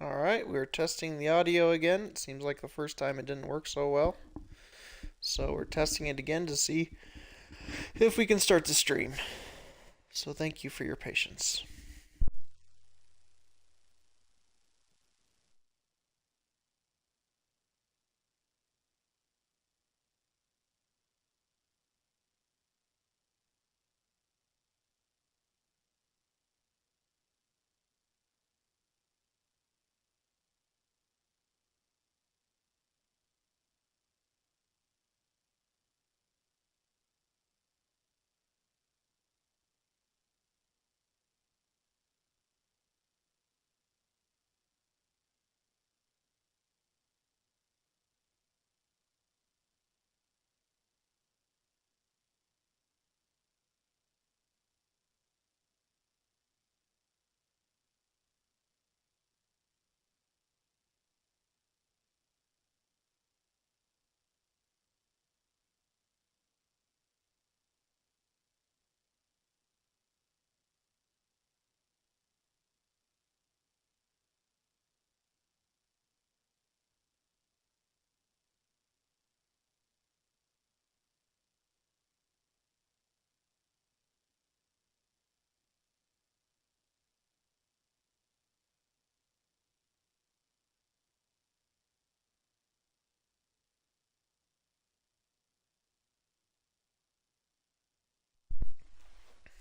Alright, we're testing the audio again. It seems like the first time it didn't work so well. So we're testing it again to see if we can start the stream. So thank you for your patience.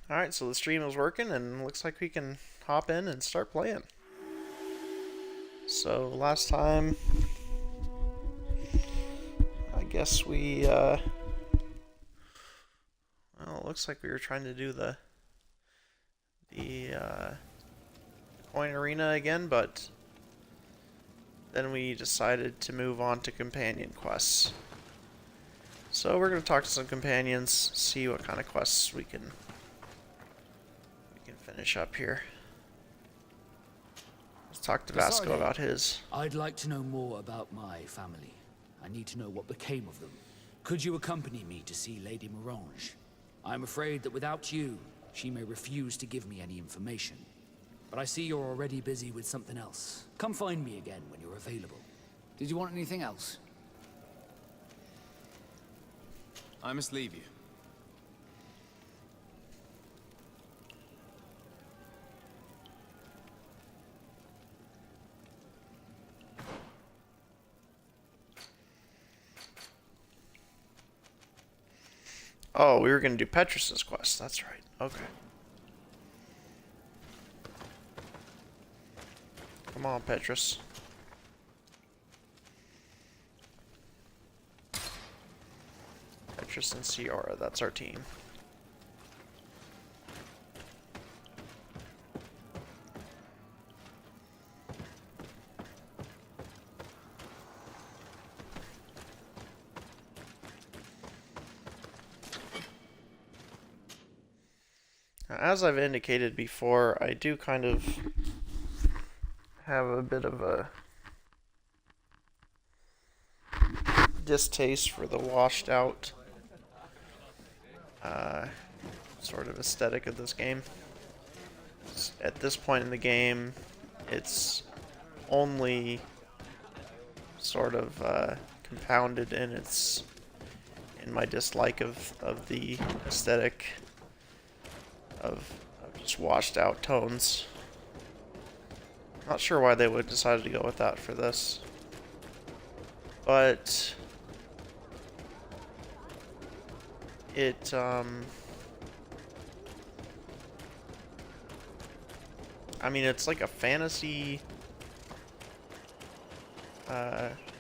Alright, so the stream is working and looks like we can hop in and start playing. So last time, I guess well, it looks like we were trying to do the coin arena again, but then we decided to move on to companion quests. So we're going to talk to some companions, see what kind of quests we can finish up here. Let's talk to Vasco about his. I'd like to know more about my family. I need to know what became of them. Could you accompany me to see Lady Morange? I'm afraid that without you, she may refuse to give me any information. But I see you're already busy with something else. Come find me again when you're available. Did you want anything else? I must leave you. Oh, we were going to do Petrus's quest. That's right. Okay. Come on, Petrus. Petrus and Ciara, that's our team. As I've indicated before, I do kind of have a bit of a distaste for the washed out sort of aesthetic of this game. At this point in the game, it's only sort of compounded in my dislike of the aesthetic of just washed out tones. Not sure why they would decide to go with that for this, but it I mean, it's like a fantasy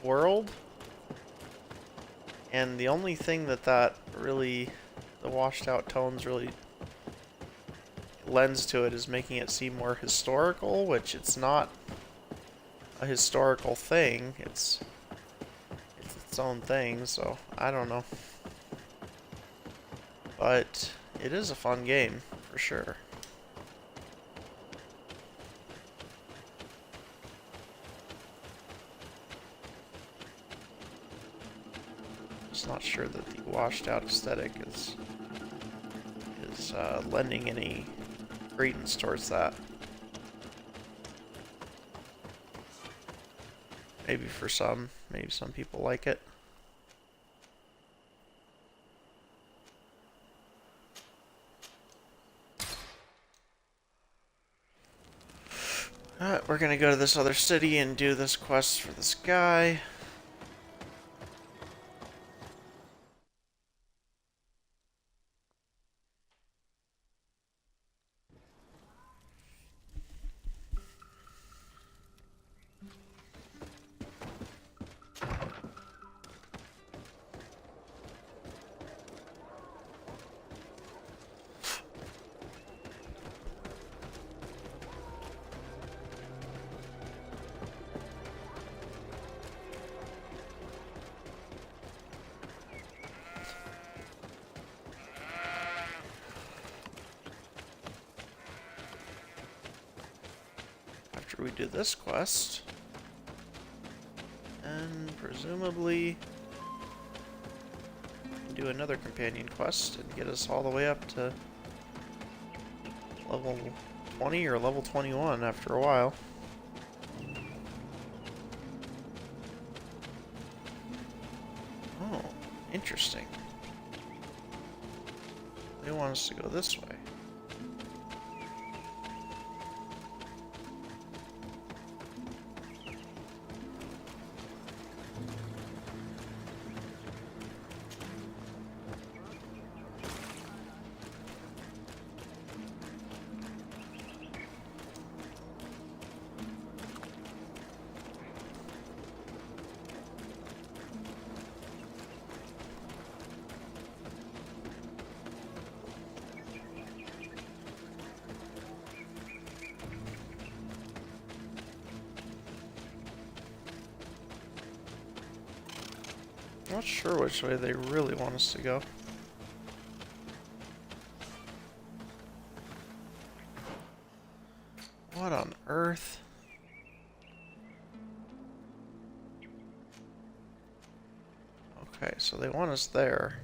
world, and the only thing that really, the washed out tones really lends to it is making it seem more historical, which it's not a historical thing. It's its own thing, so I don't know. But it is a fun game, for sure. Just not sure that the washed out aesthetic is lending any credence towards that. Maybe for some. Maybe some people like it. Alright, we're gonna go to this other city and do this quest for this guy. After we do this quest, and presumably do another companion quest and get us all the way up to level 20 or level 21 after a while. Oh, interesting. They want us to go this way. Not sure which way they really want us to go. What on earth? Okay, so they want us there.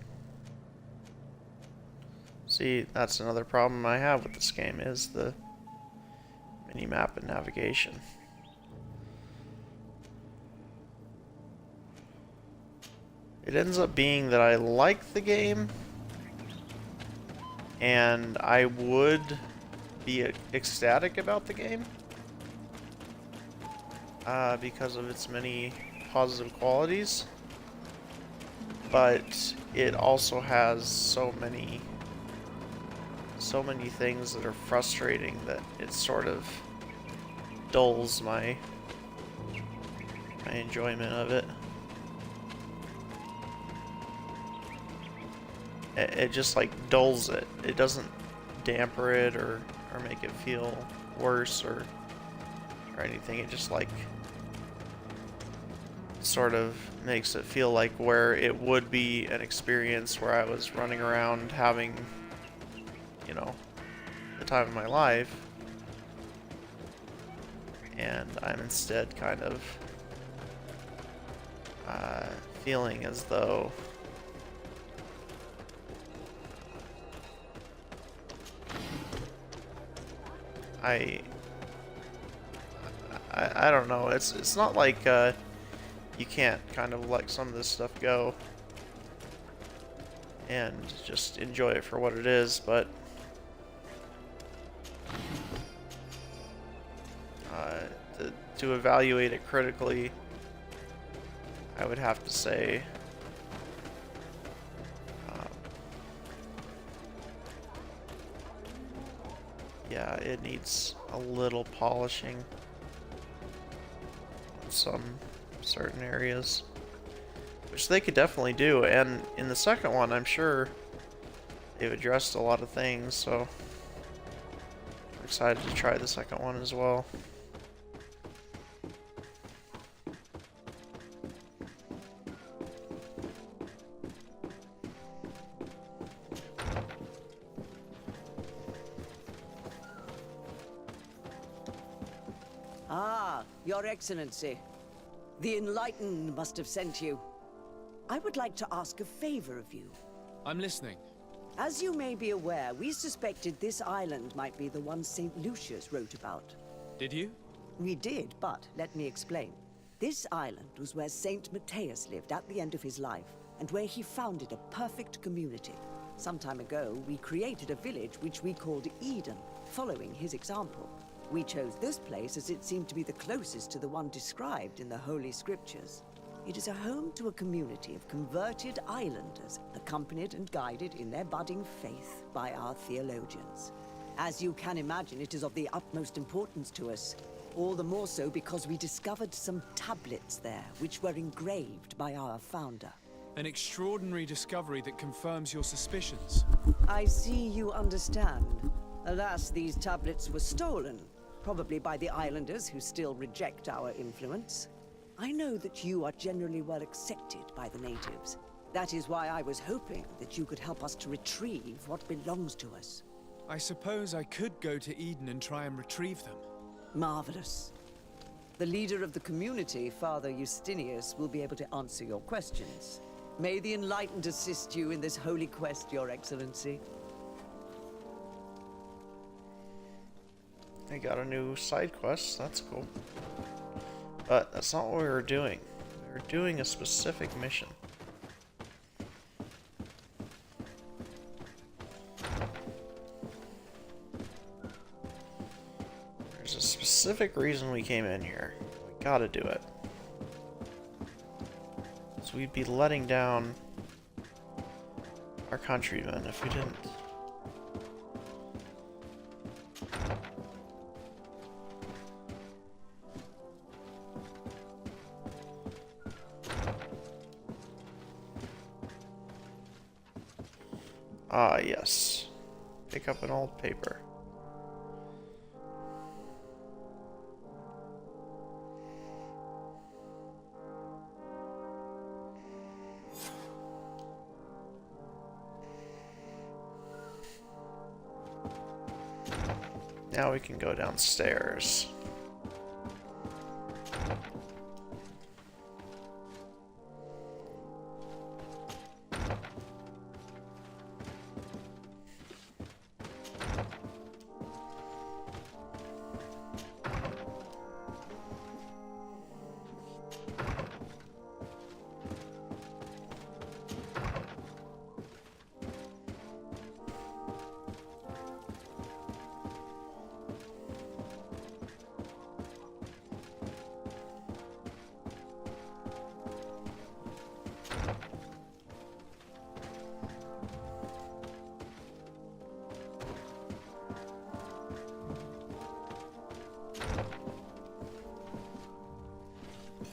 See, that's another problem I have with this game, is the mini-map and navigation. It ends up being that I like the game, and I would be ecstatic about the game because of its many positive qualities, but it also has so many things that are frustrating that it sort of dulls my enjoyment of it. It just like dulls it. It doesn't damper it or make it feel worse or anything. It just like sort of makes it feel like where it would be an experience where I was running around having, you know, the time of my life, and I'm instead kind of feeling as though I don't know. It's not like you can't kind of let some of this stuff go and just enjoy it for what it is, but to evaluate it critically, I would have to say yeah, it needs a little polishing in some certain areas, which they could definitely do, and in the second one I'm sure they've addressed a lot of things, so I'm excited to try the second one as well. Ah, Your Excellency. The Enlightened must have sent you. I would like to ask a favor of you. I'm listening. As you may be aware, we suspected this island might be the one St. Lucius wrote about. Did you? We did, but let me explain. This island was where Saint Matthias lived at the end of his life, and where he founded a perfect community. Some time ago, we created a village which we called Eden, following his example. We chose this place as it seemed to be the closest to the one described in the Holy Scriptures. It is a home to a community of converted islanders, accompanied and guided in their budding faith by our theologians. As you can imagine, it is of the utmost importance to us. All the more so because we discovered some tablets there, which were engraved by our founder. An extraordinary discovery that confirms your suspicions. I see you understand. Alas, these tablets were stolen, probably by the islanders who still reject our influence. I know that you are generally well accepted by the natives. That is why I was hoping that you could help us to retrieve what belongs to us. I suppose I could go to Eden and try and retrieve them. Marvelous. The leader of the community, Father Justinius, will be able to answer your questions. May the Enlightened assist you in this holy quest, Your Excellency. I got a new side quest, that's cool. But that's not what we were doing. We were doing a specific mission. There's a specific reason we came in here. We gotta do it. So we'd be letting down our countrymen if we didn't. Ah, yes. Pick up an old paper. Now we can go downstairs.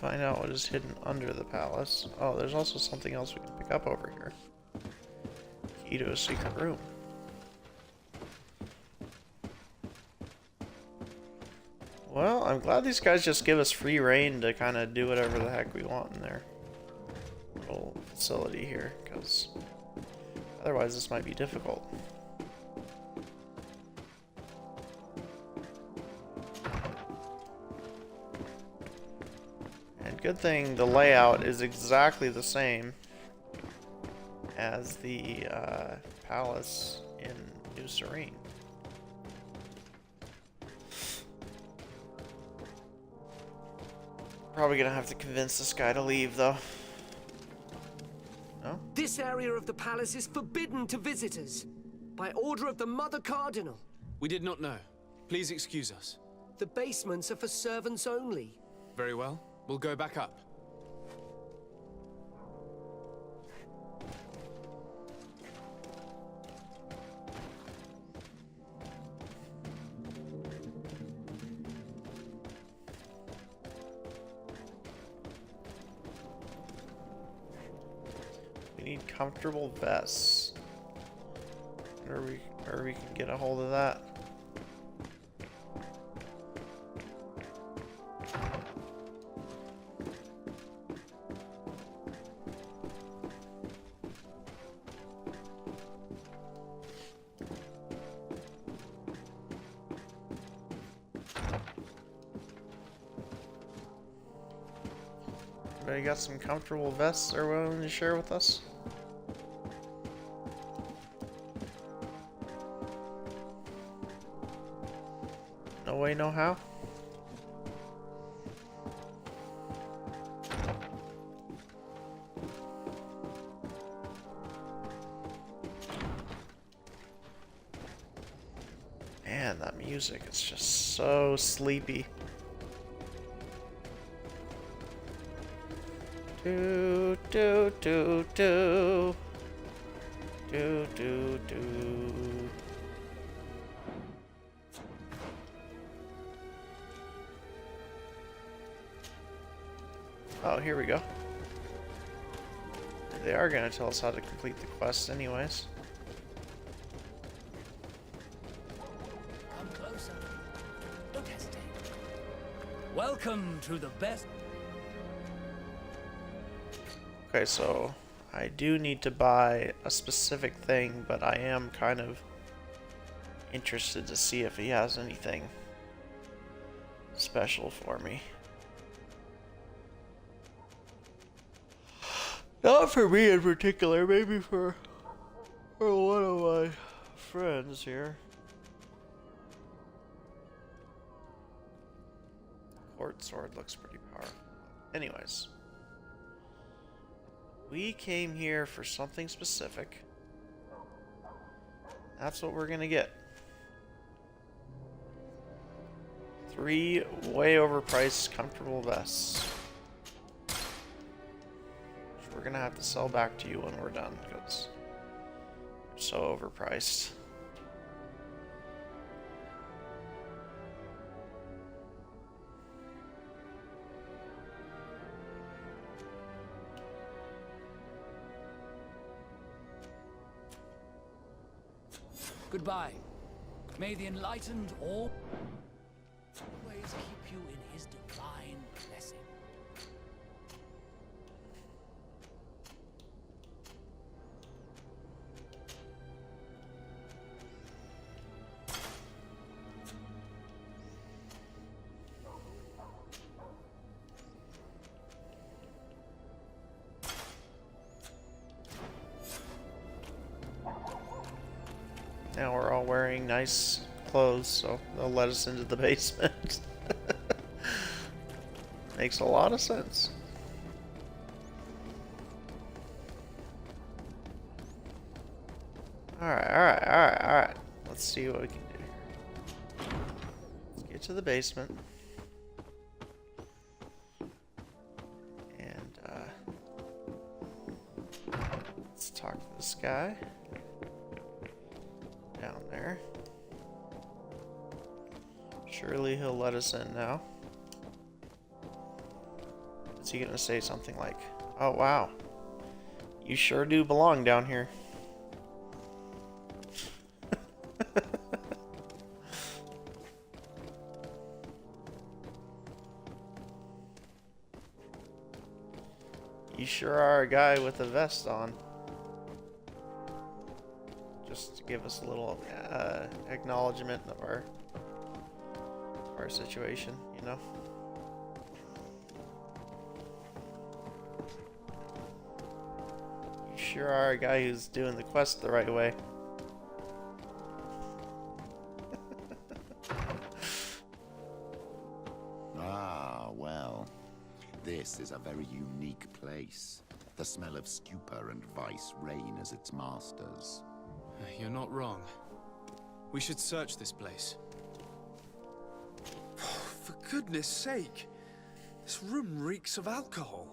Find out what is hidden under the palace. Oh, there's also something else we can pick up over here. Key to a secret room. Well, I'm glad these guys just give us free reign to kind of do whatever the heck we want in their little facility here, because otherwise this might be difficult. Good thing the layout is exactly the same as the palace in New Serene. Probably gonna have to convince this guy to leave, though. No? This area of the palace is forbidden to visitors, by order of the Mother Cardinal. We did not know. Please excuse us. The basements are for servants only. Very well. We'll go back up. We need comfortable vests. Where we can get a hold of that. Anybody got some comfortable vests they're willing to share with us? No way, no how? Man, that music is just so sleepy. Do do do do do do do. Oh, here we go. They are going to tell us how to complete the quest anyways. Come closer. Don't hesitate. Welcome to the best. Okay, so I do need to buy a specific thing, but I am kind of interested to see if he has anything special for me. Not for me in particular, maybe for one of my friends here. Court sword looks pretty powerful. Anyways. We came here for something specific. That's what we're gonna get. 3 way overpriced comfortable vests. Which we're gonna have to sell back to you when we're done, because they're so overpriced. Goodbye. May the enlightened always keep you in his divine blessing. Now we're all wearing nice clothes, so they'll let us into the basement. Makes a lot of sense. Alright. Let's see what we can do here. Let's get to the basement. And, let's talk to this guy. Down there. Surely he'll let us in now. Is he gonna say something like, "Oh wow, you sure do belong down here"? You sure are a guy with a vest on. Just to give us a little acknowledgement of our situation, you know. You sure are a guy who's doing the quest the right way. Ah, well. This is a very unique place. The smell of stupor and vice reign as its masters. You're not wrong. We should search this place. For goodness sake! This room reeks of alcohol.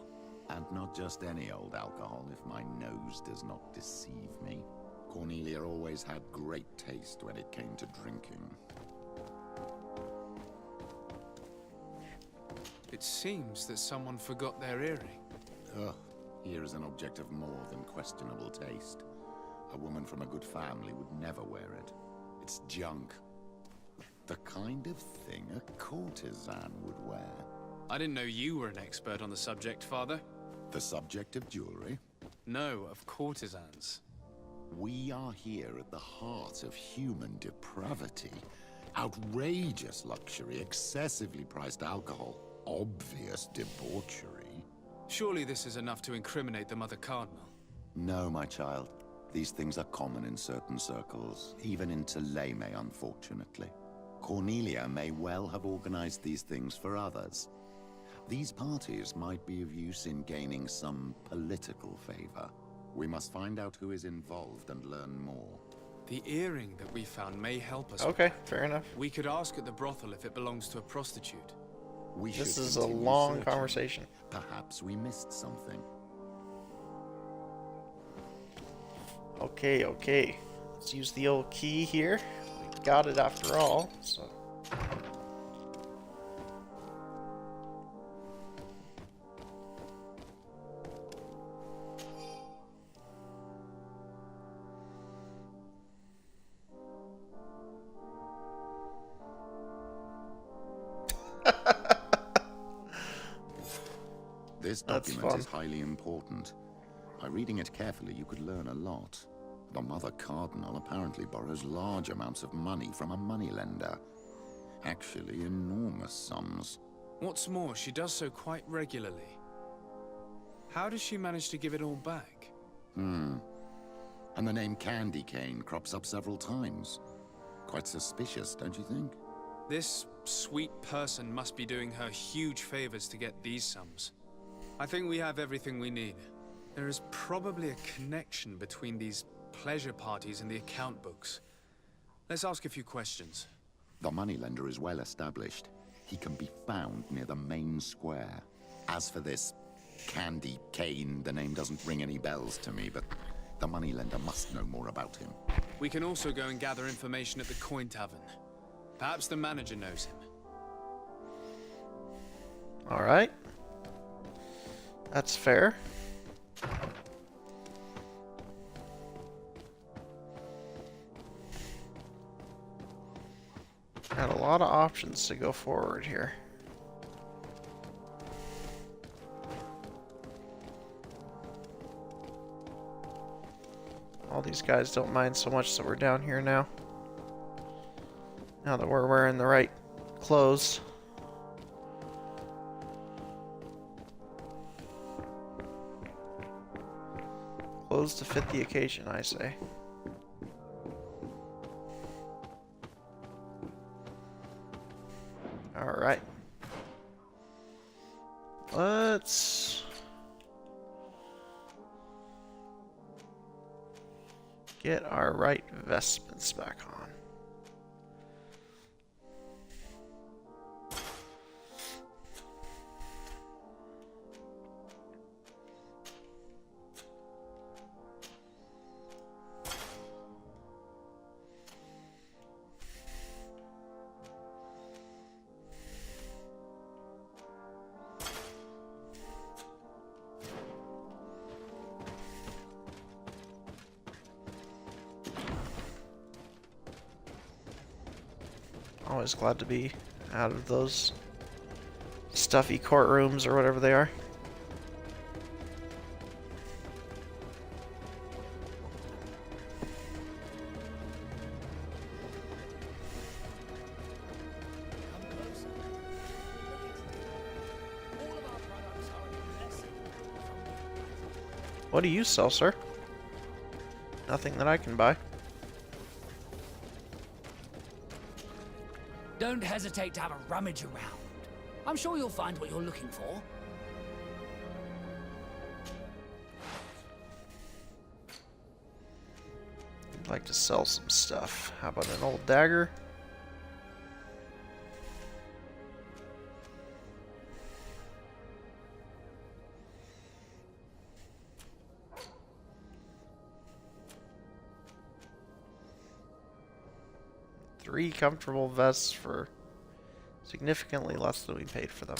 And not just any old alcohol, if my nose does not deceive me. Cornelia always had great taste when it came to drinking. It seems that someone forgot their earring. Ugh, here is an object of more than questionable taste. A woman from a good family would never wear it. It's junk. The kind of thing a courtesan would wear. I didn't know you were an expert on the subject, Father. The subject of jewelry? No, of courtesans. We are here at the heart of human depravity. Outrageous luxury, excessively priced alcohol, obvious debauchery. Surely this is enough to incriminate the Mother Cardinal. No, my child. These things are common in certain circles, even in Thélème, unfortunately. Cornelia may well have organized these things for others. These parties might be of use in gaining some political favor. We must find out who is involved and learn more. The earring that we found may help us. Okay, fair enough. We could ask at the brothel if it belongs to a prostitute. This is a long conversation. Perhaps we missed something. Okay, okay. Let's use the old key here. We got it after all, so... This That's document fun. is highly important. By reading it carefully, you could learn a lot. The Mother Cardinal apparently borrows large amounts of money from a moneylender. Actually, enormous sums. What's more, she does so quite regularly. How does she manage to give it all back? And the name Candy Cane crops up several times. Quite suspicious, don't you think? This sweet person must be doing her huge favors to get these sums. I think we have everything we need. There is probably a connection between these pleasure parties and the account books. Let's ask a few questions. The moneylender is well established. He can be found near the main square. As for this Candy Cane, the name doesn't ring any bells to me, but the moneylender must know more about him. We can also go and gather information at the Coin Tavern. Perhaps the manager knows him. Alright. That's fair. Got a lot of options to go forward here. All these guys don't mind so much that we're down here now. Now that we're wearing the right clothes. Clothes to fit the occasion, I say. Alright. Let's get our right vestments back on. Always glad to be out of those stuffy courtrooms or whatever they are. What do you sell, sir? Nothing that I can buy. Don't hesitate to have a rummage around. I'm sure you'll find what you're looking for. I'd like to sell some stuff. How about an old dagger? Three comfortable vests for significantly less than we paid for them.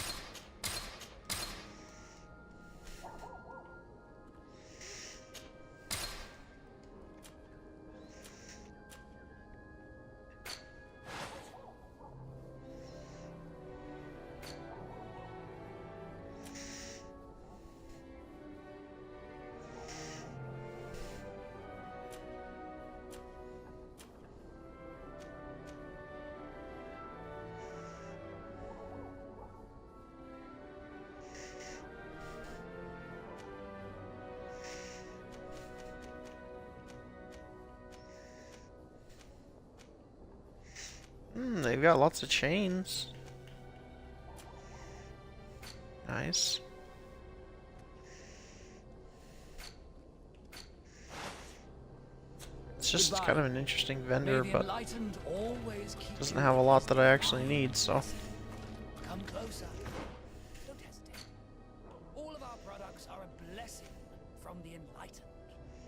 They've got lots of chains. Nice. It's just Goodbye. kind of an interesting May vendor, the but enlightened always keep doesn't you have a lot that I in actually mind. need, so. Come closer. Don't hesitate. All of our products are a blessing from the enlightened.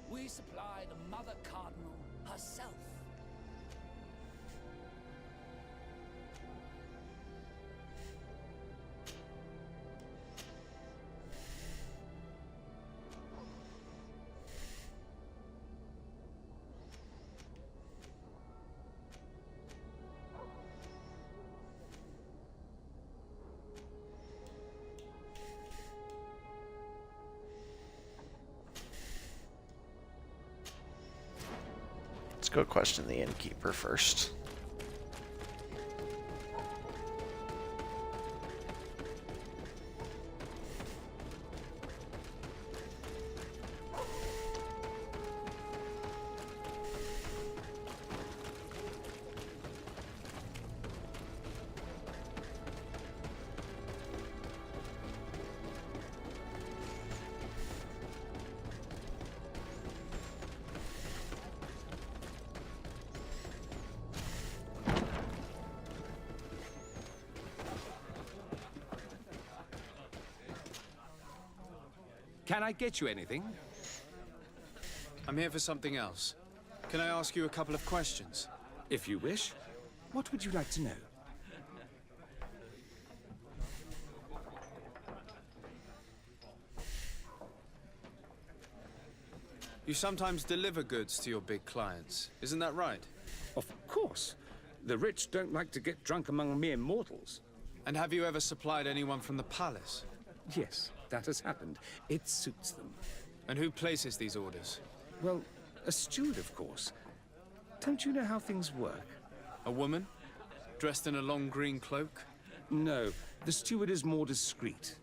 We supply the Mother Cardinal herself. Let's go question the innkeeper first. Can I get you anything? I'm here for something else. Can I ask you a couple of questions? If you wish. What would you like to know? You sometimes deliver goods to your big clients, isn't that right? Of course. The rich don't like to get drunk among mere mortals. And have you ever supplied anyone from the palace? Yes, that has happened. It suits them. And who places these orders? Well, a steward, of course. Don't you know how things work? A woman? Dressed in a long green cloak? No, the steward is more discreet.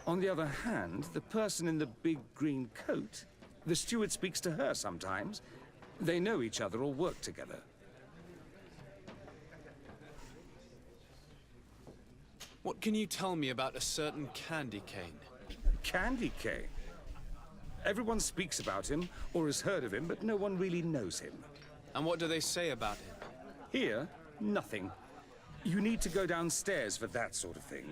On the other hand, the person in the big green coat, the steward speaks to her sometimes. They know each other or work together. What can you tell me about a certain candy cane? Candy cane. Everyone speaks about him or has heard of him, but no one really knows him. And what do they say about him? Here, nothing. You need to go downstairs for that sort of thing.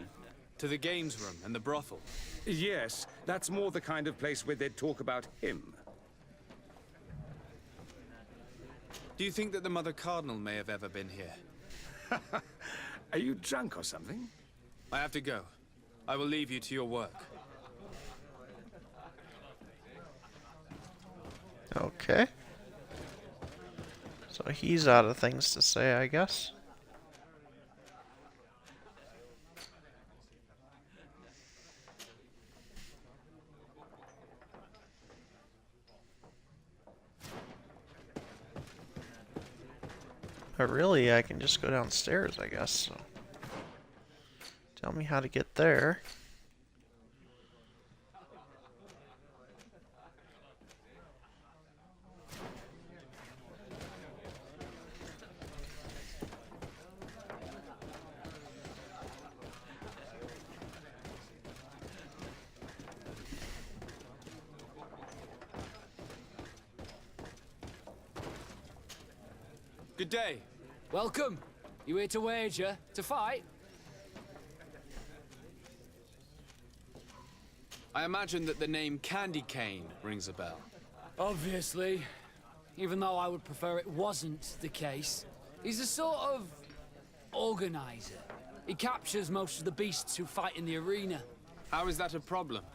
To the games room and the brothel? Yes, that's more the kind of place where they'd talk about him. Do you think that the Mother Cardinal may have ever been here? Are you drunk or something? I have to go. I will leave you to your work. Okay. So he's out of things to say, I guess. But really, I can just go downstairs, I guess. So. Tell me how to get there. Good day. Welcome. You here to wager? To fight? I imagine that the name Candy Cane rings a bell. Obviously. Even though I would prefer it wasn't the case. He's a sort of organizer. He captures most of the beasts who fight in the arena. How is that a problem?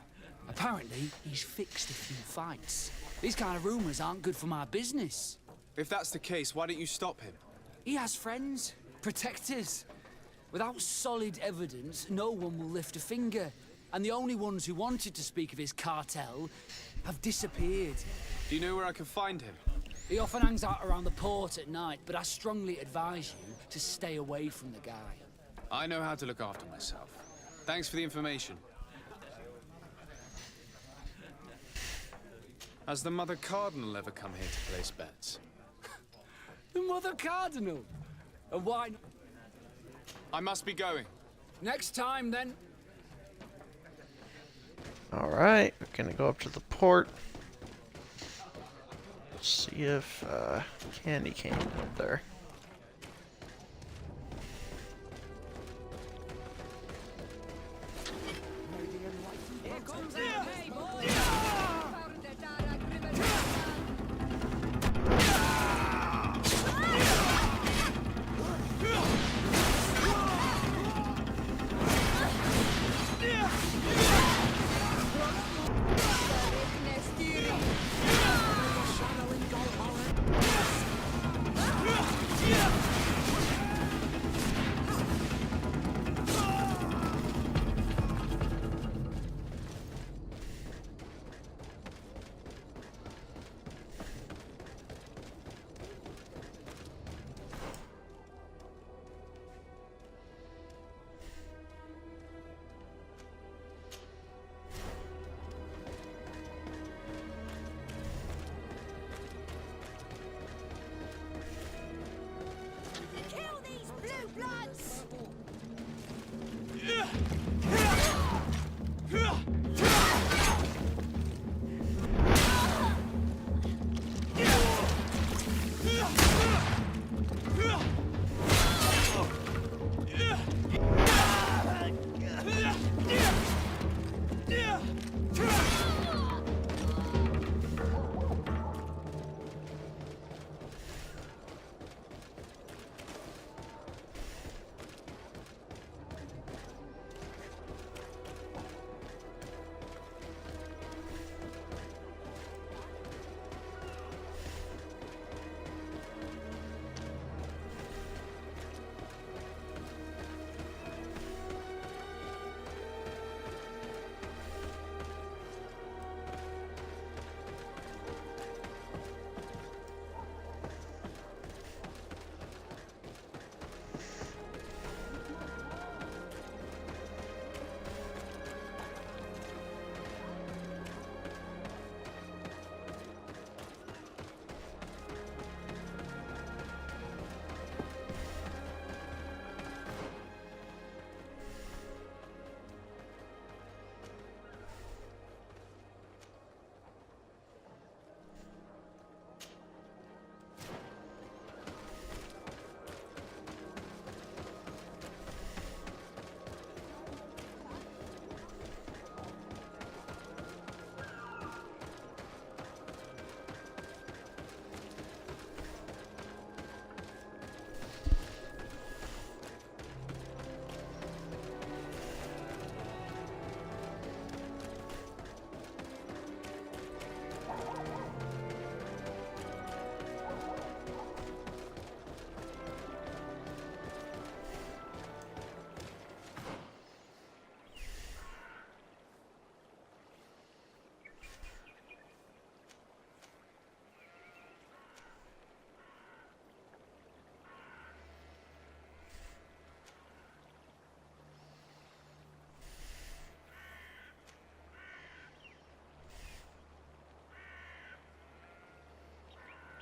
Apparently, he's fixed a few fights. These kind of rumors aren't good for my business. If that's the case, why don't you stop him? He has friends, protectors. Without solid evidence, no one will lift a finger. And the only ones who wanted to speak of his cartel have disappeared. Do you know where I can find him? He often hangs out around the port at night, but I strongly advise you to stay away from the guy. I know how to look after myself. Thanks for the information. Has the Mother Cardinal ever come here to place bets? The Mother Cardinal? And why not? I must be going. Next time, then. Alright, we're gonna go up to the port. See if candy cane up there.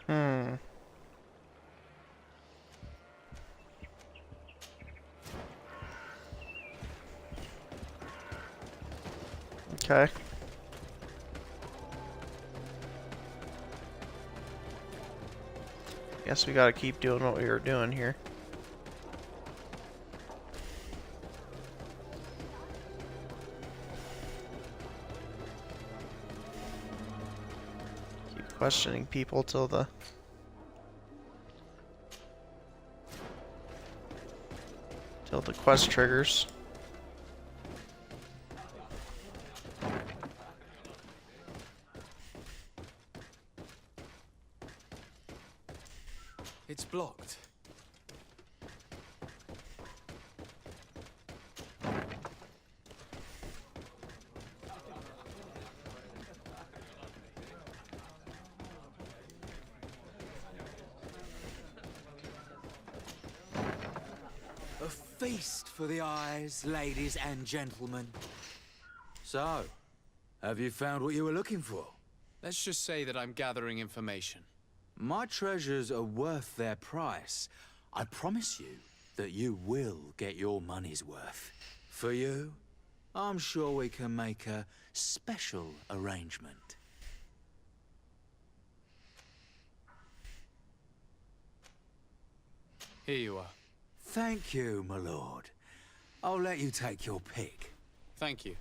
Hmm. Okay. Guess we gotta keep doing what we were doing here. Keep questioning people till the quest triggers. It's blocked. A feast for the eyes, ladies and gentlemen. So, have you found what you were looking for? Let's just say that I'm gathering information. My treasures are worth their price. I promise you that you will get your money's worth. For you, I'm sure we can make a special arrangement. Here you are. Thank you, my lord. I'll let you take your pick. Thank you.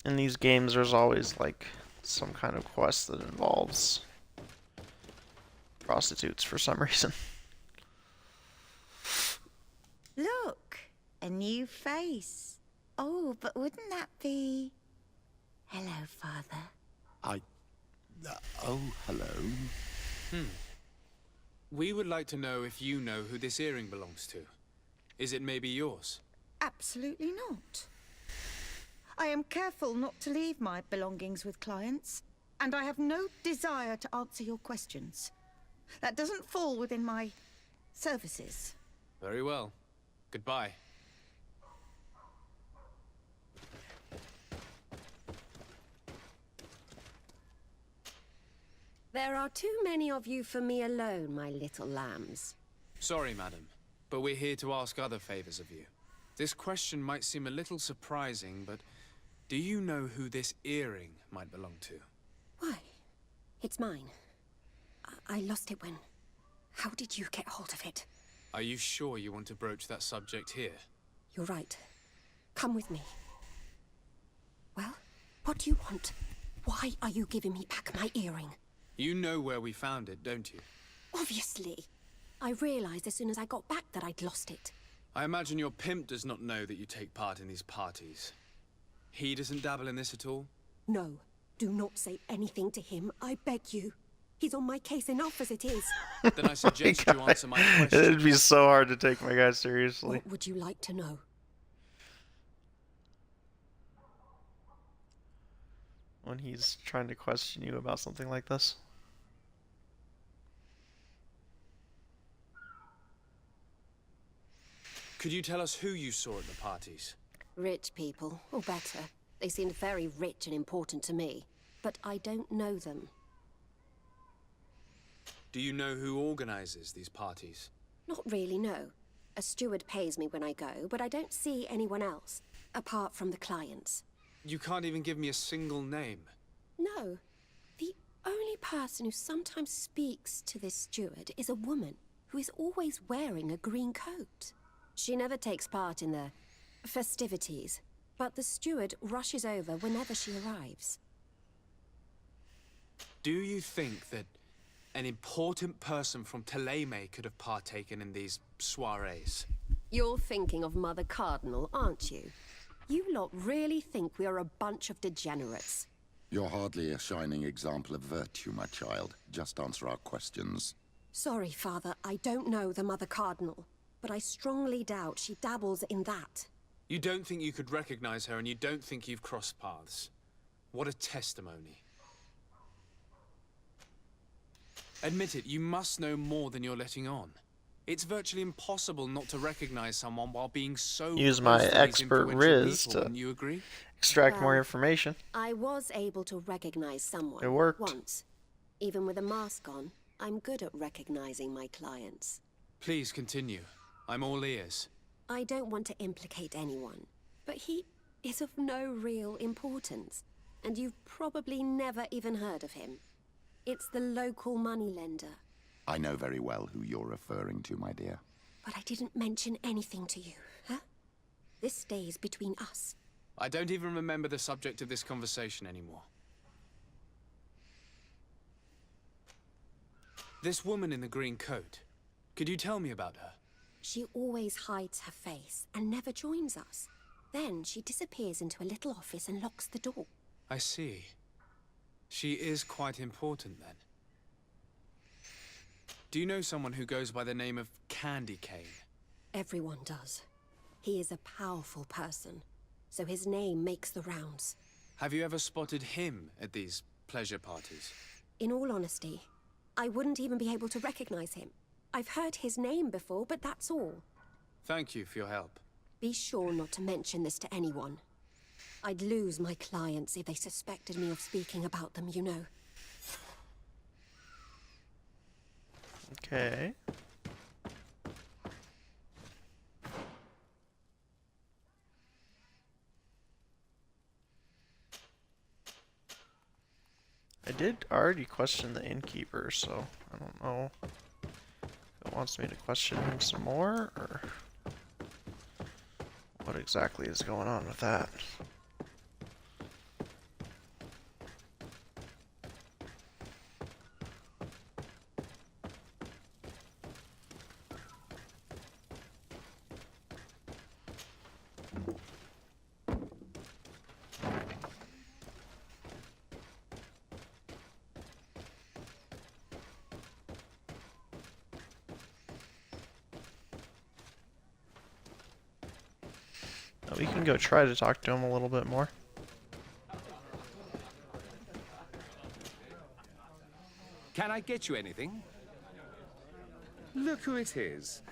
In these games, there's always, like, some kind of quest that involves prostitutes for some reason. Look, a new face. Oh, but wouldn't that be... Hello, Father. Oh, hello. We would like to know if you know who this earring belongs to. Is it maybe yours? Absolutely not. I am careful not to leave my belongings with clients, and I have no desire to answer your questions. That doesn't fall within my services. Very well. Goodbye. There are too many of you for me alone, my little lambs. Sorry, madam, but we're here to ask other favors of you. This question might seem a little surprising, but do you know who this earring might belong to? Why? It's mine. I lost it when... How did you get hold of it? Are you sure you want to broach that subject here? You're right. Come with me. Well, what do you want? Why are you giving me back my earring? You know where we found it, don't you? Obviously. I realized as soon as I got back that I'd lost it. I imagine your pimp does not know that you take part in these parties. He doesn't dabble in this at all? No. Do not say anything to him, I beg you. He's on my case enough as it is. Then I suggest you answer my question. It'd be so hard to take my guy seriously. What would you like to know? When he's trying to question you about something like this. Could you tell us who you saw at the parties? Rich people, or better. They seemed very rich and important to me. But I don't know them. Do you know who organizes these parties? Not really, no. A steward pays me when I go, but I don't see anyone else, apart from the clients. You can't even give me a single name. No. The only person who sometimes speaks to this steward is a woman who is always wearing a green coat. She never takes part in the festivities, but the steward rushes over whenever she arrives. Do you think that an important person from Thélème could have partaken in these soirees? You're thinking of Mother Cardinal, aren't you? You lot really think we are a bunch of degenerates. You're hardly a shining example of virtue, my child. Just answer our questions. Sorry, Father, I don't know the Mother Cardinal, but I strongly doubt she dabbles in that. You don't think you could recognize her, and you don't think you've crossed paths. What a testimony. Admit it, you must know more than you're letting on. It's virtually impossible not to recognize someone while being so Use my close to these expert influential Riz people, to wouldn't you agree? extract more Well, information. I was able to recognize someone. It worked. Once. Even with a mask on, I'm good at recognizing my clients. Please continue. I'm all ears. I don't want to implicate anyone, but he is of no real importance, and you've probably never even heard of him. It's the local moneylender. I know very well who you're referring to, my dear. But I didn't mention anything to you, huh? This stays between us. I don't even remember the subject of this conversation anymore. This woman in the green coat, could you tell me about her? She always hides her face and never joins us. Then she disappears into a little office and locks the door. I see. She is quite important then. Do you know someone who goes by the name of Candy Cane? Everyone does. He is a powerful person, so his name makes the rounds. Have you ever spotted him at these pleasure parties? In all honesty, I wouldn't even be able to recognize him. I've heard his name before, but that's all. Thank you for your help. Be sure not to mention this to anyone. I'd lose my clients if they suspected me of speaking about them, you know. Okay. I did already question the innkeeper, so I don't know It wants me to question him some more, or what exactly is going on with that? We can go try to talk to him a little bit more. Can I get you anything? Look who it is.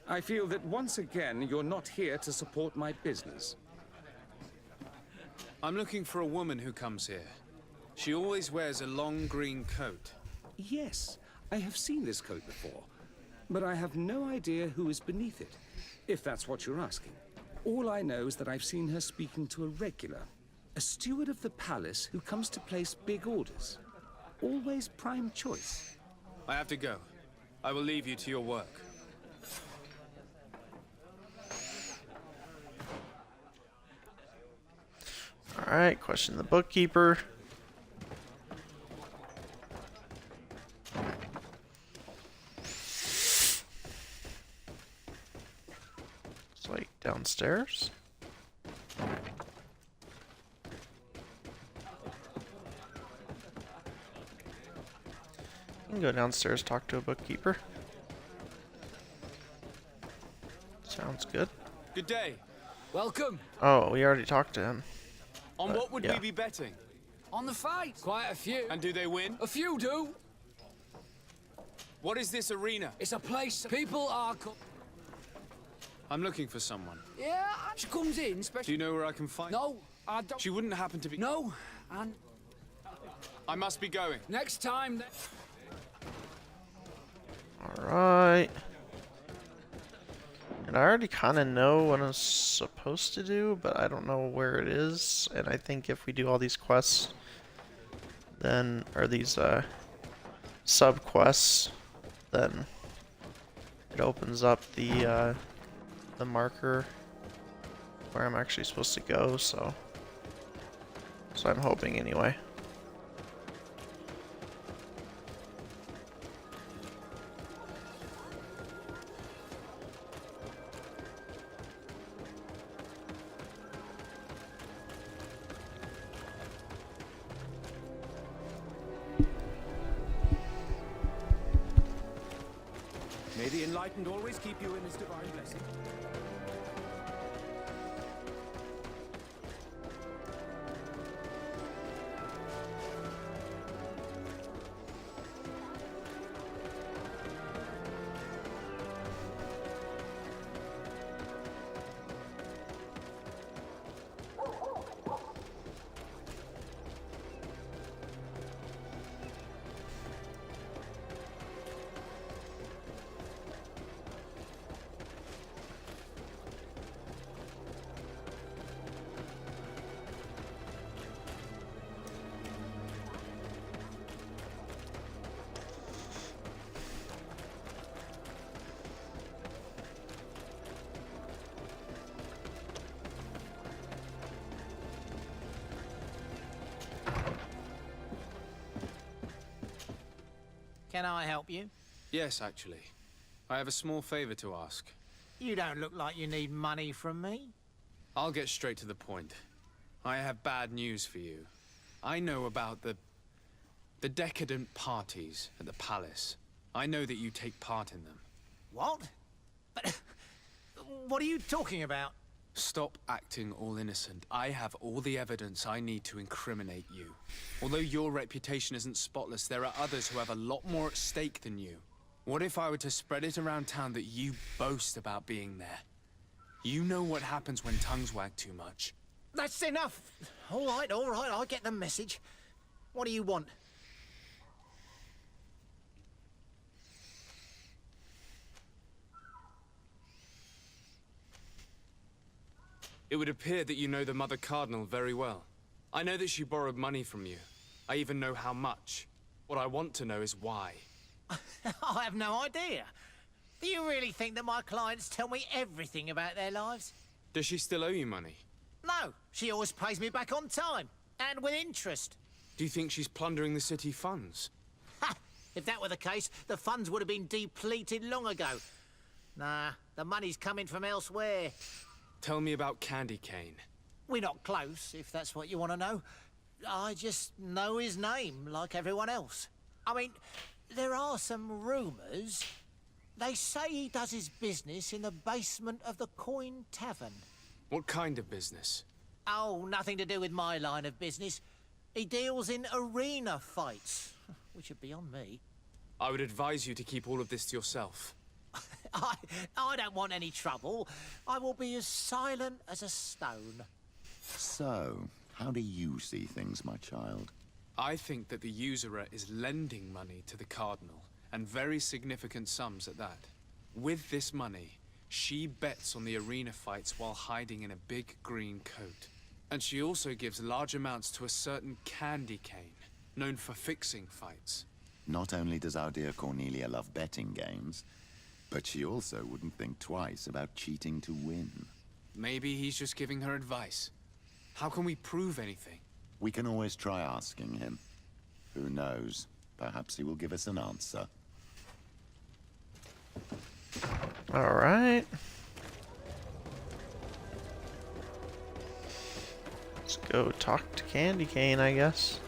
I feel that once again you're not here to support my business. I'm looking for a woman who comes here. She always wears a long green coat. Yes, I have seen this coat before, but I have no idea who is beneath it, if that's what you're asking. All I know is that I've seen her speaking to a regular, a steward of the palace who comes to place big orders. Always prime choice. I have to go. I will leave you to your work. Alright, question the bookkeeper. It's like downstairs. You can go downstairs, talk to a bookkeeper. Sounds good. Good day. Welcome. Oh, we already talked to him. On what would yeah. we be betting? On the fight. Quite a few. And do they win? A few do. What is this arena? It's a place people are... I'm looking for someone. Yeah, she comes in, Do you know where I can find her? No, I don't... She wouldn't happen to be... No, and... I must be going. Next time... Alright. And I already kind of know what I'm supposed to do, but I don't know where it is. And I think if we do all these quests, then, or these sub-quests, then it opens up the marker where I'm actually supposed to go, so I'm hoping anyway. May the enlightened always keep you in his divine blessing. Can I help you? Yes, actually. I have a small favor to ask. You don't look like you need money from me. I'll get straight to the point. I have bad news for you. I know about the decadent parties at the palace. I know that you take part in them. What? But what are you talking about? Stop acting all innocent. I have all the evidence I need to incriminate you. Although your reputation isn't spotless, there are others who have a lot more at stake than you. What if I were to spread it around town that you boast about being there? You know what happens when tongues wag too much. That's enough. All right, I get the message. What do you want? It would appear that you know the Mother Cardinal very well. I know that she borrowed money from you. I even know how much. What I want to know is why. I have no idea. Do you really think that my clients tell me everything about their lives? Does she still owe you money? No, she always pays me back on time, and with interest. Do you think she's plundering the city funds? Ha! If that were the case, the funds would have been depleted long ago. Nah, the money's coming from elsewhere. Tell me about Candy Cane. We're not close, if that's what you want to know. I just know his name, like everyone else. I mean, there are some rumours. They say he does his business in the basement of the Coin Tavern. What kind of business? Oh, nothing to do with my line of business. He deals in arena fights, which are beyond me. I would advise you to keep all of this to yourself. I don't want any trouble. I will be as silent as a stone. So, how do you see things, my child? I think that the usurer is lending money to the Cardinal, and very significant sums at that. With this money, she bets on the arena fights while hiding in a big green coat. And she also gives large amounts to a certain Candy Cane, known for fixing fights. Not only does our dear Cornelia love betting games, but she also wouldn't think twice about cheating to win. Maybe he's just giving her advice. How can we prove anything? We can always try asking him. Who knows? Perhaps he will give us an answer. All right. Let's go talk to Candy Cane, I guess.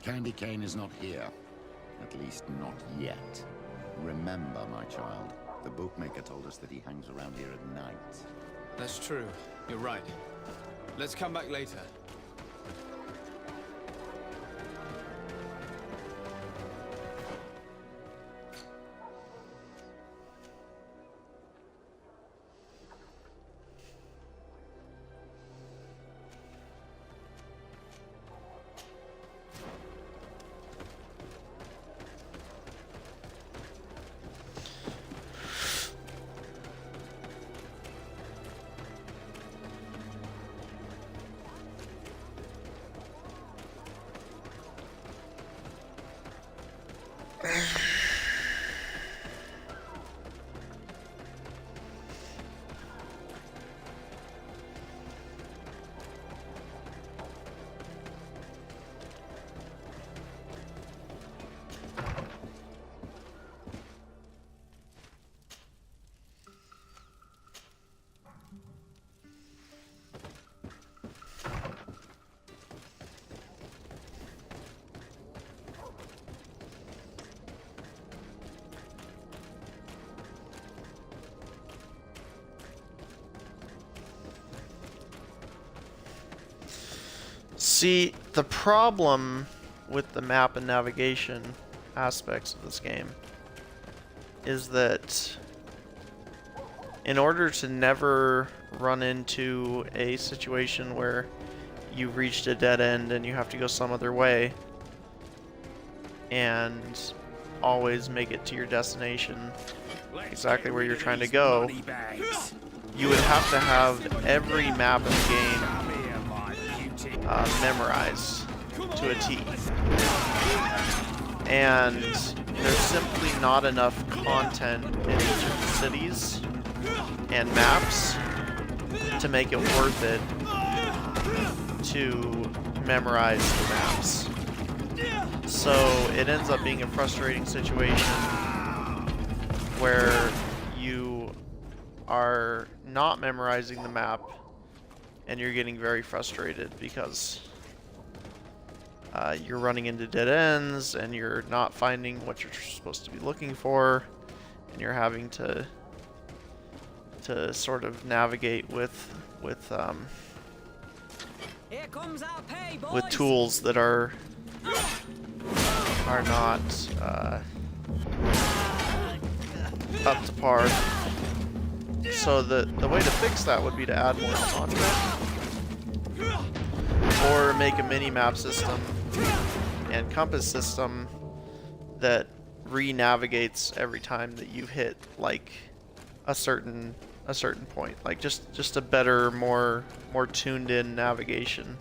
Candy Cane is not here. At least not yet. Remember, my child, the bookmaker told us that he hangs around here at night. That's true. You're right. Let's come back later. See, the problem with the map and navigation aspects of this game is that in order to never run into a situation where you've reached a dead end and you have to go some other way and always make it to your destination exactly where you're trying to go, you would have to have every map in the game memorized to a T. And there's simply not enough content in each of the cities and maps to make it worth it to memorize the maps. So it ends up being a frustrating situation where you are not memorizing the map and you're getting very frustrated because you're running into dead ends and you're not finding what you're supposed to be looking for, and you're having to sort of navigate with Here comes our pay, boys. tools that are not up to par. So the way to fix that would be to add more content, or make a mini-map system and compass system that re-navigates every time that you hit like a certain point, like just a better, more tuned in navigation.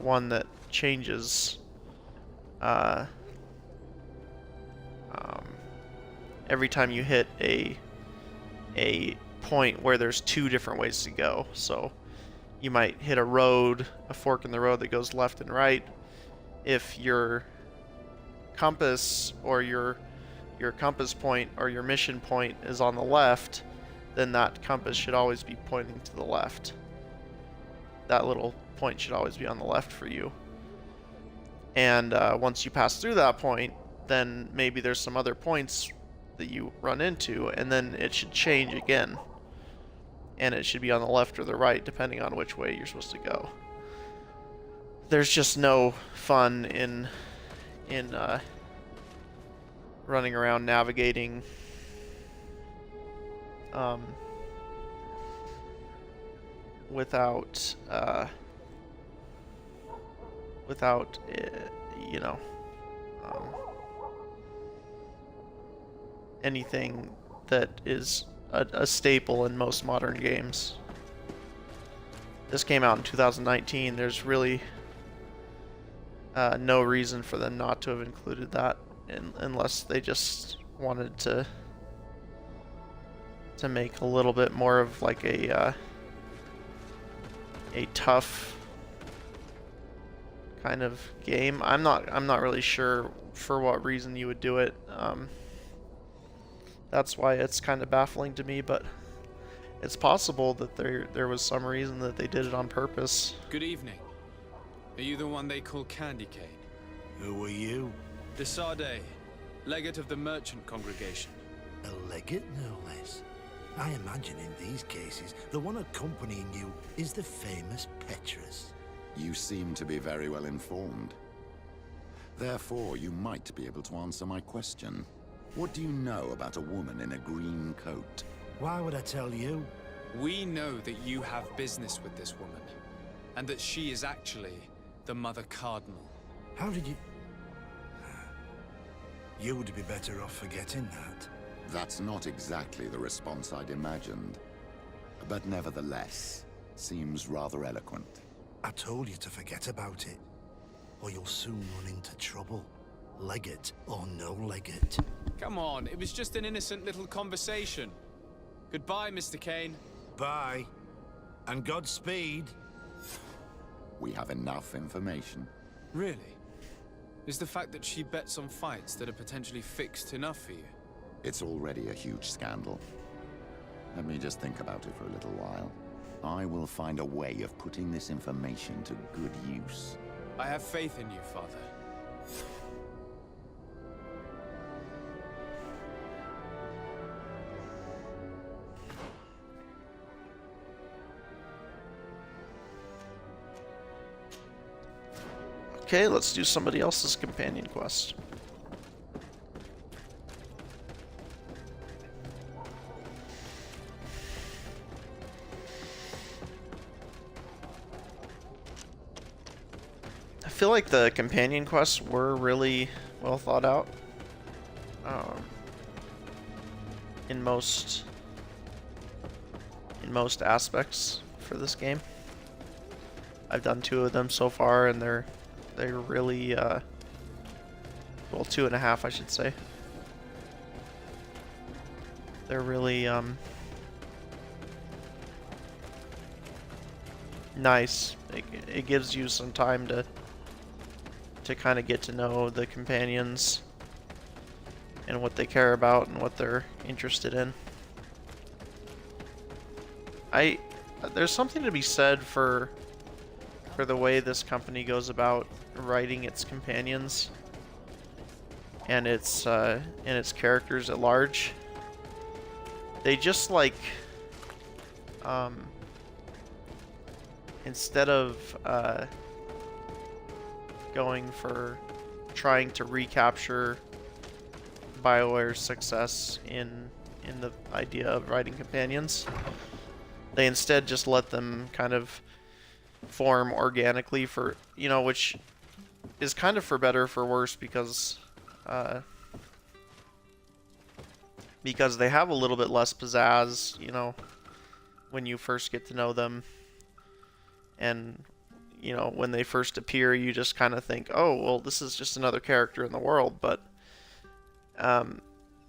One that changes every time you hit a point where there's two different ways to go. So you might hit a road, a fork in the road that goes left and right. If your compass or your compass point or your mission point is on the left, then that compass should always be pointing to the left. That little point should always be on the left for you. And once you pass through that point, then maybe there's some other points that you run into, and then it should change again. And it should be on the left or the right, depending on which way you're supposed to go. There's just no fun in running around navigating without you know, anything that is a staple in most modern games. This came out in 2019. There's really no reason for them not to have included that, unless they just wanted to make a little bit more of like a tough kind of game. I'm not really sure for what reason you would do it. That's why it's kind of baffling to me, but it's possible that there was some reason that they did it on purpose. Good evening. Are you the one they call Candy Cane? Who are you? Desade, legate of the merchant congregation. A legate, no less. I imagine in these cases, the one accompanying you is the famous Petrus. You seem to be very well informed. Therefore, you might be able to answer my question. What do you know about a woman in a green coat? Why would I tell you? We know that you have business with this woman, and that she is actually the Mother Cardinal. How did you... You would be better off forgetting that. That's not exactly the response I'd imagined. But nevertheless, seems rather eloquent. I told you to forget about it, or you'll soon run into trouble. Legate or no legate. Come on, it was just an innocent little conversation. Goodbye, Mr. Kane. Bye. And Godspeed. We have enough information. Really? Is the fact that she bets on fights that are potentially fixed enough for you? It's already a huge scandal. Let me just think about it for a little while. I will find a way of putting this information to good use. I have faith in you, Father. Okay, let's do somebody else's companion quest. I feel like the companion quests were really well thought out. In most aspects for this game. I've done 2 of them so far, and they're really well, 2.5, I should say. they're really nice. It gives you some time to kind of get to know the companions and what they care about and what they're interested in. There's something to be said for the way this company goes about writing its companions and its characters at large. They just like instead of going for trying to recapture BioWare's success in the idea of writing companions, they instead just let them kind of form organically for, you know, which is kind of for better or for worse, because they have a little bit less pizzazz, you know, when you first get to know them. And, you know, when they first appear, you just kind of think, oh, well, this is just another character in the world. But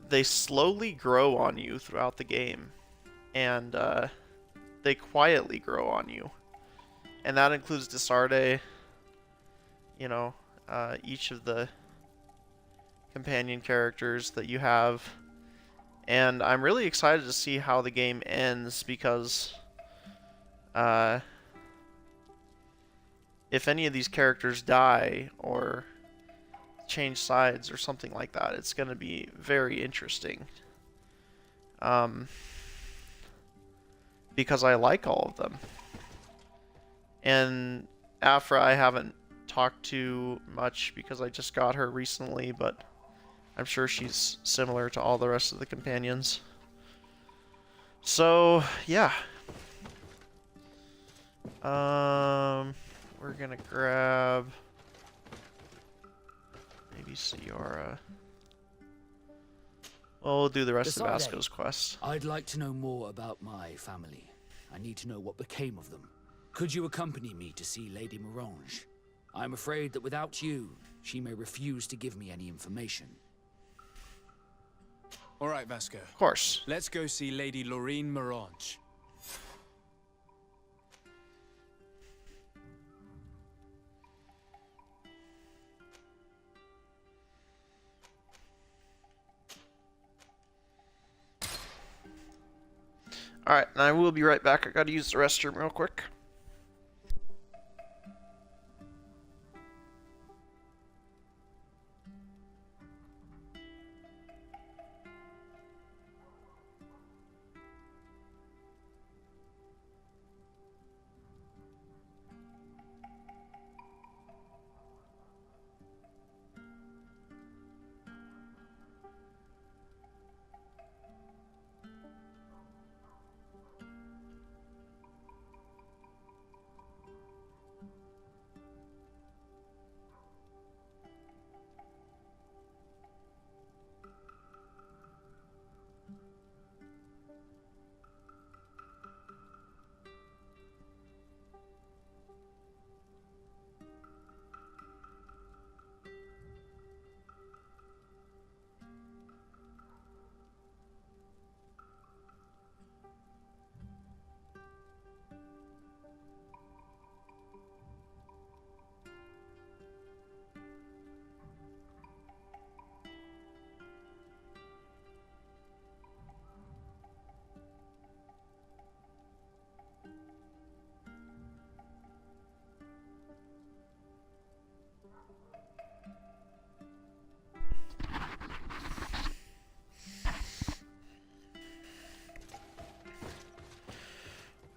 they slowly grow on you throughout the game. And they quietly grow on you. And that includes Desarde, you know, each of the companion characters that you have. And I'm really excited to see how the game ends, because if any of these characters die or change sides or something like that, it's going to be very interesting. Because I like all of them. And Afra I haven't talked to much because I just got her recently, but I'm sure she's similar to all the rest of the companions. So, yeah. We're gonna grab maybe Ciara. Well, we'll do the rest of Vasco's quest. I'd like to know more about my family. I need to know what became of them. Could you accompany me to see Lady Morange? I'm afraid that without you, she may refuse to give me any information. All right, Vasco. Of course. Let's go see Lady Lorene Morange. Alright, and I will be right back. I gotta use the restroom real quick.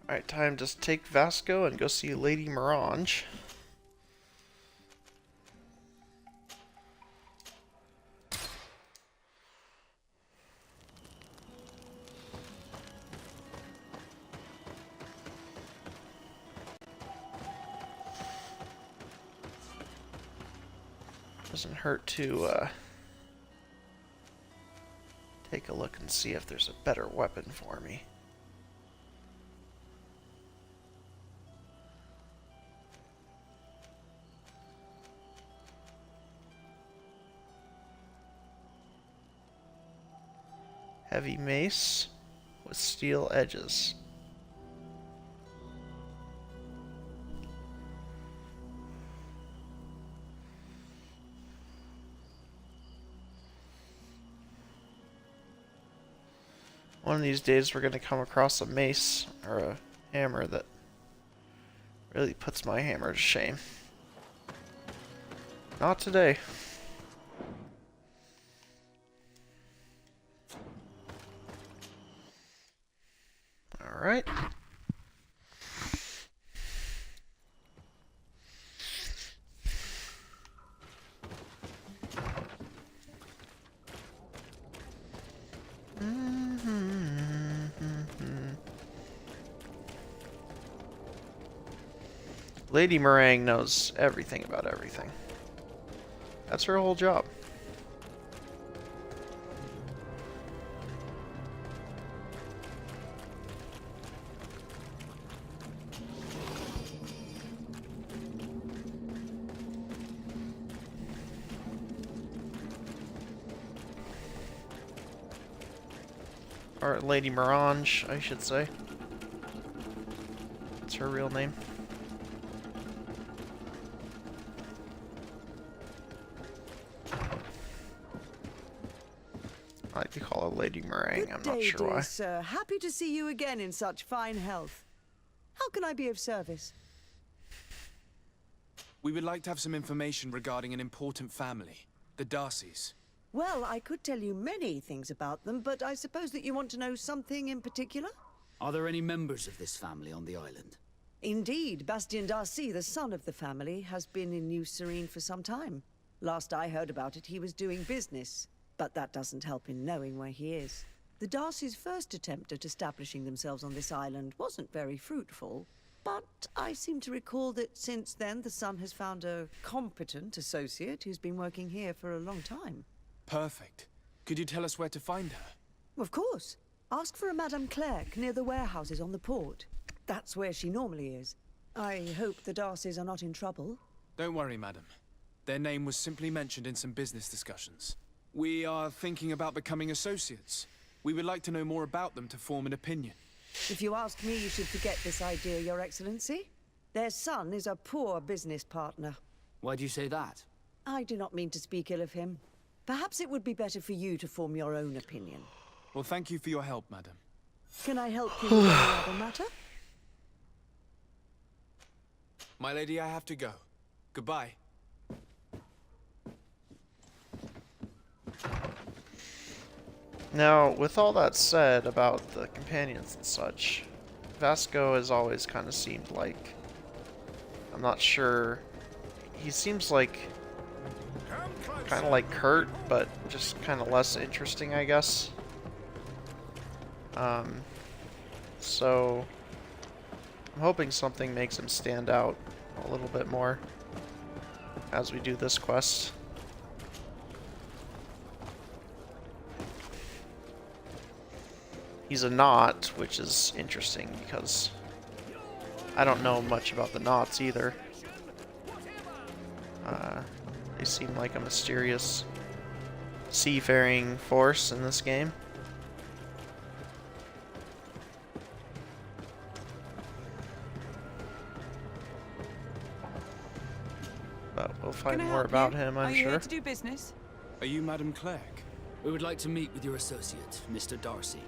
Alright, time to take Vasco and go see Lady Morange. Doesn't hurt to take a look and see if there's a better weapon for me. Heavy mace with steel edges. One of these days we're going to come across a mace or a hammer that really puts my hammer to shame. Not today. Alright. Lady Meringue knows everything about everything. That's her whole job. Or Lady Mirange, I should say. That's her real name. I like to call her Lady Meringue, I'm not sure why. Sir. Happy to see you again in such fine health. How can I be of service? We would like to have some information regarding an important family, the Darcys. Well, I could tell you many things about them, but I suppose that you want to know something in particular? Are there any members of this family on the island? Indeed, Bastien Darcy, the son of the family, has been in New Serene for some time. Last I heard about it, he was doing business. But that doesn't help in knowing where he is. The Darcys' first attempt at establishing themselves on this island wasn't very fruitful. But I seem to recall that since then the son has found a competent associate who's been working here for a long time. Perfect. Could you tell us where to find her? Of course. Ask for a Madame Clerc near the warehouses on the port. That's where she normally is. I hope the Darcys are not in trouble. Don't worry, madam. Their name was simply mentioned in some business discussions. We are thinking about becoming associates. We would like to know more about them to form an opinion. If you ask me, you should forget this idea, Your Excellency. Their son is a poor business partner. Why do you say that? I do not mean to speak ill of him. Perhaps it would be better for you to form your own opinion. Well, thank you for your help, madam. Can I help you with any other matter? My lady, I have to go. Goodbye. Now, with all that said about the companions and such, Vasco has always kind of seemed like... I'm not sure... He seems like... kind of like Kurt, but just kind of less interesting, I guess. So... I'm hoping something makes him stand out a little bit more as we do this quest. He's a knot, which is interesting because I don't know much about the knots either. They seem like a mysterious seafaring force in this game. But we'll find more about him, I'm sure. Are you here to do business? Are you Madame Clerc? We would like to meet with your associate, Mr. Darcy.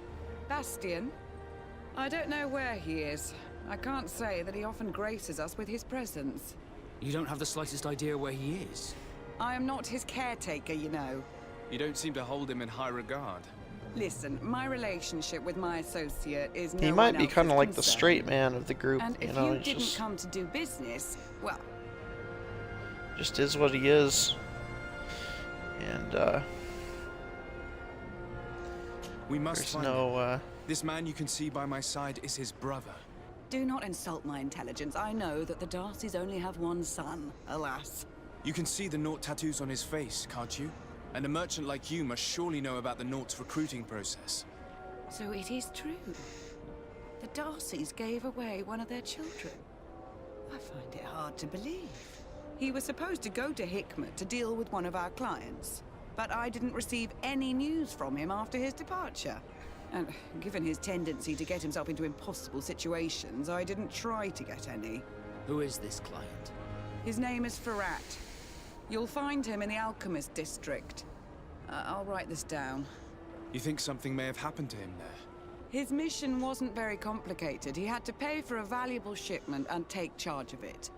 Bastien? I don't know where he is. I can't say that he often graces us with his presence. You don't have the slightest idea where he is? I am not his caretaker, you know. You don't seem to hold him in high regard. Listen, my relationship with my associate is no He might one be kind of else's like the concern. straight man of the group, And you if know, you he didn't come to do business, well... just is what he is. And, we must there's find no, him. This man you can see by my side is his brother. Do not insult my intelligence. I know that the Darcys only have one son, alas. You can see the Naught tattoos on his face, can't you? And a merchant like you must surely know about the Naught's recruiting process. So it is true. The Darcys gave away one of their children. I find it hard to believe. He was supposed to go to Hikmet to deal with one of our clients, but I didn't receive any news from him after his departure. And given his tendency to get himself into impossible situations, I didn't try to get any. Who is this client? His name is Farrat. You'll find him in the Alchemist District. I'll write this down. You think something may have happened to him there? His mission wasn't very complicated. He had to pay for a valuable shipment and take charge of it.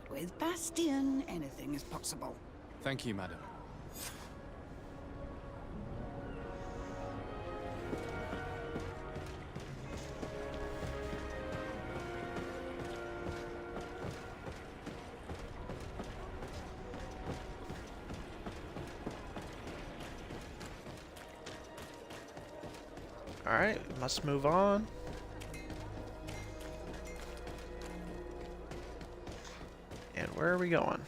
But with Bastion, anything is possible. Thank you, madam. Alright, must move on. And where are we going?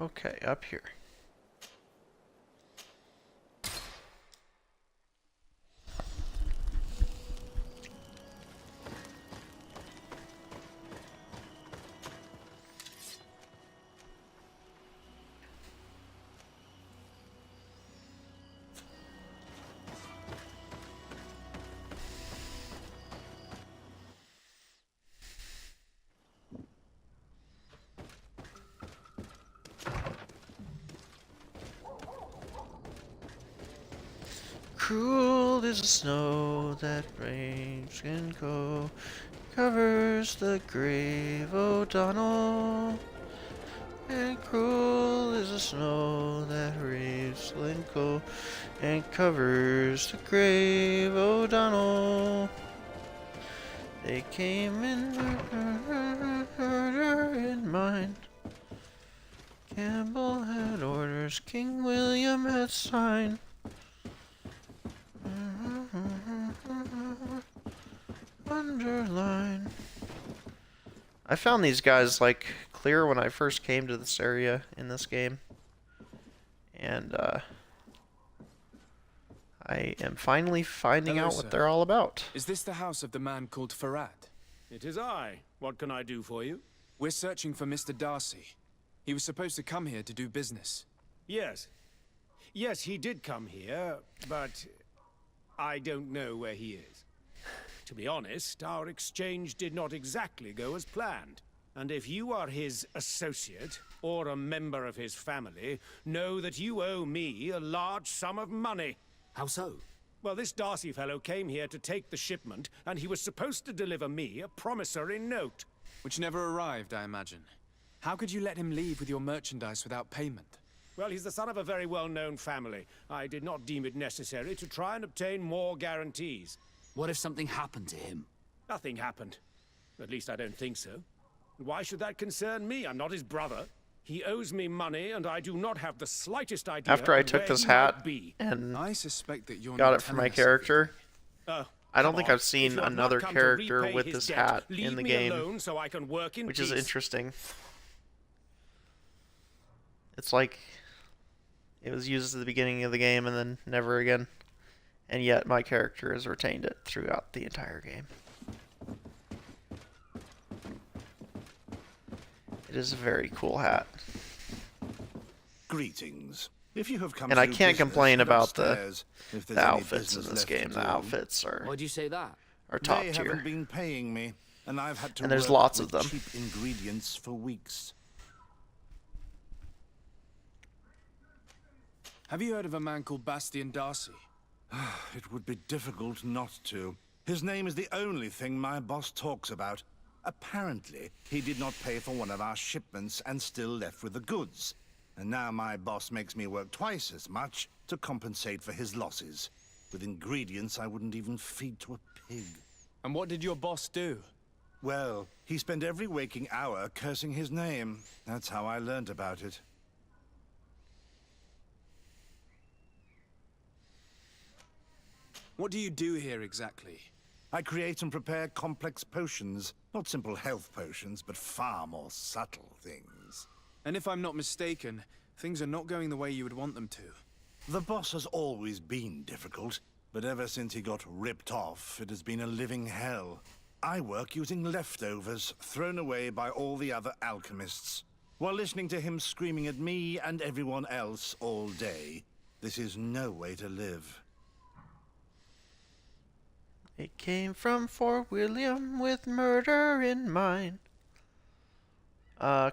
Okay, up here. Cruel is the snow that rains can go, covers the grave O'Donnell. And cruel is the snow that rains and go, and covers the grave O'Donnell. They came in murder in mind. Campbell had orders King William had signed. Underline. I found these guys like clear when I first came to this area in this game, and I am finally finding out what they're all about. Is this the house of the man called Farrat? It is I. What can I do for you? We're searching for Mr. Darcy. He was supposed to come here to do business. Yes. Yes, he did come here, but I don't know where he is. To be honest, our exchange did not exactly go as planned. And if you are his associate, or a member of his family, know that you owe me a large sum of money. How so? Well, this Darcy fellow came here to take the shipment, and he was supposed to deliver me a promissory note. Which never arrived, I imagine. How could you let him leave with your merchandise without payment? Well, he's the son of a very well-known family. I did not deem it necessary to try and obtain more guarantees. What if something happened to him? Nothing happened. At least I don't think so. Why should that concern me? I'm not his brother. He owes me money, and I do not have the slightest idea. After I took this hat and I suspect that you're got it for my character, I don't think on. I've seen another character with this hat in the game, so I can work in which peace. is interesting. It's like it was used at the beginning of the game and then never again. And yet my character has retained it throughout the entire game. It is a very cool hat. Greetings. If you have come and I to can't business, complain head about upstairs if the there's any outfits in business this left game. to The do. outfits are Why'd you say that? top They tier. haven't been paying me, and I've had to And there's work lots of with them. cheap ingredients for weeks. Have you heard of a man called Bastion Darcy? It would be difficult not to. His name is the only thing my boss talks about. Apparently, he did not pay for one of our shipments and still left with the goods. And now my boss makes me work twice as much to compensate for his losses. With ingredients I wouldn't even feed to a pig. And what did your boss do? Well, he spent every waking hour cursing his name. That's how I learned about it. What do you do here exactly? I create and prepare complex potions. Not simple health potions, but far more subtle things. And if I'm not mistaken, things are not going the way you would want them to. The boss has always been difficult, but ever since he got ripped off, it has been a living hell. I work using leftovers thrown away by all the other alchemists, while listening to him screaming at me and everyone else all day. This is no way to live. It came from Fort William with murder in mind.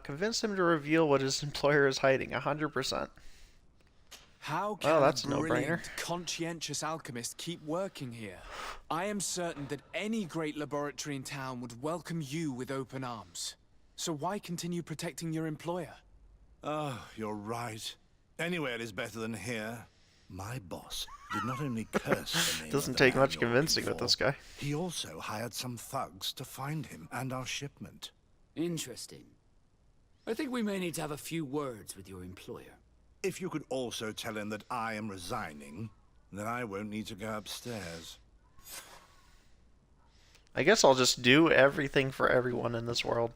Convince him to reveal what his employer is hiding. 100%. How can that's a a no-brainer. brilliant, conscientious alchemist keep working here? I am certain that any great laboratory in town would welcome you with open arms. So why continue protecting your employer? Oh, you're right. Anywhere is better than here. My boss did not only curse the name Doesn't of the take man much you're convincing looking with this for, guy. He also hired some thugs to find him and our shipment. Interesting. I think we may need to have a few words with your employer. If you could also tell him that I am resigning, then I won't need to go upstairs. I guess I'll just do everything for everyone in this world.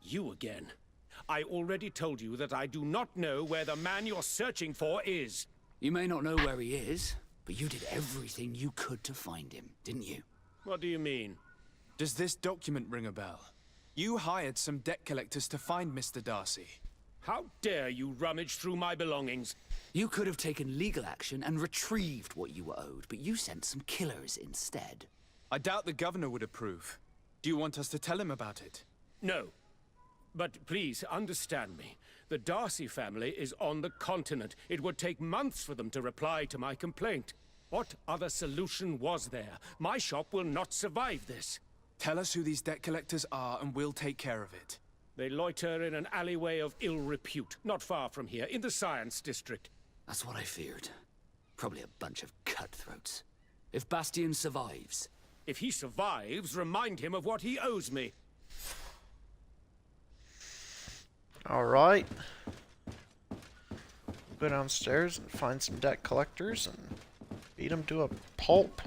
You again. I already told you that I do not know where the man you're searching for is. You may not know where he is, but you did everything you could to find him, didn't you? What do you mean? Does this document ring a bell? You hired some debt collectors to find Mr. Darcy. How dare you rummage through my belongings? You could have taken legal action and retrieved what you were owed, but you sent some killers instead. I doubt the governor would approve. Do you want us to tell him about it? No. But please, understand me. The Darcy family is on the continent. It would take months for them to reply to my complaint. What other solution was there? My shop will not survive this. Tell us who these debt collectors are and we'll take care of it. They loiter in an alleyway of ill repute, not far from here, in the Science District. That's what I feared. Probably a bunch of cutthroats. If Bastian survives... If he survives, remind him of what he owes me. Alright. Go downstairs and find some debt collectors and beat them to a pulp.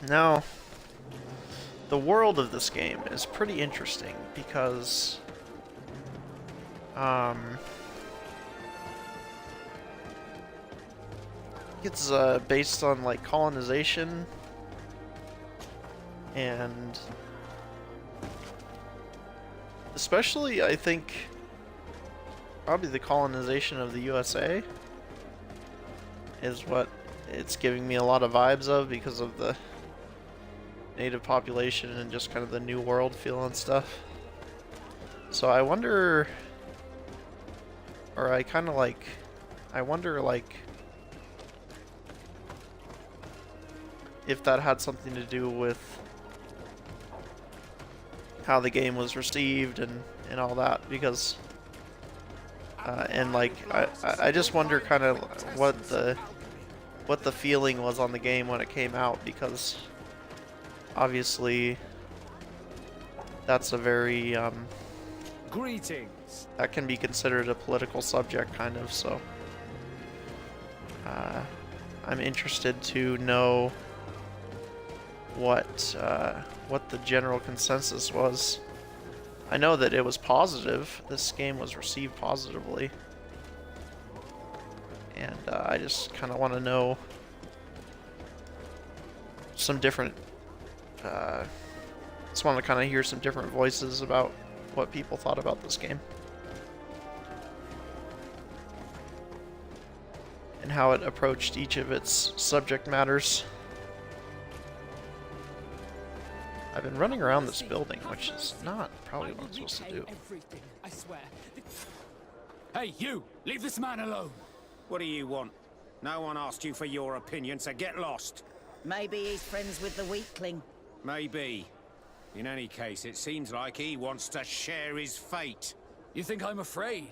Now, the world of this game is pretty interesting because it's based on like colonization and especially I think probably the colonization of the USA is what it's giving me a lot of vibes of because of the native population and just kind of the new world feel and stuff. So I wonder, or I kind of like, I wonder like if that had something to do with how the game was received and all that, because and like I just wonder kind of what the feeling was on the game when it came out, because obviously that's a very Greetings. that can be considered a political subject kind of, so I'm interested to know what the general consensus was. I know that it was positive. This game was received positively, and I just kind of want to know some different. Just want to kind of hear some different voices about what people thought about this game and how it approached each of its subject matters. I've been running around this building, which is not probably what I'm supposed to do. Everything, I swear. Hey, you! Leave this man alone! What do you want? No one asked you for your opinion, so get lost. Maybe he's friends with the weakling. Maybe. In any case, it seems like he wants to share his fate. You think I'm afraid?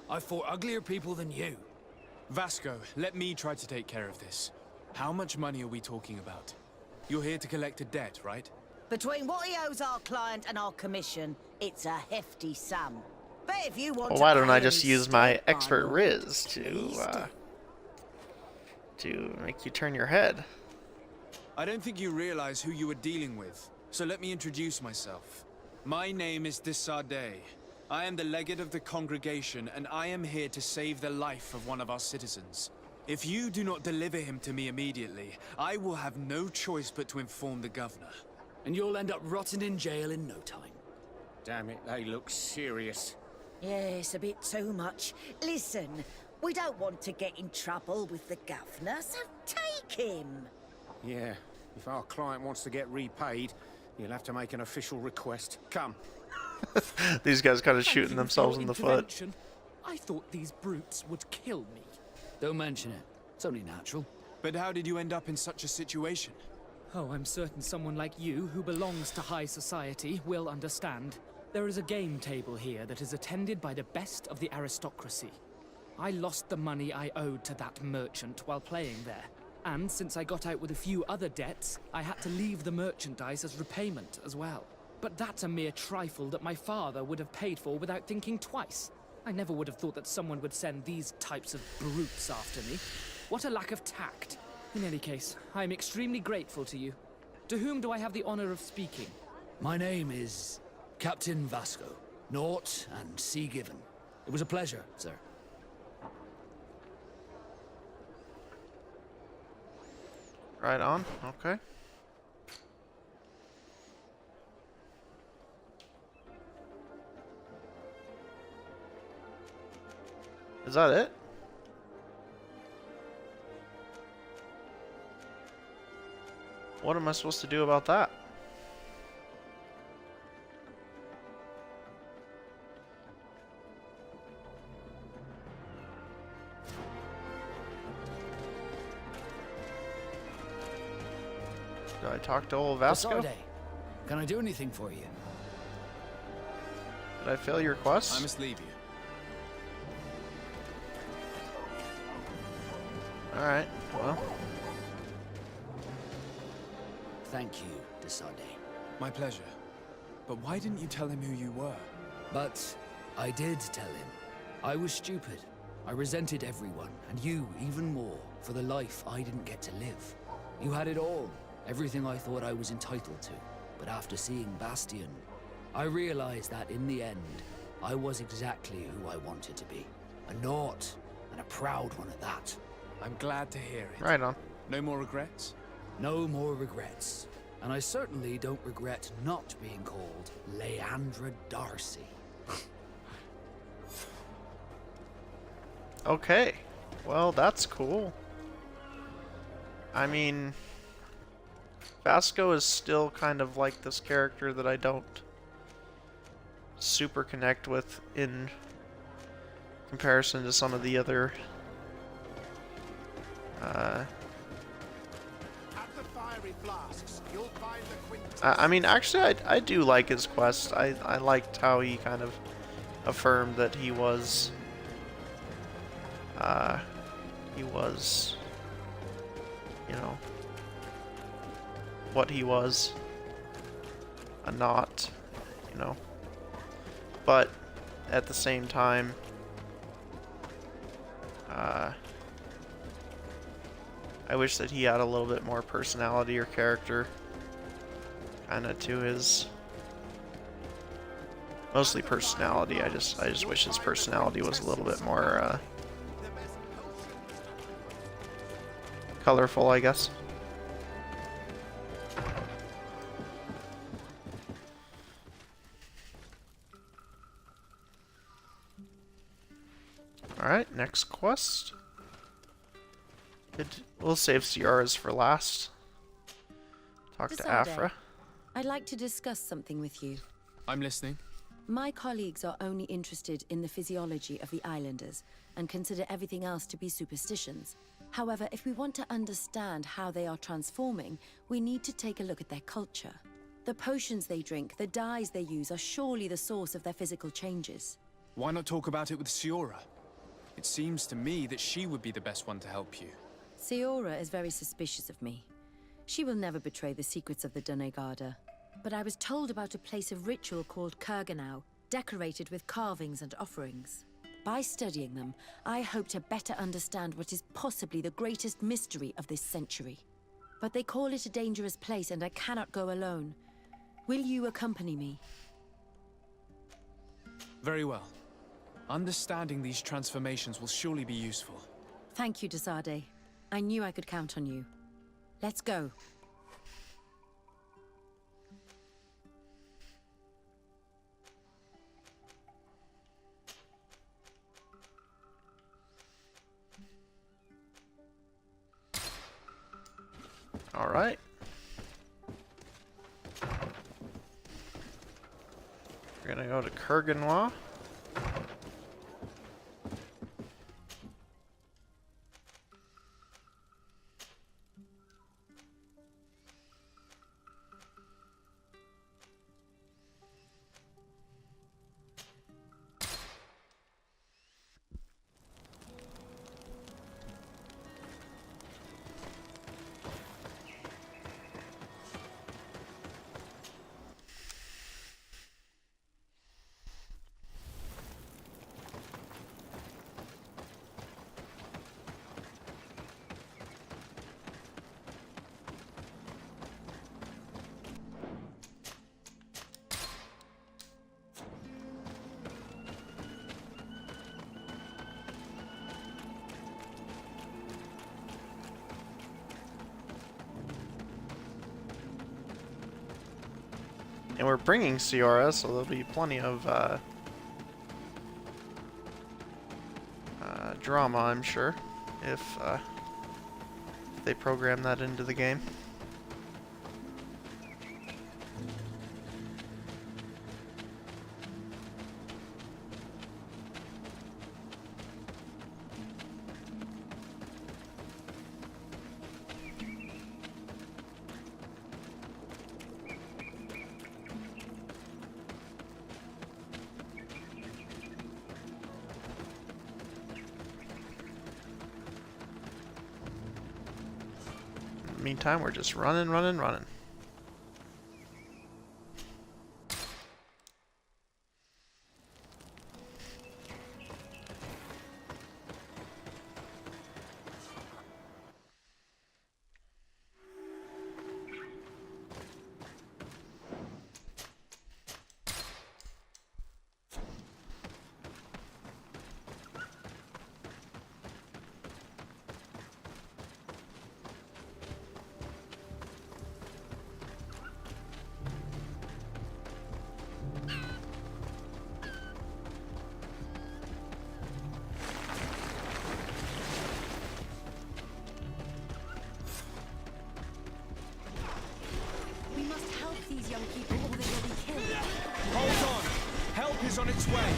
I've fought uglier people than you. Vasco, let me try to take care of this. How much money are we talking about? You're here to collect a debt, right? Between what he owes our client and our commission, it's a hefty sum. But if you want Well, to why don't I pay just him use my instead, expert lord, Riz please to make you turn your head? I don't think you realize who you are dealing with, so let me introduce myself. My name is de Sardet. I am the legate of the congregation, and I am here to save the life of one of our citizens. If you do not deliver him to me immediately, I will have no choice but to inform the governor. And you'll end up rotting in jail in no time. Damn it, they look serious. Yes, a bit too much. Listen, we don't want to get in trouble with the governor, so take him. Yeah, if our client wants to get repaid, you'll have to make an official request. Come. These guys kind of Thank shooting you themselves for in your the foot. intervention. I thought these brutes would kill me. Don't mention it. It's only natural. But how did you end up in such a situation? Oh, I'm certain someone like you, who belongs to high society, will understand. There is a game table here that is attended by the best of the aristocracy. I lost the money I owed to that merchant while playing there. And since I got out with a few other debts, I had to leave the merchandise as repayment as well. But that's a mere trifle that my father would have paid for without thinking twice. I never would have thought that someone would send these types of brutes after me. What a lack of tact. In any case, I am extremely grateful to you. To whom do I have the honor of speaking? My name is Captain Vasco. Naught and sea given. It was a pleasure, sir. Right on. Okay. Is that it? What am I supposed to do about that? Do I talk to old Vasco? Sardet, can I do anything for you? Did I fail your quest? I must leave you. Alright, well. Thank you, de Sardet. My pleasure. But why didn't you tell him who you were? But I did tell him. I was stupid. I resented everyone, and you even more, for the life I didn't get to live. You had it all, everything I thought I was entitled to. But after seeing Bastion, I realized that in the end, I was exactly who I wanted to be. A naught, and a proud one at that. I'm glad to hear it. Right on. No more regrets? No more regrets. And I certainly don't regret not being called Leandra Darcy. Okay. Well, that's cool. I mean, Vasco is still kind of like this character that I don't super connect with in comparison to some of the other I mean, actually, I do like his quest. I liked how he kind of affirmed that he was, you know, what he was, a not, you know. But at the same time, I wish that he had a little bit more personality or character, kind of to his, mostly personality. I just wish his personality was a little bit more colorful, I guess. Alright, next quest. We'll save Ciara's for last. Talk to Afra. I'd like to discuss something with you. I'm listening. My colleagues are only interested in the physiology of the islanders and consider everything else to be superstitions. However, if we want to understand how they are transforming, we need to take a look at their culture. The potions they drink, the dyes they use are surely the source of their physical changes. Why not talk about it with Siora? It seems to me that she would be the best one to help you. Siora is very suspicious of me. She will never betray the secrets of the Doneigada. But I was told about a place of ritual called Kurganau, decorated with carvings and offerings. By studying them, I hope to better understand what is possibly the greatest mystery of this century. But they call it a dangerous place and I cannot go alone. Will you accompany me? Very well. Understanding these transformations will surely be useful. Thank you, Desade. I knew I could count on you. Let's go. All right. We're gonna go to Kurganwa. And we're bringing Ciara, so there'll be plenty of drama, I'm sure, if they program that into the game. Meantime, we're just running. These young people, or they will be killed. Hold on! Help is on its way!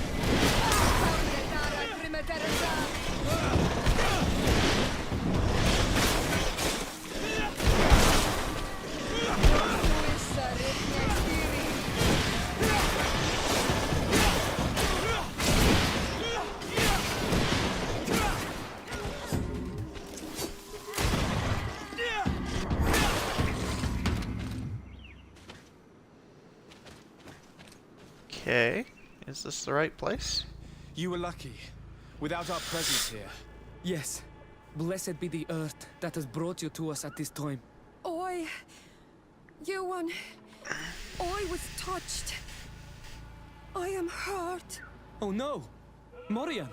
Okay, is this the right place? You were lucky. Without our presence here. Yes. Blessed be the earth that has brought you to us at this time. Yuan, I was touched. I am hurt. Oh no! Morian!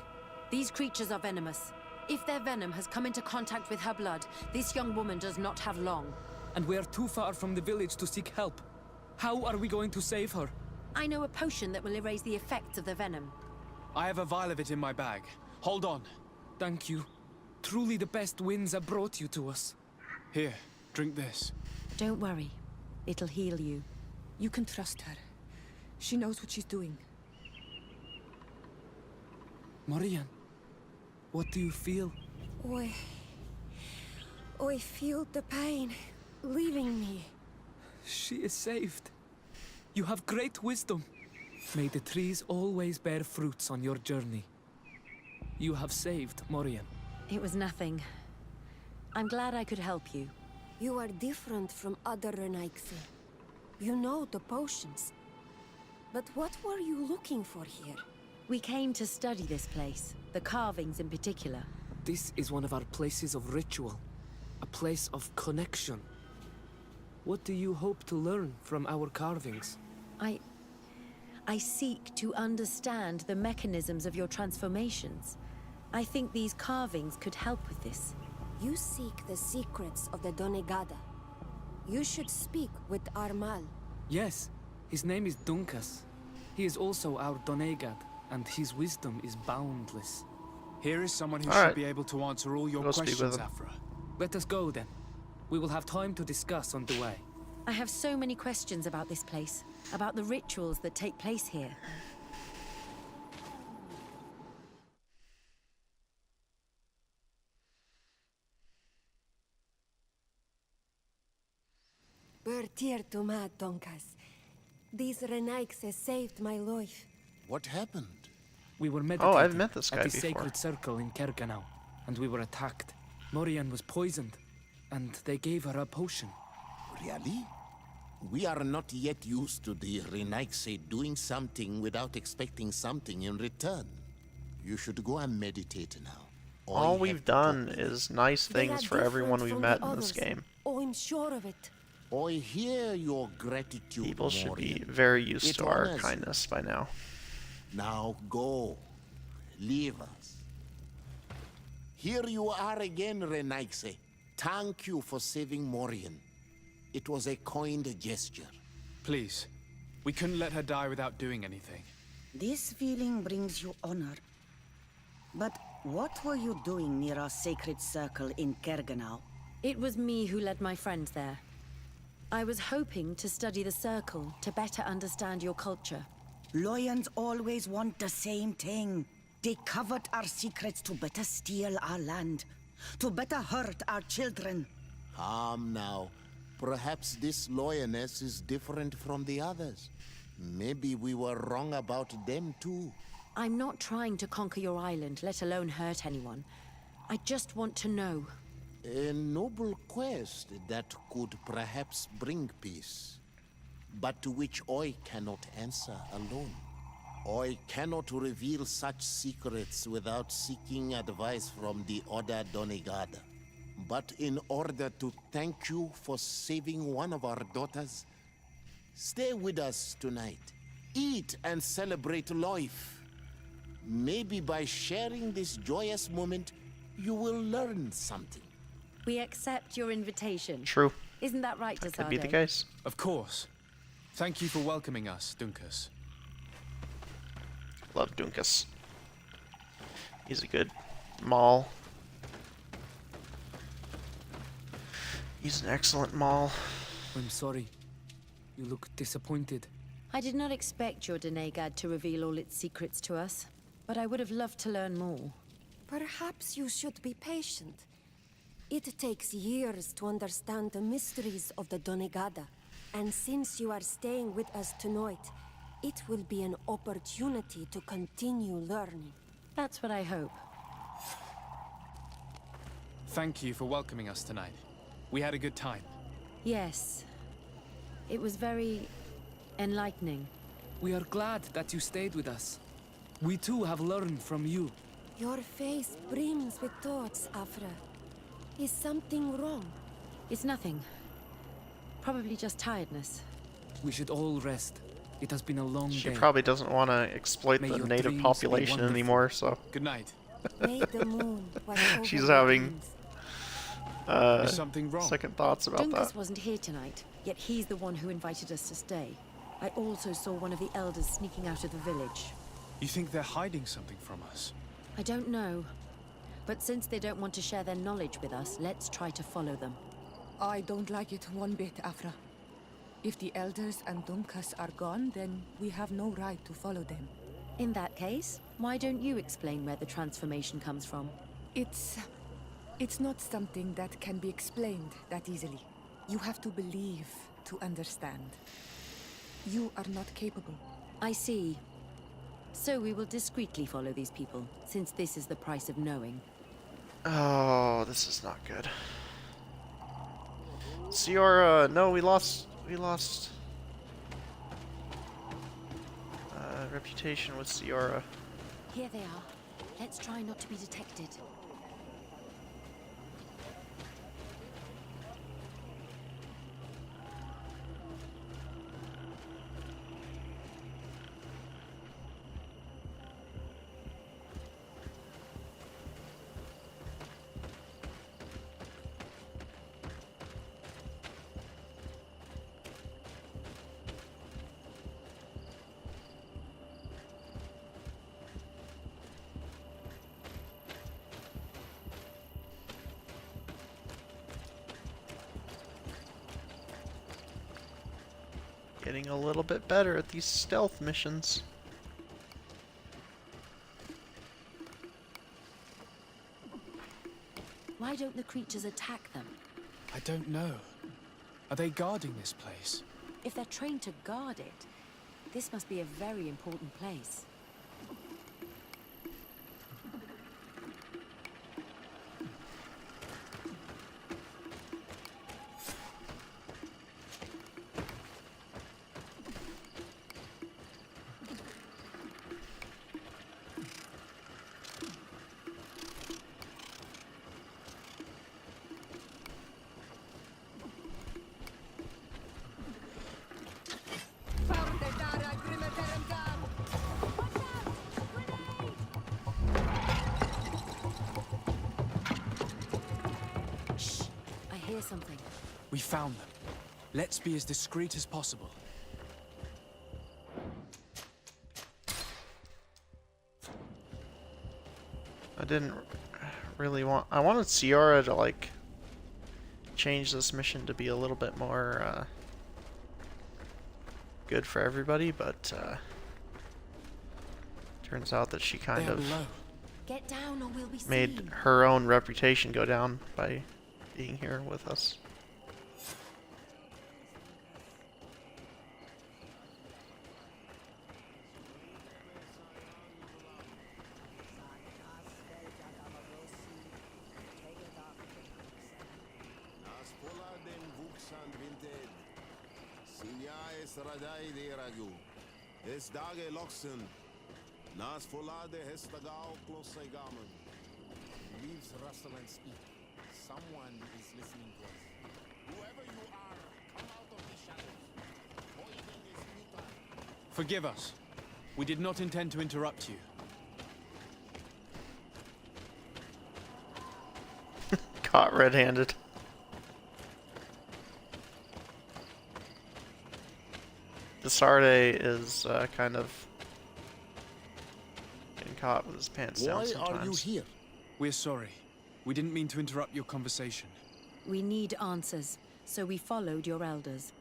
These creatures are venomous. If their venom has come into contact with her blood, this young woman does not have long. And we are too far from the village to seek help. How are we going to save her? I know a potion that will erase the effects of the venom. I have a vial of it in my bag. Hold on. Thank you. Truly the best winds have brought you to us. Here, drink this. Don't worry. It'll heal you. You can trust her. She knows what she's doing. Morian, what do you feel? I feel the pain leaving me. She is saved. You have great wisdom. May the trees always bear fruits on your journey. You have saved Morian. It was nothing. I'm glad I could help you. You are different from other Renaigse. You know the potions. But what were you looking for here? We came to study this place, the carvings in particular. This is one of our places of ritual. A place of connection. What do you hope to learn from our carvings? I seek to understand the mechanisms of your transformations. I think these carvings could help with this. You seek the secrets of the Donegada. You should speak with Armal. Yes, his name is Dunkas. He is also our Donegad, and his wisdom is boundless. Here is someone who All should right. be able to answer all your Go speak with questions, him. Afra. Let us go then. We will have time to discuss on the way. I have so many questions about this place, about the rituals that take place here. Bertir to ma, Donkas. These Renaigse saved my life. What happened? We were Oh, meditating I've met this guy at the before. sacred circle in Kerganau, and we were attacked. Morian was poisoned, and they gave her a potion. Really? We are not yet used to the Renaigse doing something without expecting something in return. You should go and meditate now. All we've done is nice things for everyone we've met in this game. Oh, I'm sure of it. I hear your gratitude, People should be Morian. very used It to our honors kindness by now. Now go. Leave us. Here you are again, Renaigse. Thank you for saving Morian. It was a kind gesture. Please. We couldn't let her die without doing anything. This feeling brings you honor. But what were you doing near our sacred circle in Kerganau? It was me who led my friends there. I was hoping to study the circle to better understand your culture. Loyans always want the same thing. They covet our secrets to better steal our land, to better hurt our children. Calm now. Perhaps this lioness is different from the others. Maybe we were wrong about them too. I'm not trying to conquer your island, let alone hurt anyone. I just want to know. A noble quest that could perhaps bring peace, but to which I cannot answer alone. I cannot reveal such secrets without seeking advice from the other Donegada. But in order to thank you for saving one of our daughters, stay with us tonight. Eat and celebrate life. Maybe by sharing this joyous moment, you will learn something. We accept your invitation. True. Isn't that right, That Desade? could be the case. Of course. Thank you for welcoming us, Dunkas. Love Dunkas. He's a good Maul. He's an excellent Maul. I'm sorry. You look disappointed. I did not expect your Donegad to reveal all its secrets to us, but I would have loved to learn more. Perhaps you should be patient. It takes years to understand the mysteries of the Donegada. And since you are staying with us tonight, it will be an opportunity to continue learning. That's what I hope. Thank you for welcoming us tonight. We had a good time. Yes. It was very enlightening. We are glad that you stayed with us. We too have learned from you. Your face brims with thoughts, Afra. Is something wrong? It's nothing. Probably just tiredness. We should all rest. It has been a long She day. probably doesn't want to exploit May the your native dreams be population wonderful. anymore, so. Good night. May the moon watch over She's your having dreams. Is something wrong? second thoughts about Dunkus that. wasn't here tonight, yet he's the one who invited us to stay. I also saw one of the elders sneaking out of the village. You think they're hiding something from us? I don't know. But since they don't want to share their knowledge with us, let's try to follow them. I don't like it one bit, Afra. If the elders and Dunkas are gone, then we have no right to follow them. In that case, why don't you explain where the transformation comes from? It's not something that can be explained that easily. You have to believe to understand. You are not capable. I see. So we will discreetly follow these people, since this is the price of knowing. Oh, this is not good. Ciora, no, we lost reputation with Ciora. Here they are. Let's try not to be detected. Getting a little bit better at these stealth missions. Why don't the creatures attack them? I don't know. Are they guarding this place? If they're trained to guard it, this must be a very important place. Something. We found them. Let's be as discreet as possible. I didn't really want... I wanted Ciora to, like, change this mission to be a little bit more, good for everybody, but, turns out that she kind of Get down or we'll be made seen. her own reputation go down by being here with us. Leaves rustle and speak. Someone is listening to us. Whoever you are, come out of the shadows. Poison is futile. Forgive us. We did not intend to interrupt you. Caught red-handed. Desarde is kind of getting caught with his pants down sometimes. Why are you here? We're sorry. We didn't mean to interrupt your conversation. We need answers, so we followed your elders.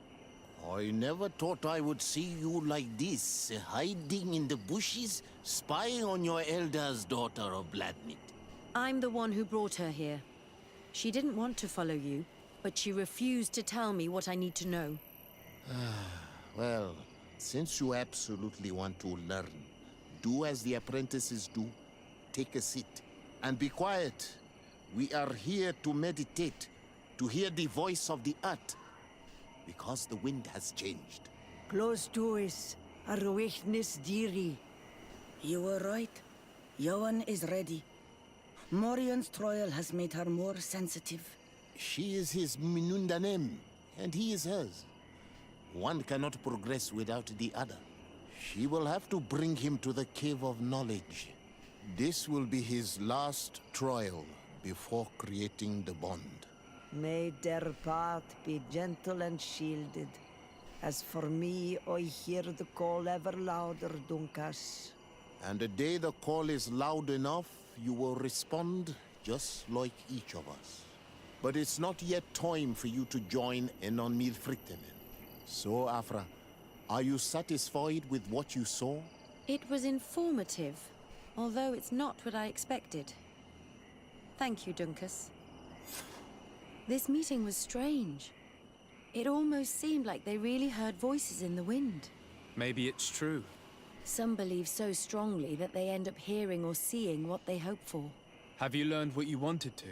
I never thought I would see you like this, hiding in the bushes, spying on your elder's daughter of Bladnit. I'm the one who brought her here. She didn't want to follow you, but she refused to tell me what I need to know. Well, since you absolutely want to learn, do as the apprentices do. Take a seat and be quiet. We are here to meditate, to hear the voice of the earth, because the wind has changed. Close doors, Arwechnis Diri. You were right. Johan is ready. Morian's trial has made her more sensitive. She is his Minundanem, and he is hers. One cannot progress without the other. She will have to bring him to the Cave of Knowledge. This will be his last trial before creating the bond. May their path be gentle and shielded. As for me, I hear the call ever louder, Dunkas. And the day the call is loud enough, you will respond just like each of us. But it's not yet time for you to join in on Midfriktenen. So, Afra, are you satisfied with what you saw? It was informative, although it's not what I expected. Thank you, Dunkus. This meeting was strange. It almost seemed like they really heard voices in the wind. Maybe it's true. Some believe so strongly that they end up hearing or seeing what they hope for. Have you learned what you wanted to?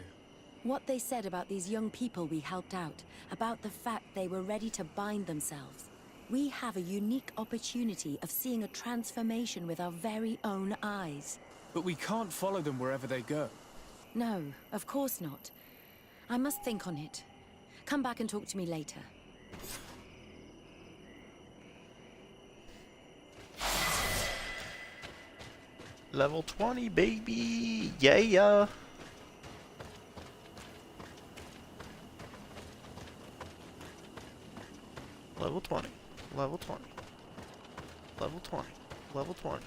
What they said about these young people we helped out, about the fact they were ready to bind themselves. We have a unique opportunity of seeing a transformation with our very own eyes. But we can't follow them wherever they go. No, of course not. I must think on it. Come back and talk to me later. Level 20, baby! Yeah! Level 20. Level 20. Level 20. Level 20.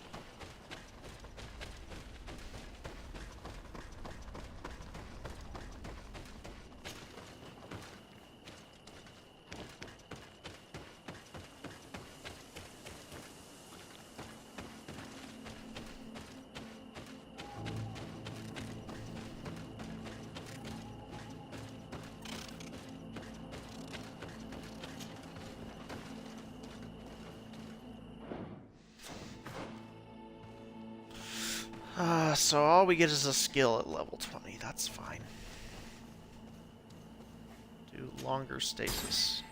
So all we get is a skill at level 20. That's fine. Do longer stasis.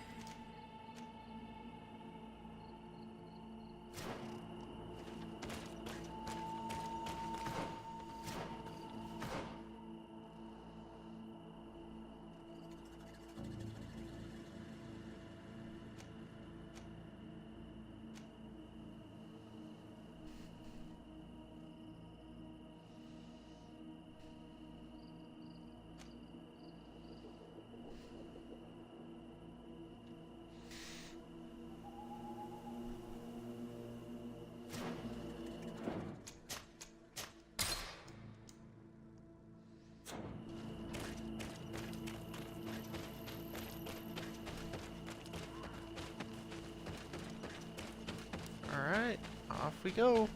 Alright, off we go.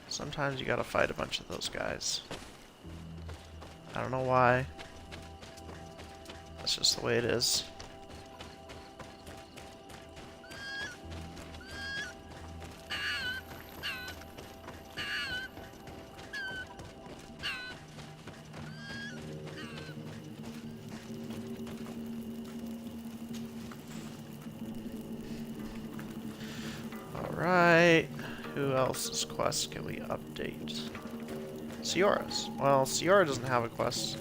Sometimes you gotta fight a bunch of those guys. I don't know why. That's just the way it is. Alright. Who else's quest can we update? Siora's. Well, Siora doesn't have a quest.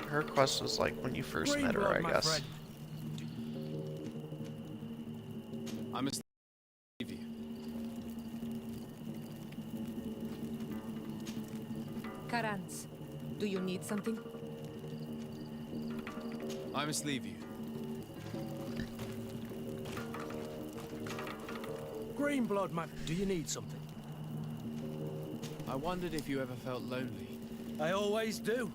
Her quest was like when you first met her, I guess. I must leave you. Karans, do you need something? I must leave you. Greenblood, man. Do you need something? I wondered if you ever felt lonely. I always do.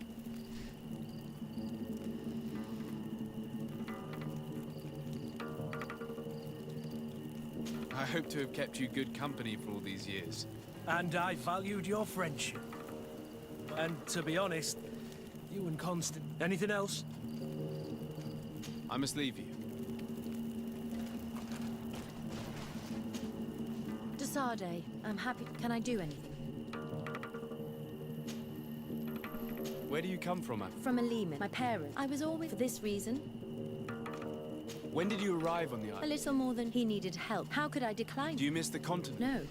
hope to have kept you good company for all these years. And I valued your friendship. And to be honest, you and Constant... Anything else? I must leave you. Desade, I'm happy. Can I do anything? Where do you come from, Anna? From Alima, my parents. I was always for this reason. When did you arrive on the A island? little more than he needed help. How could I decline? Do you miss the continent? No.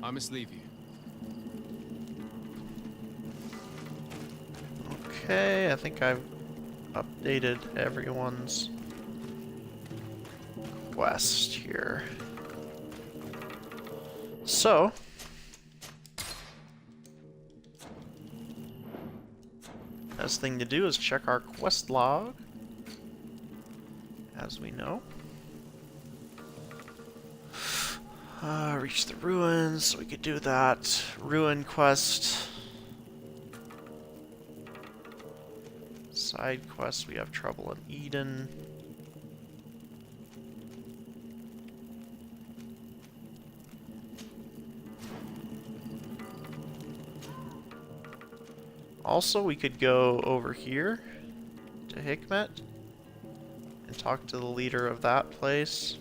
I must leave you. Okay, I think I've updated everyone's quest here. So, best thing to do is check our quest log, as we know. Reach the ruins, so we could do that. Ruin quest. Side quest, we have trouble in Eden. Also, we could go over here to Hikmet and talk to the leader of that place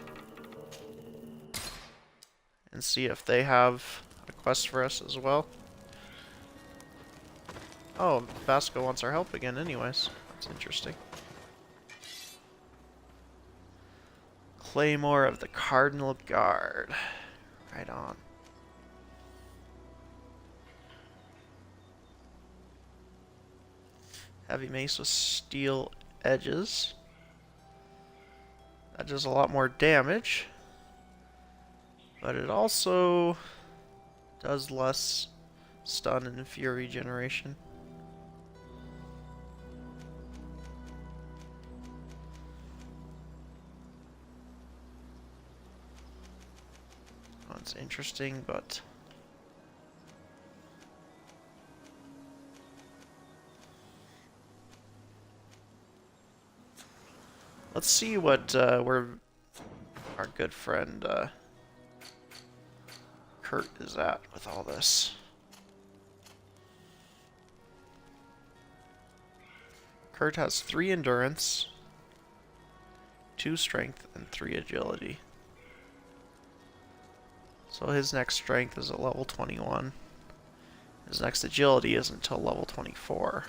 and see if they have a quest for us as well. Oh, Vasco wants our help again anyways. That's interesting. Claymore of the Cardinal Guard. Right on. Heavy mace with steel edges. That does a lot more damage. But it also does less stun and fury generation. That's interesting, but let's see what where our good friend Kurt is at with all this. Kurt has 3 endurance, 2 strength, and 3 agility. So his next strength is at level 21. His next agility isn't until level 24.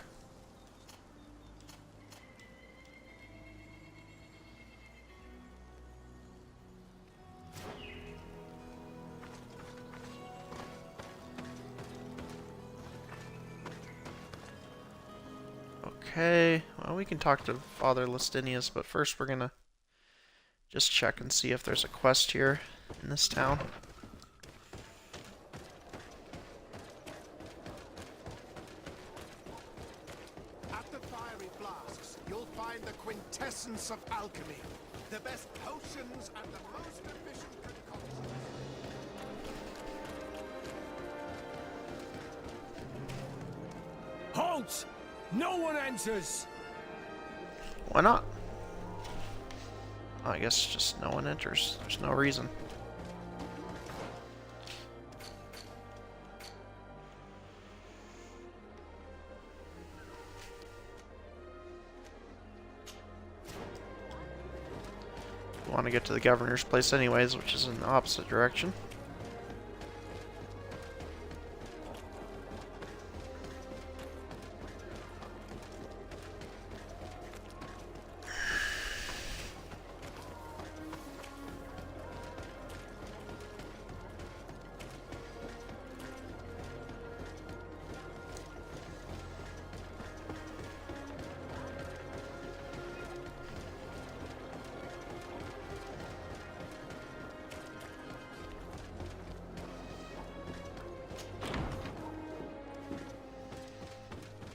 Okay, well, we can talk to Father Listinius, but first we're gonna just check and see if there's a quest here in this town. At the fiery flasks, you'll find the quintessence of alchemy. The best potions and the most efficient concoctions. Halt! No one enters! Why not? I guess just no one enters. There's no reason. We want to get to the governor's place anyways, which is in the opposite direction.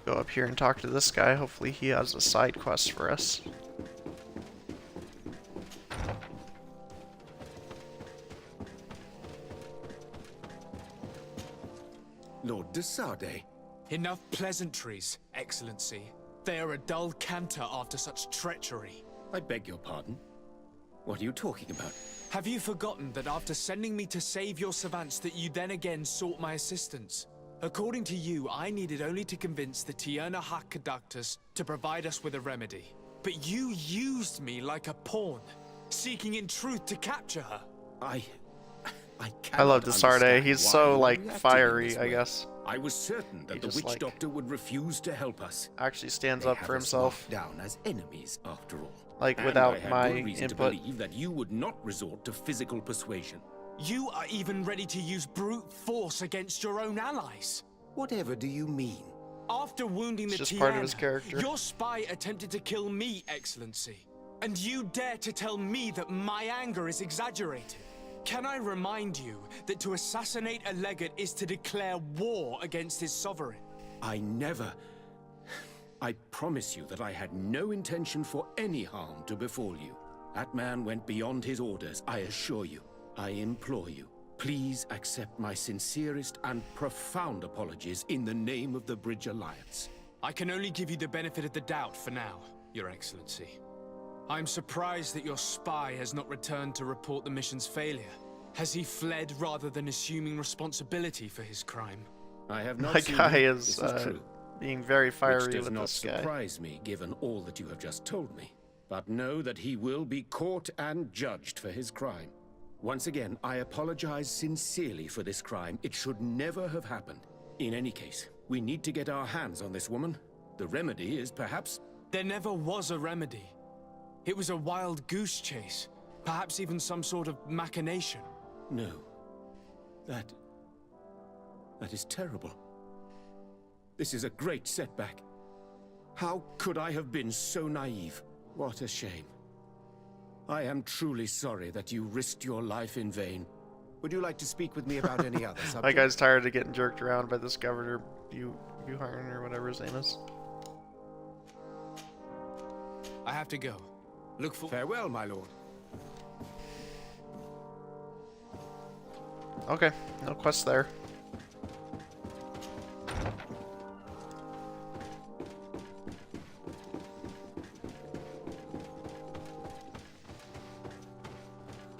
Go up here and talk to this guy. Hopefully he has a side quest for us. Lord Desade. Enough pleasantries, Excellency. They are a dull canter after such treachery. I beg your pardon? What are you talking about? Have you forgotten that after sending me to save your savants that you then again sought my assistance? According to you, I needed only to convince the Tierna Hac Conductus to provide us with a remedy. But you used me like a pawn, seeking in truth to capture her. I love Desarde. He's so, like, fiery, I guess. I was certain that He the just, witch like, doctor would refuse to help us. Actually stands They up have for us himself. marked down as enemies, after all. Like, And without I had my good reason input. to believe that you would not resort to physical persuasion. You are even ready to use brute force against your own allies. Whatever do you mean? After wounding the It's just Tierna, part of his character. your spy attempted to kill me, Excellency. And you dare to tell me that my anger is exaggerated? Can I remind you that to assassinate a legate is to declare war against his sovereign? I never... I promise you that I had no intention for any harm to befall you. That man went beyond his orders, I assure you. I implore you, please accept my sincerest and profound apologies in the name of the Bridge Alliance. I can only give you the benefit of the doubt for now, Your Excellency. I'm surprised that your spy has not returned to report the mission's failure. Has he fled rather than assuming responsibility for his crime? I have not My seen guy him. is This is true. being very fiery Which does with not this guy. surprise me, given all that you have just told me. But know that he will be caught and judged for his crime. Once again, I apologize sincerely for this crime. It should never have happened. In any case, we need to get our hands on this woman. The remedy is perhaps... There never was a remedy. It was a wild goose chase. Perhaps even some sort of machination. No. That is terrible. This is a great setback. How could I have been so naive? What a shame. I am truly sorry that you risked your life in vain. Would you like to speak with me about any other subject? My guy's tired of getting jerked around by this governor, Buharn, or whatever his name is. I have to go. Look for... Farewell, my lord. Okay, no quest there.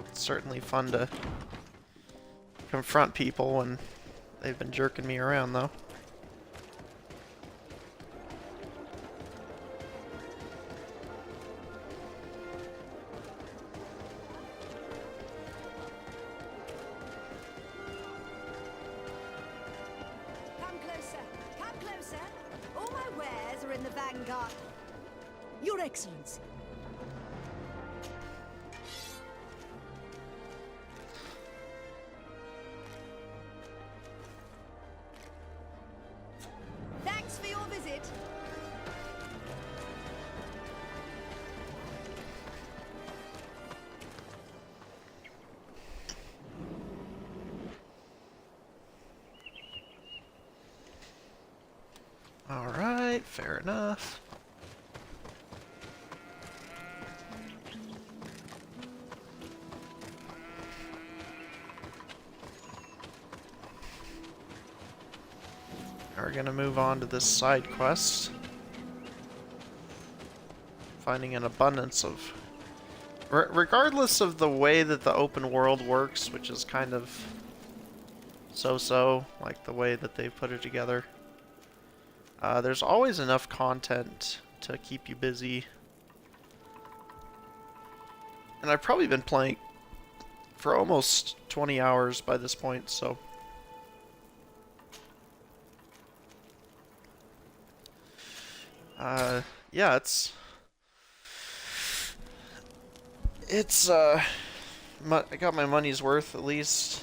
It's certainly fun to confront people when they've been jerking me around, though. Come closer. Come closer. All my wares are in the vanguard. Your Excellency. Thanks for your visit. Alright, fair enough. We're gonna move on to this side quest. Finding an abundance of... regardless of the way that the open world works, which is kind of so-so, like the way that they put it together. There's always enough content to keep you busy. And I've probably been playing for almost 20 hours by this point, so... yeah, I got my money's worth, at least,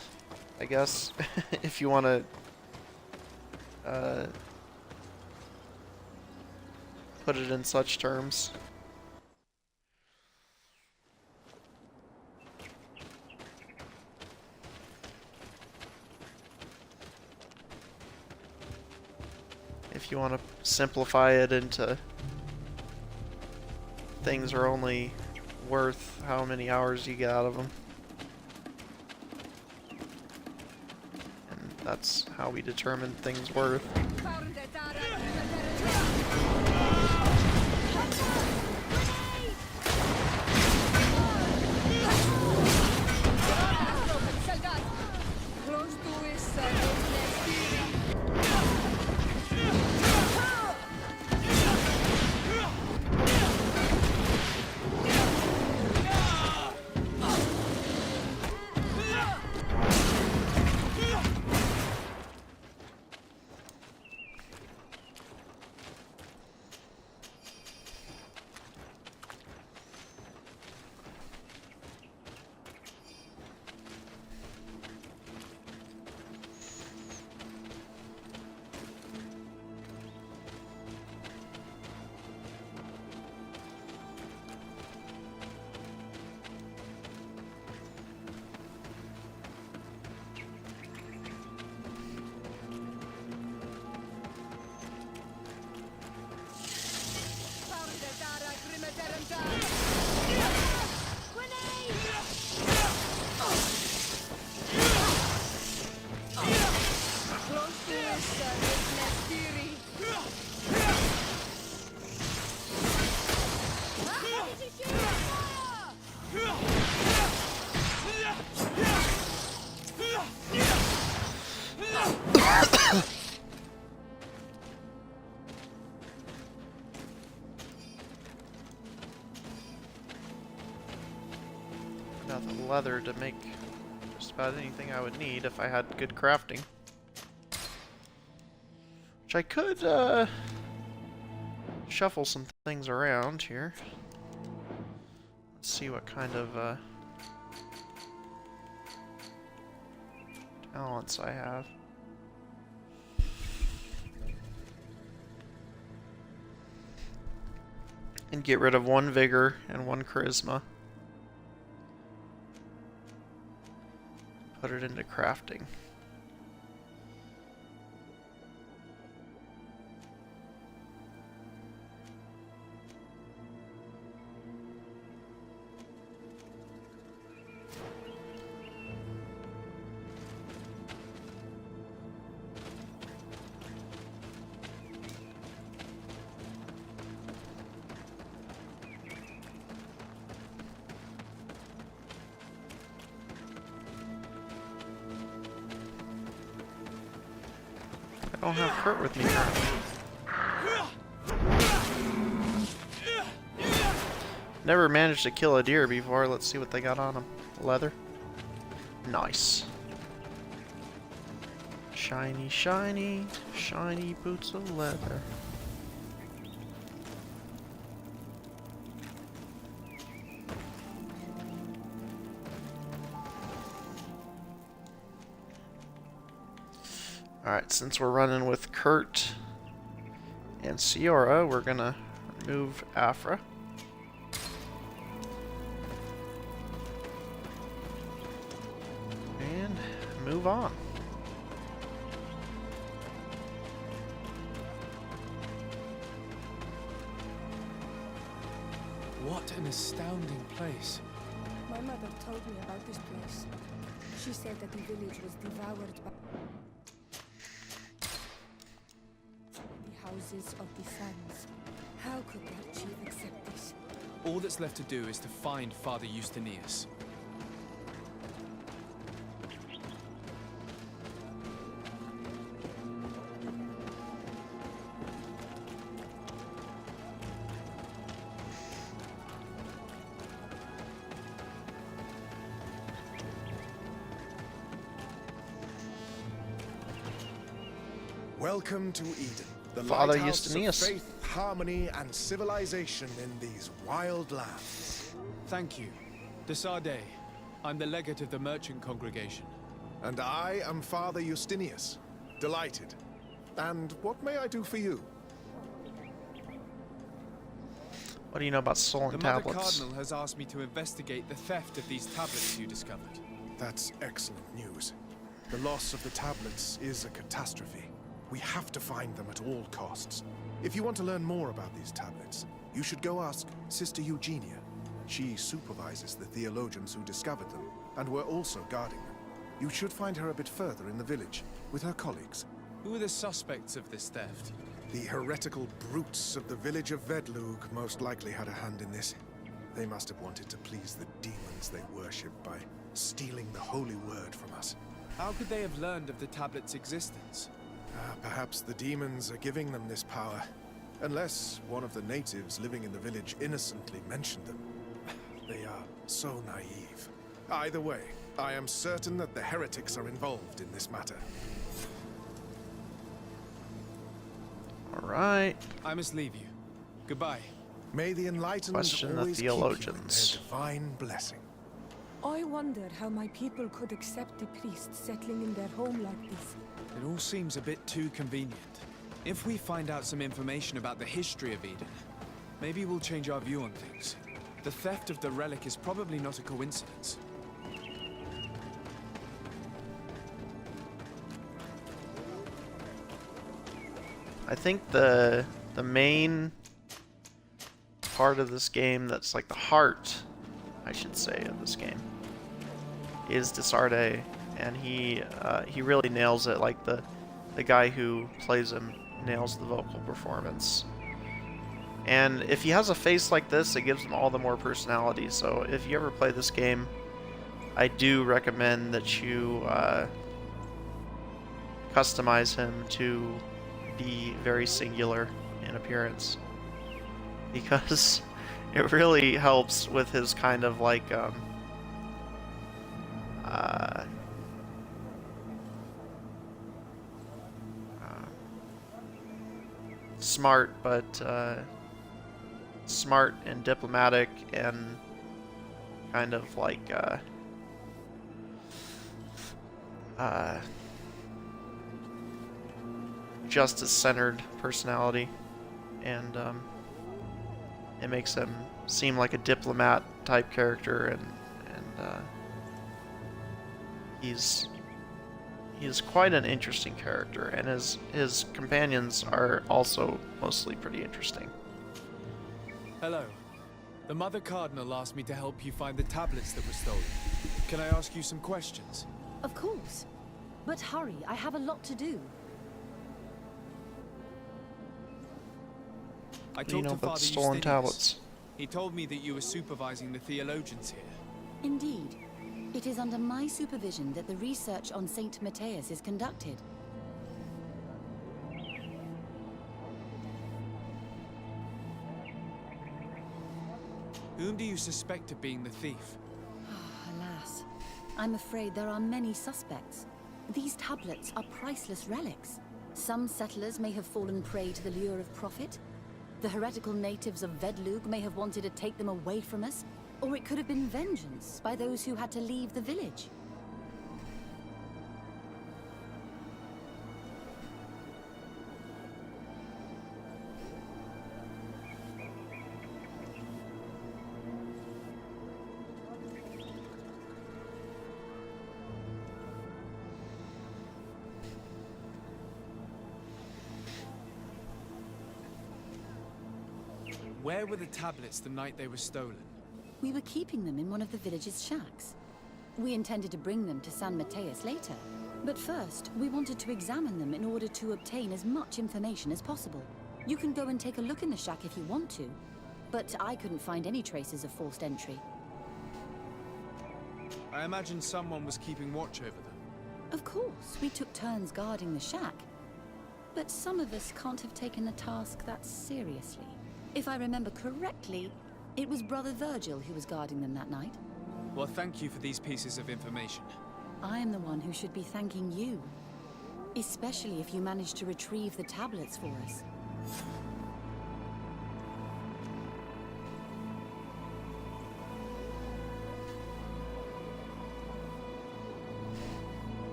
I guess, if you want to, put it in such terms. If you want to simplify it into things are only worth how many hours you get out of them. And that's how we determine things worth. leather to make just about anything I would need if I had good crafting. Which I could, shuffle some things around here. Let's see what kind of, talents I have. And get rid of 1 vigor and 1 charisma. Put it into crafting. I don't have Kurt with me currently. Never managed to kill a deer before. Let's see what they got on them. Leather. Nice. Shiny, shiny, shiny boots of leather. Alright, since we're running with Kurt and Ciora, we're gonna remove Afra. And move on. What an astounding place. My mother told me about this place. She said that the village was devoured by the houses of the sons. How could their chief accept this? All that's left to do is to find Father Justinius. Welcome to Eden, the Father lighthouse Justinius. of faith, harmony, and civilization in these wild lands. Thank you. Desade. I'm the legate of the merchant congregation. And I am Father Justinius. Delighted. And what may I do for you? What do you know about stolen The Mother tablets? Cardinal has asked me to investigate the theft of these tablets you discovered. That's excellent news. The loss of the tablets is a catastrophe. We have to find them at all costs. If you want to learn more about these tablets, you should go ask Sister Eugenia. She supervises the theologians who discovered them, and were also guarding them. You should find her a bit further in the village, with her colleagues. Who are the suspects of this theft? The heretical brutes of the village of Vedlug most likely had a hand in this. They must have wanted to please the demons they worship by stealing the holy word from us. How could they have learned of the tablet's existence? Perhaps the demons are giving them this power. Unless one of the natives living in the village innocently mentioned them. They are so naive. Either way, I am certain that the heretics are involved in this matter. Alright. I must leave you. Goodbye. May the enlightened Question the always keep you in theologians. their divine blessing. I wonder how my people could accept the priests settling in their home like this. It all seems a bit too convenient. If we find out some information about the history of Eden, maybe we'll change our view on things. The theft of the relic is probably not a coincidence. I think the main part of this game that's like the heart, I should say, of this game is Desarde, and he really nails it. Like the guy who plays him nails the vocal performance. And if he has a face like this, it gives him all the more personality. So if you ever play this game, I do recommend that you customize him to be very singular in appearance, because it really helps with his kind of like smart, but smart and diplomatic and kind of like justice-centered personality, and it makes him seem like a diplomat type character, and he's quite an interesting character, and his companions are also mostly pretty interesting. Hello. The Mother Cardinal asked me to help you find the tablets that were stolen. Can I ask you some questions? Of course. But hurry, I have a lot to do. I What do you talked know to about Father the stolen Justinius. tablets? He told me that you were supervising the theologians here. Indeed. It is under my supervision that the research on Saint Matthias is conducted. Whom do you suspect of being the thief? Alas, I'm afraid there are many suspects. These tablets are priceless relics. Some settlers may have fallen prey to the lure of profit. The heretical natives of Vedlug may have wanted to take them away from us, or it could have been vengeance by those who had to leave the village. Where were the tablets the night they were stolen? We were keeping them in one of the village's shacks. We intended to bring them to San Matthias later, but first we wanted to examine them in order to obtain as much information as possible. You can go and take a look in the shack if you want to, but I couldn't find any traces of forced entry. I imagine someone was keeping watch over them. Of course, we took turns guarding the shack, but some of us can't have taken the task that seriously. If I remember correctly, it was Brother Virgil who was guarding them that night. Well, thank you for these pieces of information. I am the one who should be thanking you. Especially if you managed to retrieve the tablets for us.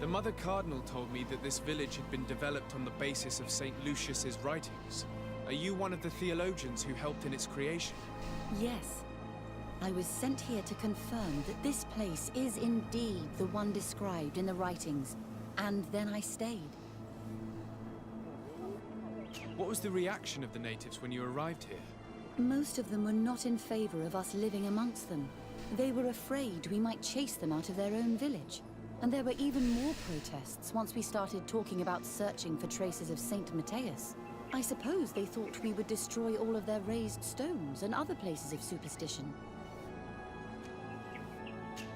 The Mother Cardinal told me that this village had been developed on the basis of St. Lucius's writings. Are you one of the theologians who helped in its creation? Yes. I was sent here to confirm that this place is indeed the one described in the writings, and then I stayed. What was the reaction of the natives when you arrived here? Most of them were not in favor of us living amongst them. They were afraid we might chase them out of their own village. And there were even more protests once we started talking about searching for traces of Saint Matthias. I suppose they thought we would destroy all of their raised stones and other places of superstition.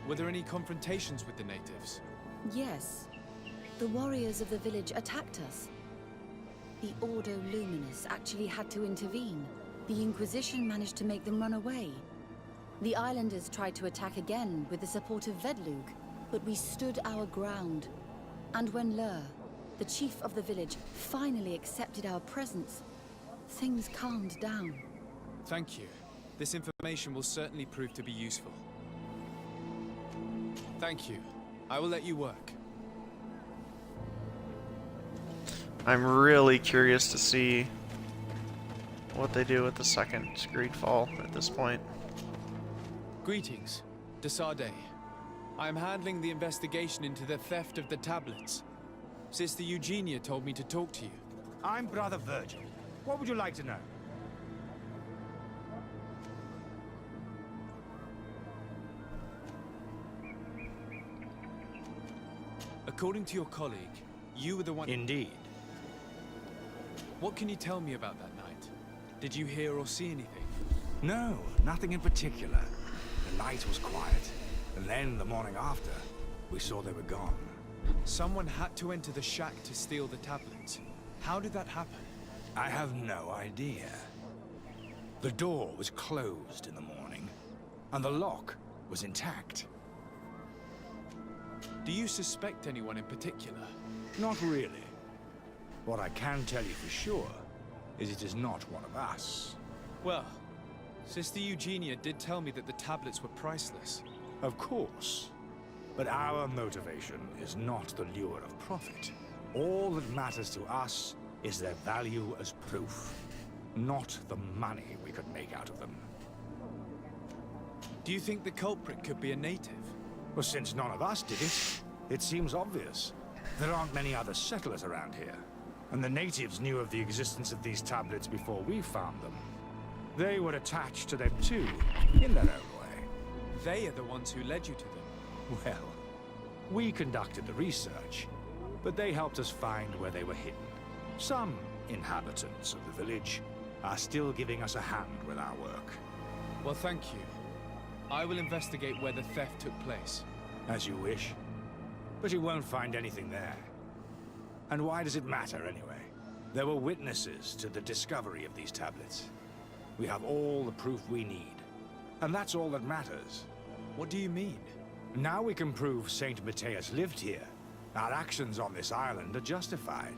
Were there any confrontations with the natives? Yes. The warriors of the village attacked us. The Ordo Luminous actually had to intervene. The Inquisition managed to make them run away. The islanders tried to attack again with the support of Vedlug, but we stood our ground. And when Lur, the chief of the village, finally accepted our presence, things calmed down. Thank you. This information will certainly prove to be useful. Thank you. I will let you work. I'm really curious to see what they do with the second Greedfall at this point. Greetings. Desarde. I am handling the investigation into the theft of the tablets. Sister Eugenia told me to talk to you. I'm Brother Virgil. What would you like to know? According to your colleague, you were the one... Indeed. What can you tell me about that night? Did you hear or see anything? No, nothing in particular. The night was quiet. And then, the morning after, we saw they were gone. Someone had to enter the shack to steal the tablets. How did that happen? I have no idea. The door was closed in the morning, and the lock was intact. Do you suspect anyone in particular? Not really. What I can tell you for sure is it is not one of us. Well, Sister Eugenia did tell me that the tablets were priceless. Of course. But our motivation is not the lure of profit. All that matters to us is their value as proof, not the money we could make out of them. Do you think the culprit could be a native? Well, since none of us did it, it seems obvious. There aren't many other settlers around here, and the natives knew of the existence of these tablets before we found them. They were attached to them too, in their own way. They are the ones who led you to them. Well, we conducted the research, but they helped us find where they were hidden. Some inhabitants of the village are still giving us a hand with our work. Well, thank you. I will investigate where the theft took place. As you wish. But you won't find anything there. And why does it matter, anyway? There were witnesses to the discovery of these tablets. We have all the proof we need. And that's all that matters. What do you mean? Now we can prove Saint Matthias lived here. Our actions on this island are justified.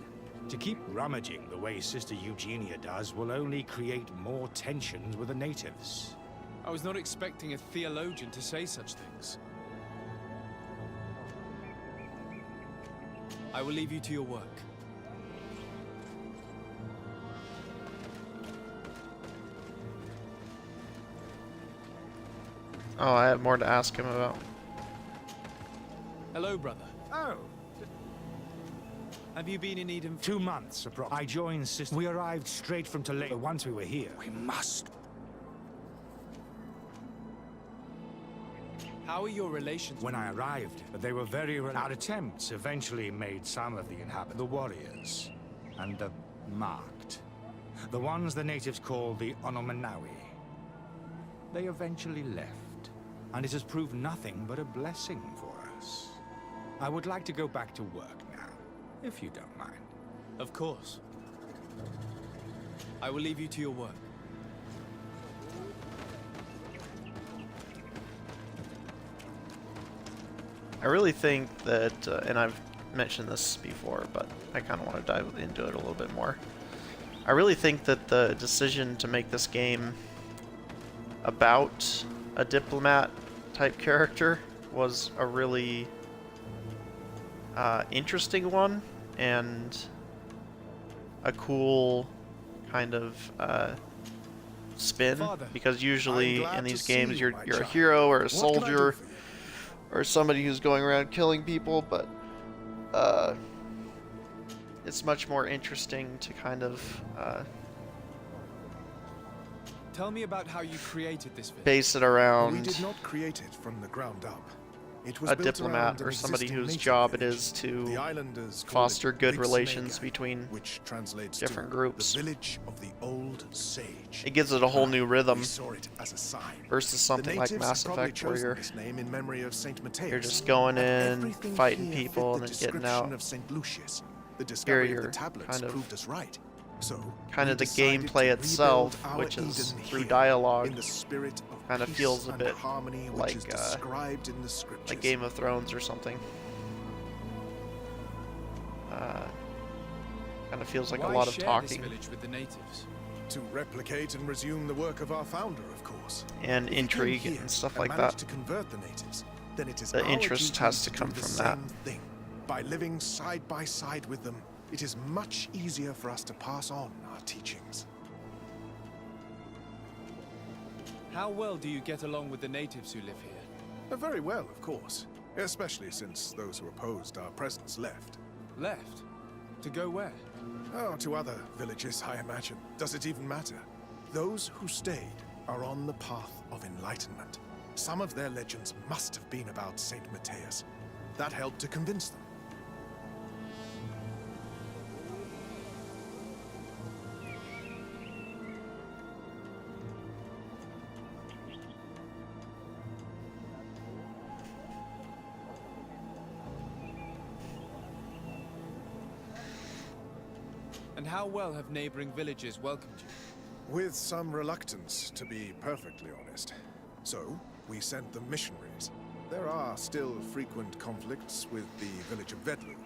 To keep rummaging the way Sister Eugenia does will only create more tensions with the natives. I was not expecting a theologian to say such things. I will leave you to your work. Oh, I have more to ask him about. Hello, brother. Oh. Have you been in Eden? 2 months, I joined Sister. We arrived straight from Toledo once we were here. We must. How are your relations? When I arrived, they were very... Our attempts eventually made some of the inhabitants the warriors, and the marked. The ones the natives call the Onomanawi. They eventually left, and it has proved nothing but a blessing for us. I would like to go back to work now, if you don't mind. Of course. I will leave you to your work. I really think that, and I've mentioned this before, but I kind of want to dive into it a little bit more. I really think that the decision to make this game about a diplomat type character was a really interesting one, and a cool kind of spin, because usually in these games you're a hero or a soldier or somebody who's going around killing people, but it's much more interesting to kind of tell me about how you created this village. Base it around We did not create it from the ground up. It was a built diplomat around or an somebody existing whose native job it village. is to The islanders call foster it good Big relations Snake between which translates different to groups. The village of the old sage. It gives it a whole new rhythm We saw it as a sign. versus something like Mass Effect where you're this name in memory of Saint Matthias. you're just going in, Everything fighting here people, fit and the then getting description out. Of Saint Lucius. The Here discovery of you're the tablets kind of proved us right. So kind of we the decided gameplay to itself, rebuild our which is Eden through here, dialogue, in the spirit of kind of peace feels a and bit harmony, which like is described in the scriptures. like Game of Thrones or something. Kind of feels like Why a lot of share talking this village with the natives? To replicate and resume the work of our founder, of course. and If we came intrigue here and stuff and like managed that. to convert the natives, then it is The our interest duty has to do come the from same that. thing. By living side by side with them, it is much easier for us to pass on our teachings. How well do you get along with the natives who live here? Very well, of course. Especially since those who opposed our presence left. Left? To go where? Oh, to other villages, I imagine. Does it even matter? Those who stayed are on the path of enlightenment. Some of their legends must have been about Saint Matthias. That helped to convince them. And how well have neighboring villages welcomed you? With some reluctance, to be perfectly honest. So, we sent them missionaries. There are still frequent conflicts with the village of Vedlug,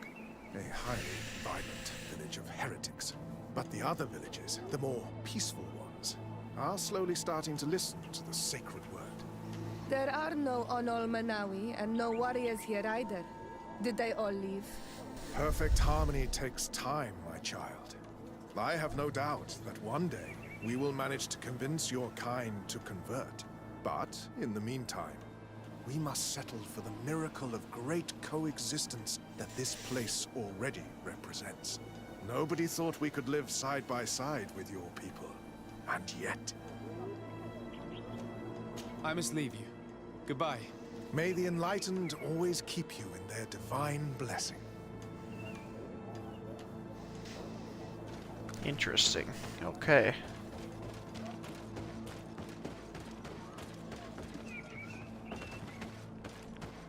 a highly violent village of heretics. But the other villages, the more peaceful ones, are slowly starting to listen to the sacred word. There are no Onol Manawi and no warriors here either. Did they all leave? Perfect harmony takes time, my child. I have no doubt that one day we will manage to convince your kind to convert. But in the meantime, we must settle for the miracle of great coexistence that this place already represents. Nobody thought we could live side by side with your people. And yet... I must leave you. Goodbye. May the enlightened always keep you in their divine blessing. Interesting. Okay.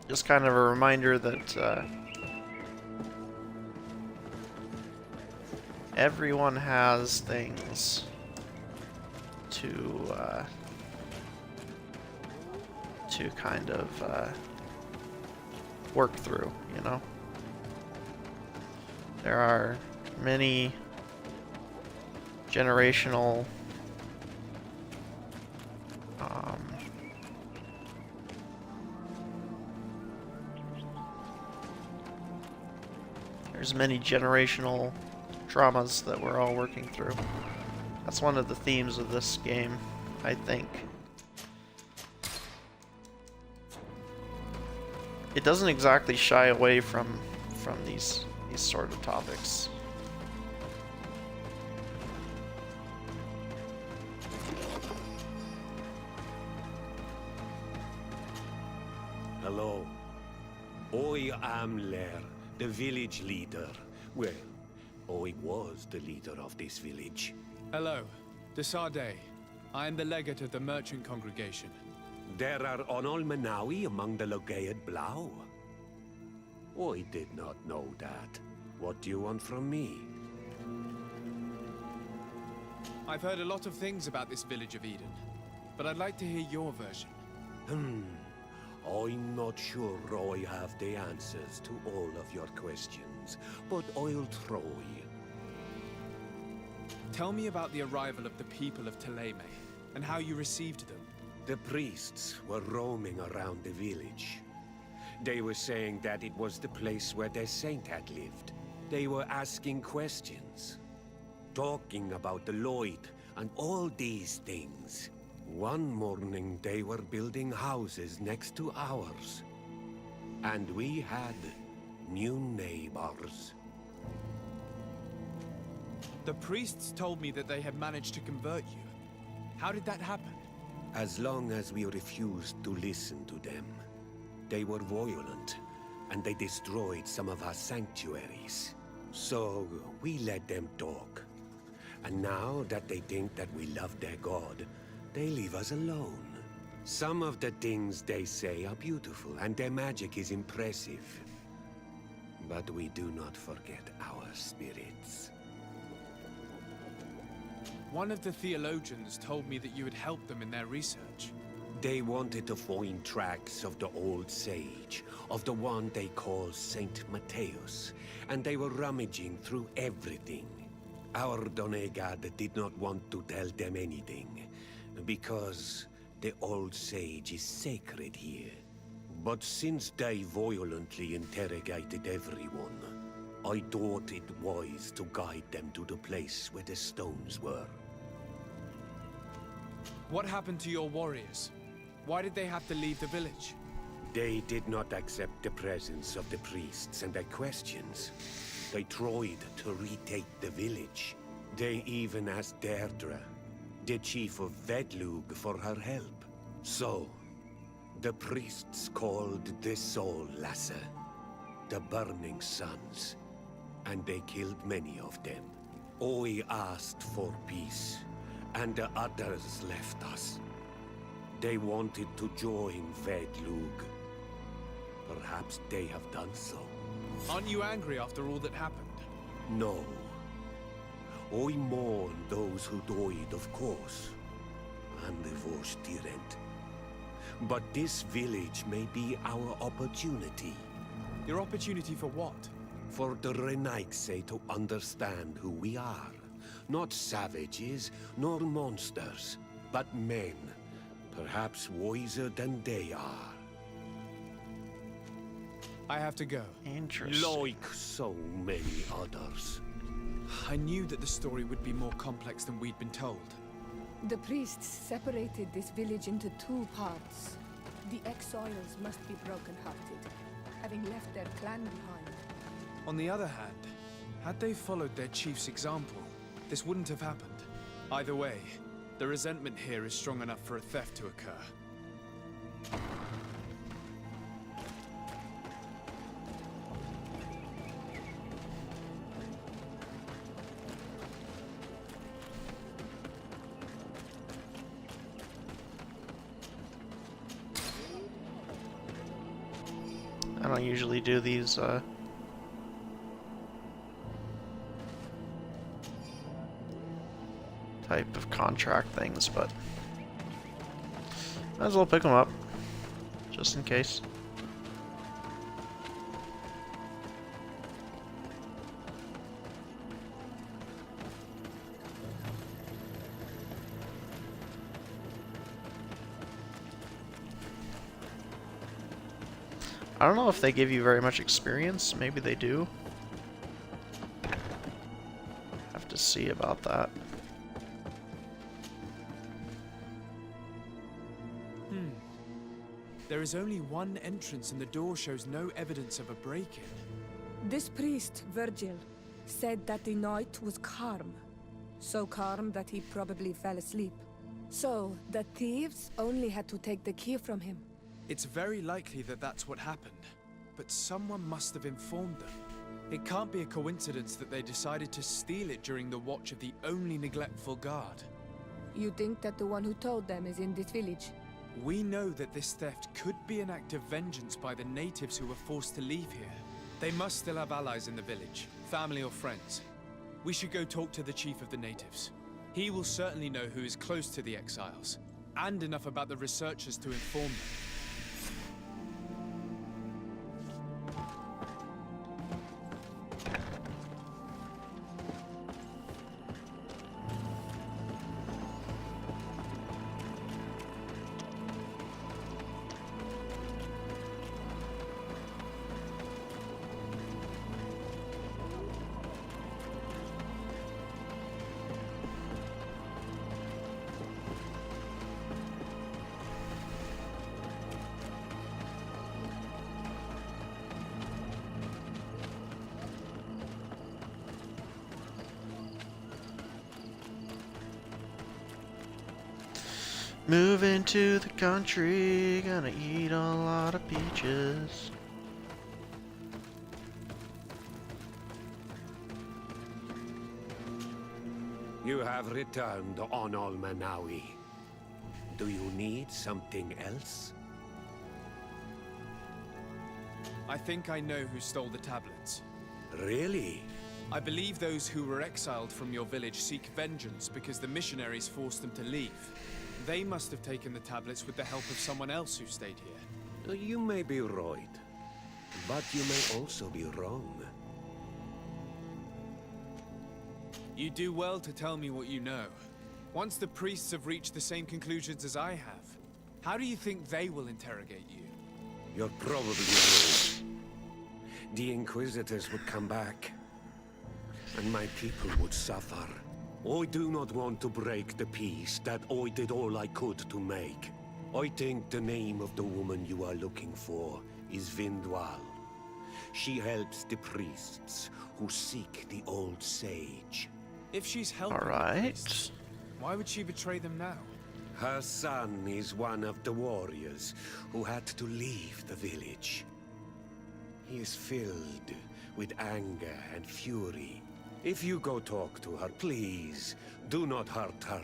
Just kind of a reminder that everyone has things to kind of work through, you know? There are many generational there's many generational traumas that we're all working through. That's one of the themes of this game, I think. It doesn't exactly shy away from these sort of topics. Hello. I am Lair, the village leader. Well, I was the leader of this village. Hello. Desarde. I am the legate of the merchant congregation. There are Onol Manawi among the Logaed Blau. I did not know that. What do you want from me? I've heard a lot of things about this village of Eden, but I'd like to hear your version. I'm not sure I have the answers to all of your questions, but I'll try. Tell me about the arrival of the people of Thélème, and how you received them. The priests were roaming around the village. They were saying that it was the place where their saint had lived. They were asking questions, talking about the Lloyd and all these things. One morning they were building houses next to ours. And we had new neighbors. The priests told me that they had managed to convert you. How did that happen? As long as we refused to listen to them. They were violent, and they destroyed some of our sanctuaries. So we let them talk. And now that they think that we love their god, they leave us alone. Some of the things they say are beautiful, and their magic is impressive. But we do not forget our spirits. One of the theologians told me that you had helped them in their research. They wanted to find tracks of the old sage, of the one they call Saint Matthäus, and they were rummaging through everything. Our Donegad did not want to tell them anything, because the old sage is sacred here. But since they violently interrogated everyone, I thought it wise to guide them to the place where the stones were. What happened to your warriors? Why did they have to leave the village? They did not accept the presence of the priests and their questions. They tried to retake the village. They even asked Deirdre, the chief of Vedlug, for her help. So, the priests called the Soul Lasser, the Burning Suns, and they killed many of them. I asked for peace, and the others left us. They wanted to join Vedlug. Perhaps they have done so. Aren't you angry after all that happened? No. I mourn those who died, of course, and the Vorstirent. But this village may be our opportunity. Your opportunity for what? For the Renaigse to understand who we are, Not savages, nor monsters, but men. Perhaps wiser than they are. I have to go. Interesting. Like so many others. I knew that the story would be more complex than we'd been told. The priests separated this village into two parts. The exiles must be broken-hearted, having left their clan behind. On the other hand, had they followed their chief's example, this wouldn't have happened. Either way, the resentment here is strong enough for a theft to occur. I don't usually do these, type of contract things, but might as well pick them up, just in case. I don't know if they give you very much experience. Maybe they do. Have to see about that. There is only one entrance and the door shows no evidence of a break-in. This priest, Virgil, said that the night was calm. So calm that he probably fell asleep. So, the thieves only had to take the key from him. It's very likely that that's what happened, but someone must have informed them. It can't be a coincidence that they decided to steal it during the watch of the only neglectful guard. You think that the one who told them is in this village? We know that this theft could be an act of vengeance by the natives who were forced to leave here. They must still have allies in the village, family or friends. We should go talk to the chief of the natives. He will certainly know who is close to the exiles, and enough about the researchers to inform them. Moving to the country, gonna eat a lot of peaches. You have returned on Almanawi. Do you need something else? I think I know who stole the tablets. Really? I believe those who were exiled from your village seek vengeance because the missionaries forced them to leave. They must have taken the tablets with the help of someone else who stayed here. You may be right, but you may also be wrong. You do well to tell me what you know. Once the priests have reached the same conclusions as I have, how do you think they will interrogate you? You're probably right. The Inquisitors would come back, and my people would suffer. I do not want to break the peace that I did all I could to make. I think the name of the woman you are looking for is Vindwal. She helps the priests who seek the old sage. If she's helping the priests, why would she betray them now? Her son is one of the warriors who had to leave the village. He is filled with anger and fury. If you go talk to her, please, do not hurt her.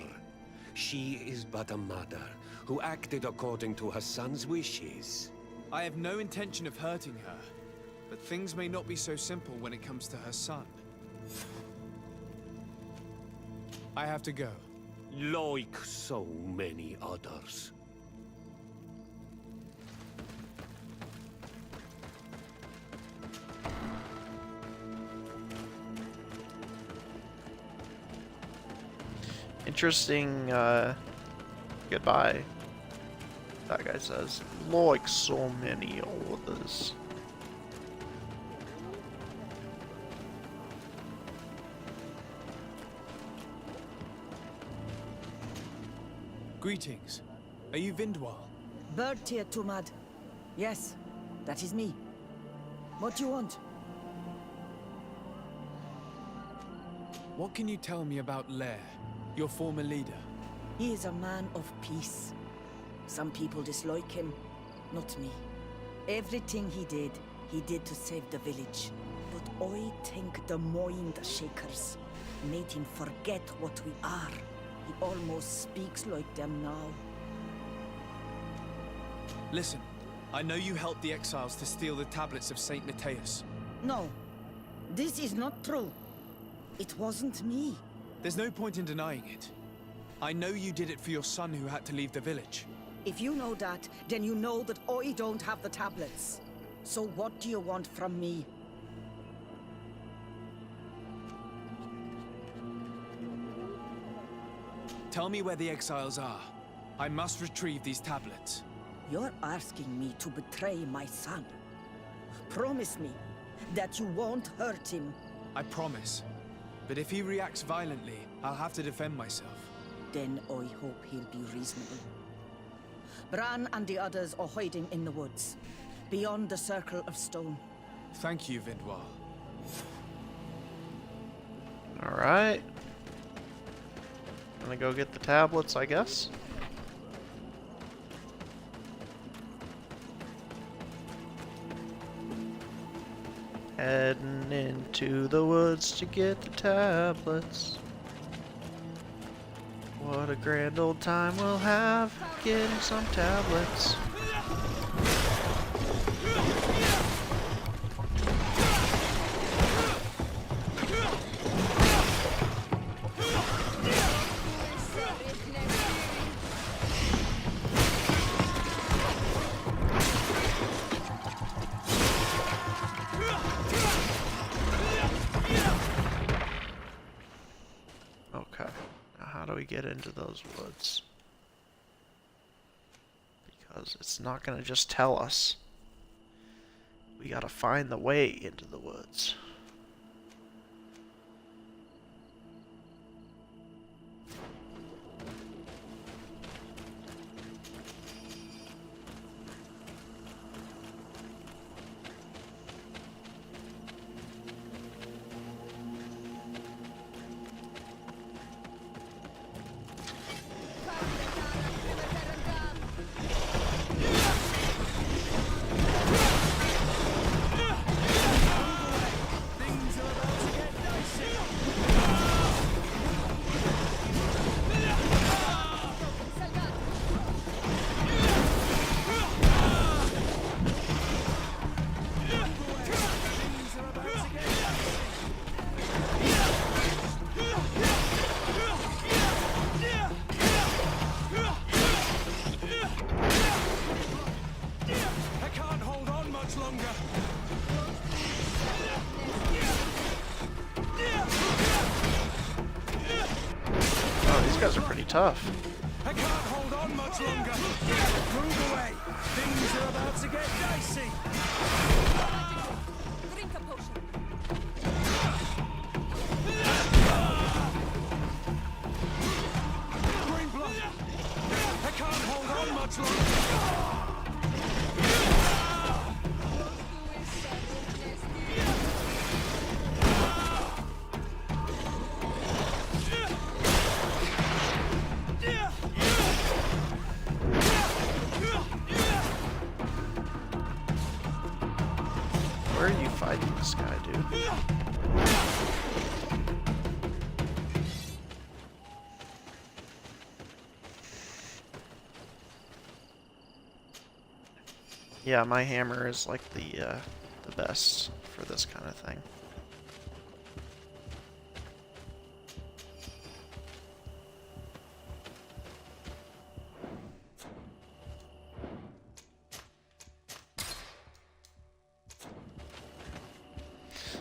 She is but a mother who acted according to her son's wishes. I have no intention of hurting her, but things may not be so simple when it comes to her son. I have to go. Like so many others. Interesting, goodbye. That guy says, like so many others. Greetings. Are you Vindwal? Bertier Tumad. Yes, that is me. What do you want? What can you tell me about Lair, your former leader? He is a man of peace. Some people dislike him, not me. Everything he did to save the village. But I think the mind shakers made him forget what we are. He almost speaks like them now. Listen, I know you helped the exiles to steal the tablets of Saint Matthias. No, this is not true. It wasn't me. There's no point in denying it. I know you did it for your son who had to leave the village. If you know that, then you know that I don't have the tablets. So what do you want from me? Tell me where the exiles are. I must retrieve these tablets. You're asking me to betray my son. Promise me that you won't hurt him. I promise. But if he reacts violently, I'll have to defend myself. Then I hope he'll be reasonable. Bran and the others are hiding in the woods, beyond the circle of stone. Thank you, Vindwal. Alright. Gonna go get the tablets, I guess. Heading into the woods to get the tablets. What a grand old time we'll have getting some tablets. Okay, now how do we get into those woods? Because it's not gonna just tell us. We gotta find the way into the woods. Tough. I can't hold on much longer. Move away. Things are about to get dicey. Drink a potion. Green blood. I can't hold on much longer. Where are you fighting this guy, dude? Yeah, my hammer is like the best for this kind of thing.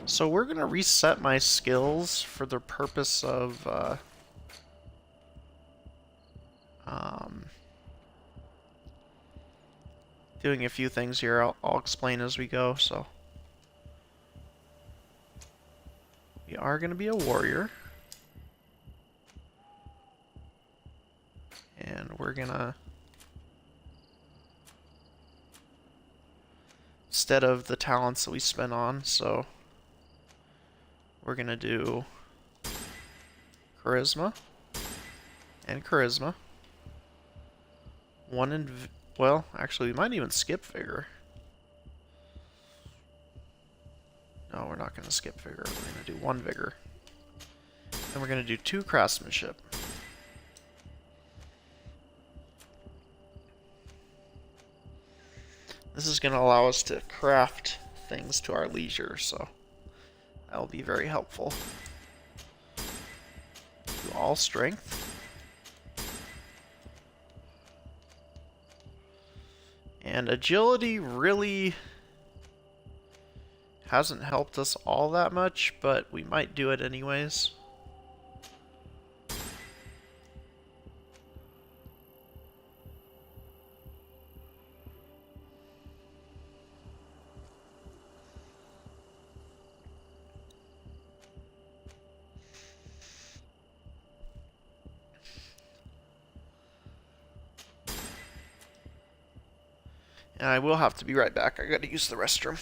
So we're gonna reset my skills for the purpose of doing a few things here I'll explain as we go, so. We are going to be a warrior. And we're going to, instead of the talents that we spent on, so we're going to do charisma and charisma. One in, well, actually we might even skip vigor. No, we're not going to skip vigor. We're going to do 1 vigor. And we're going to do 2 craftsmanship. This is going to allow us to craft things to our leisure, so that will be very helpful. Do all strength. And agility really hasn't helped us all that much, but we might do it anyways. And I will have to be right back. I gotta use the restroom.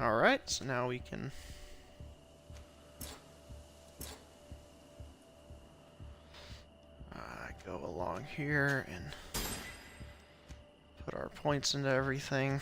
Alright, so now we can go along here and put our points into everything.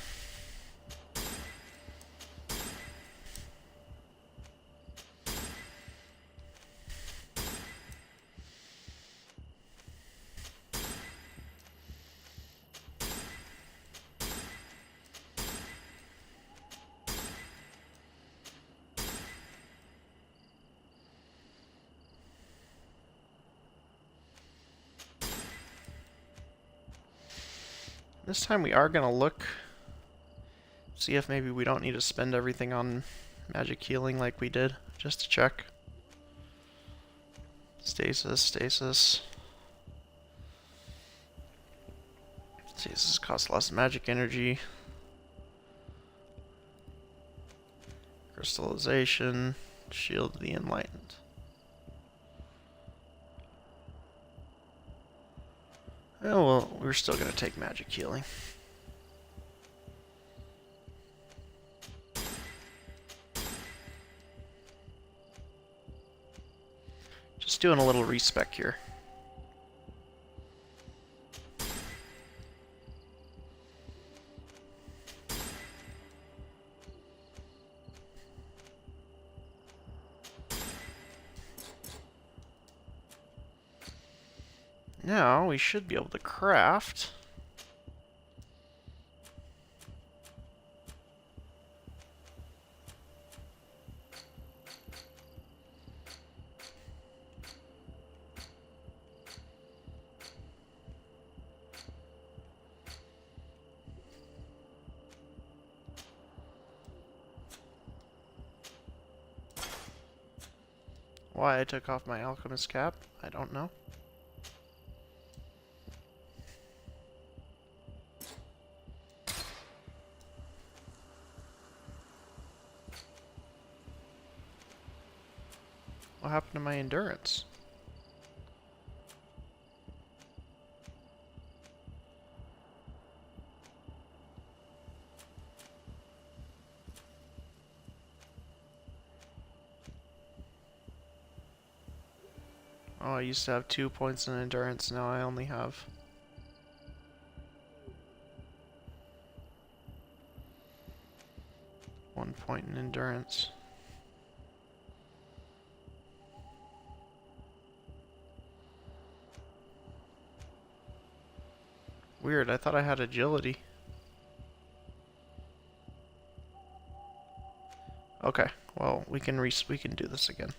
This time we are going to look, see if maybe we don't need to spend everything on magic healing like we did, just to check. Stasis, stasis. Stasis costs less magic energy. Crystallization, shield of the enlightened. Oh, well, we're still going to take magic healing. Just doing a little respec here. Now we should be able to craft why I took off my alchemist cap, I don't know. What happened to my endurance? Oh, I used to have 2 points in endurance, now I only have 1 point in endurance. Weird, I thought I had agility. Okay, well, we can do this again.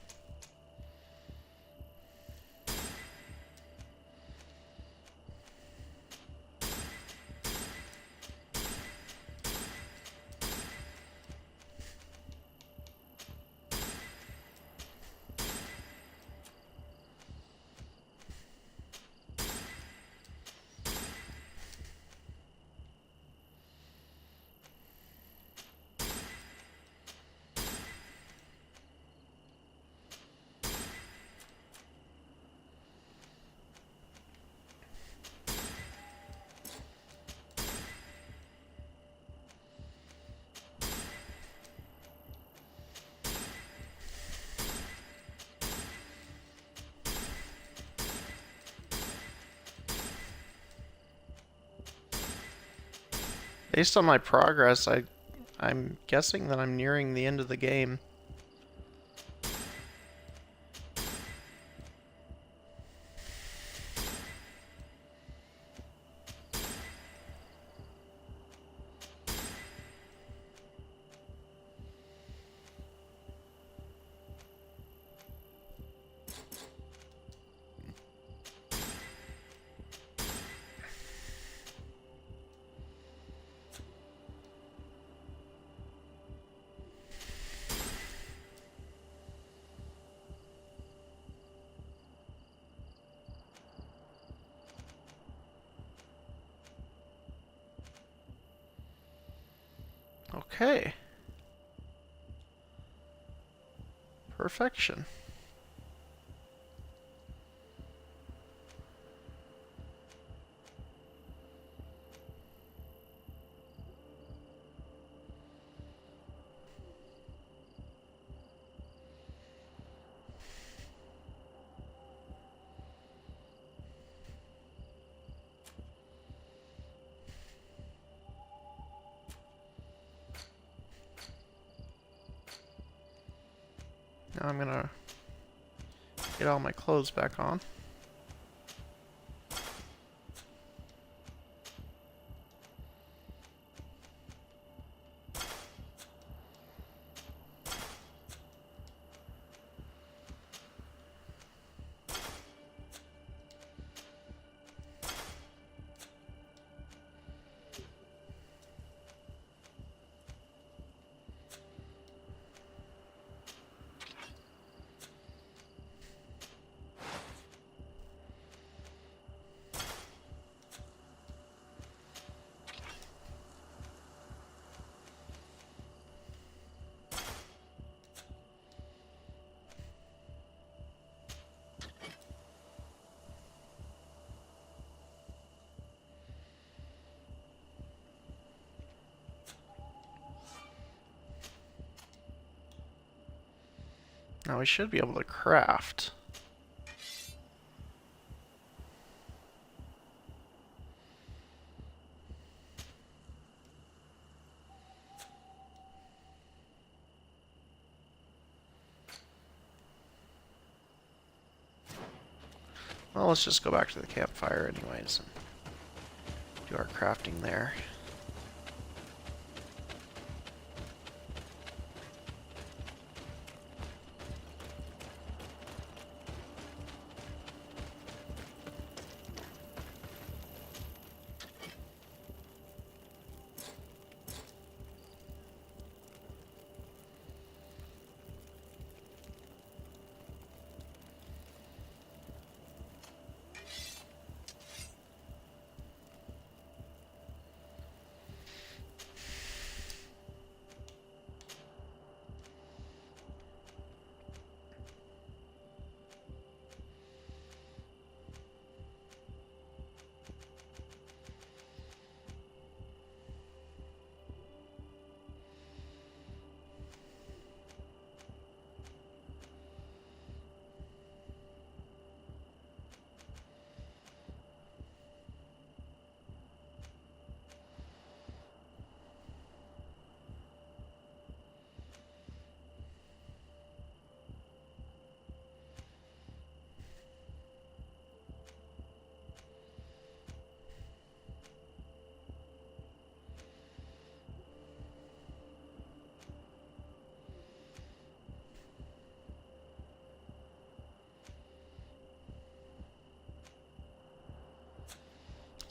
Based on my progress, I'm guessing that I'm nearing the end of the game. Okay. Perfection. Now I'm gonna get all my clothes back on. Now we should be able to craft. Well, let's just go back to the campfire anyways and do our crafting there.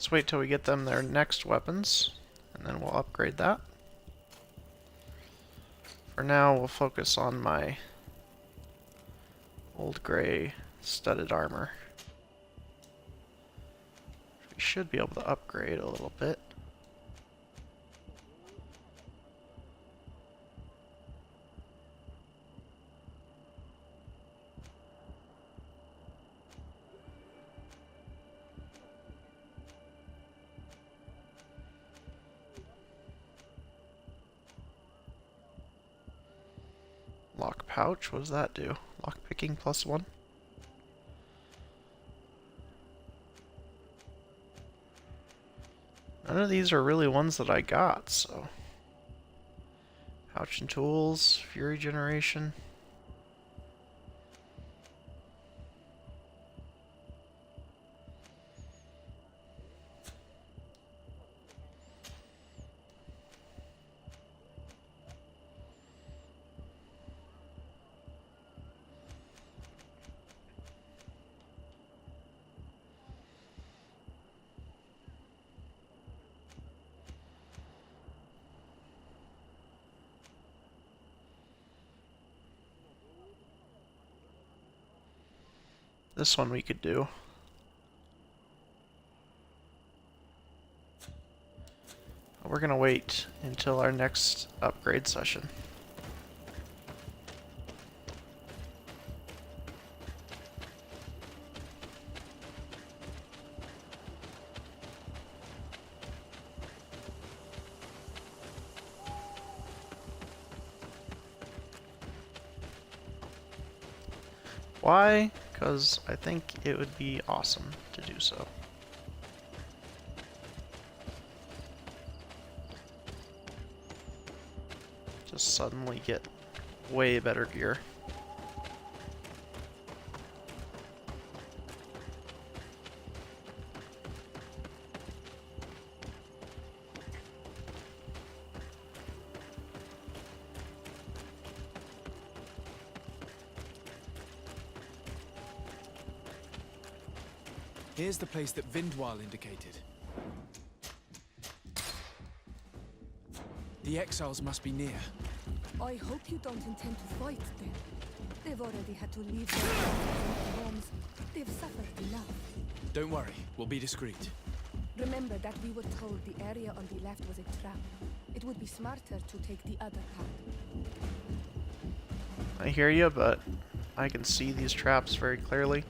Let's wait till we get them their next weapons, and then we'll upgrade that. For now, we'll focus on my old gray studded armor. We should be able to upgrade a little bit. Lock pouch, what does that do? Lock picking +1? None of these are really ones that I got, so... Pouch and tools, fury generation. This one we could do. We're gonna wait until our next upgrade session. Why? Because I think it would be awesome to do so. Just suddenly get way better gear. Here's the place that Vindwal indicated. The exiles must be near. I hope you don't intend to fight them. They've already had to leave their homes. They've suffered enough. Don't worry, we'll be discreet. Remember that we were told the area on the left was a trap. It would be smarter to take the other path. I hear you, but I can see these traps very clearly.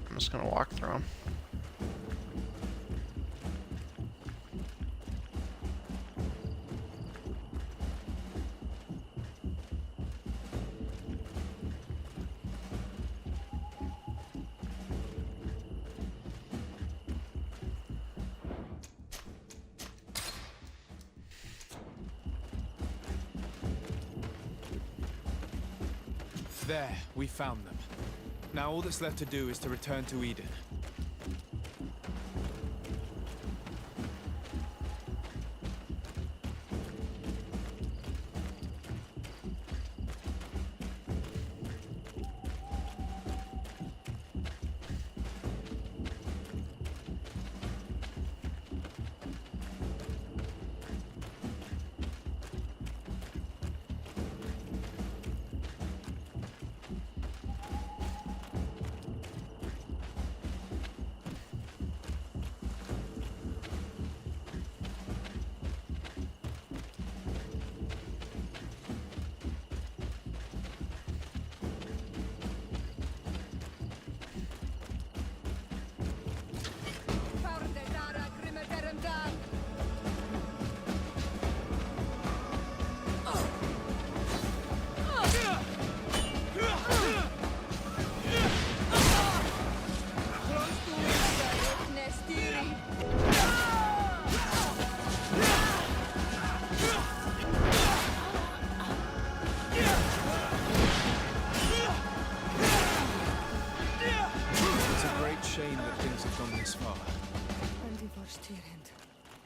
I'm just gonna walk through them. There, we found them. Now all that's left to do is to return to Eden.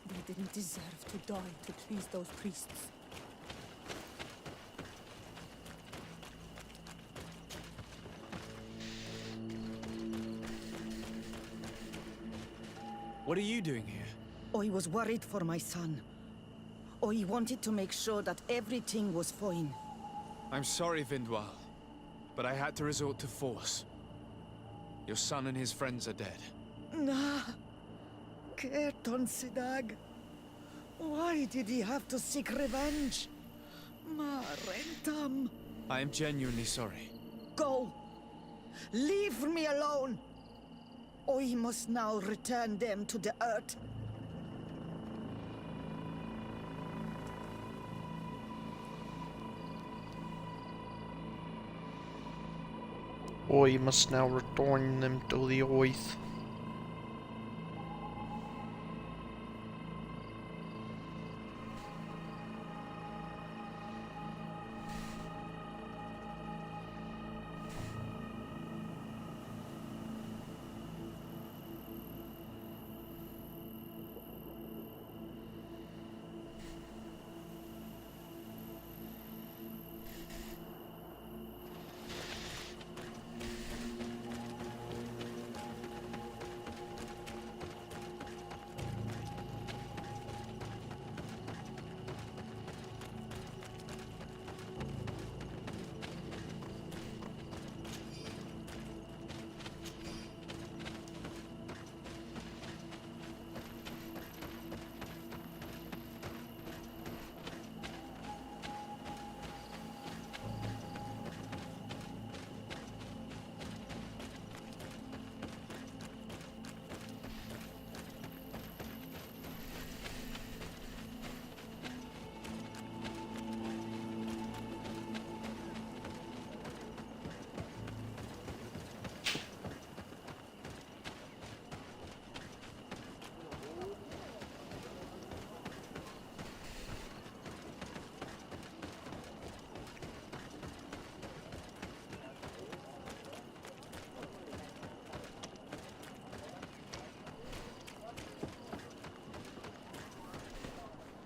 They didn't deserve to die to please those priests. What What are you doing here? I was worried for my son. I wanted to make sure that everything was fine. I'm sorry, Vindwal, but I had to resort to force. Your son and his friends are dead. Nah. Kerton Sidag. Why did he have to seek revenge? Ma Rentam. I am genuinely sorry. Go! Leave me alone! I must now return them to the earth. Oi must now return them to the earth.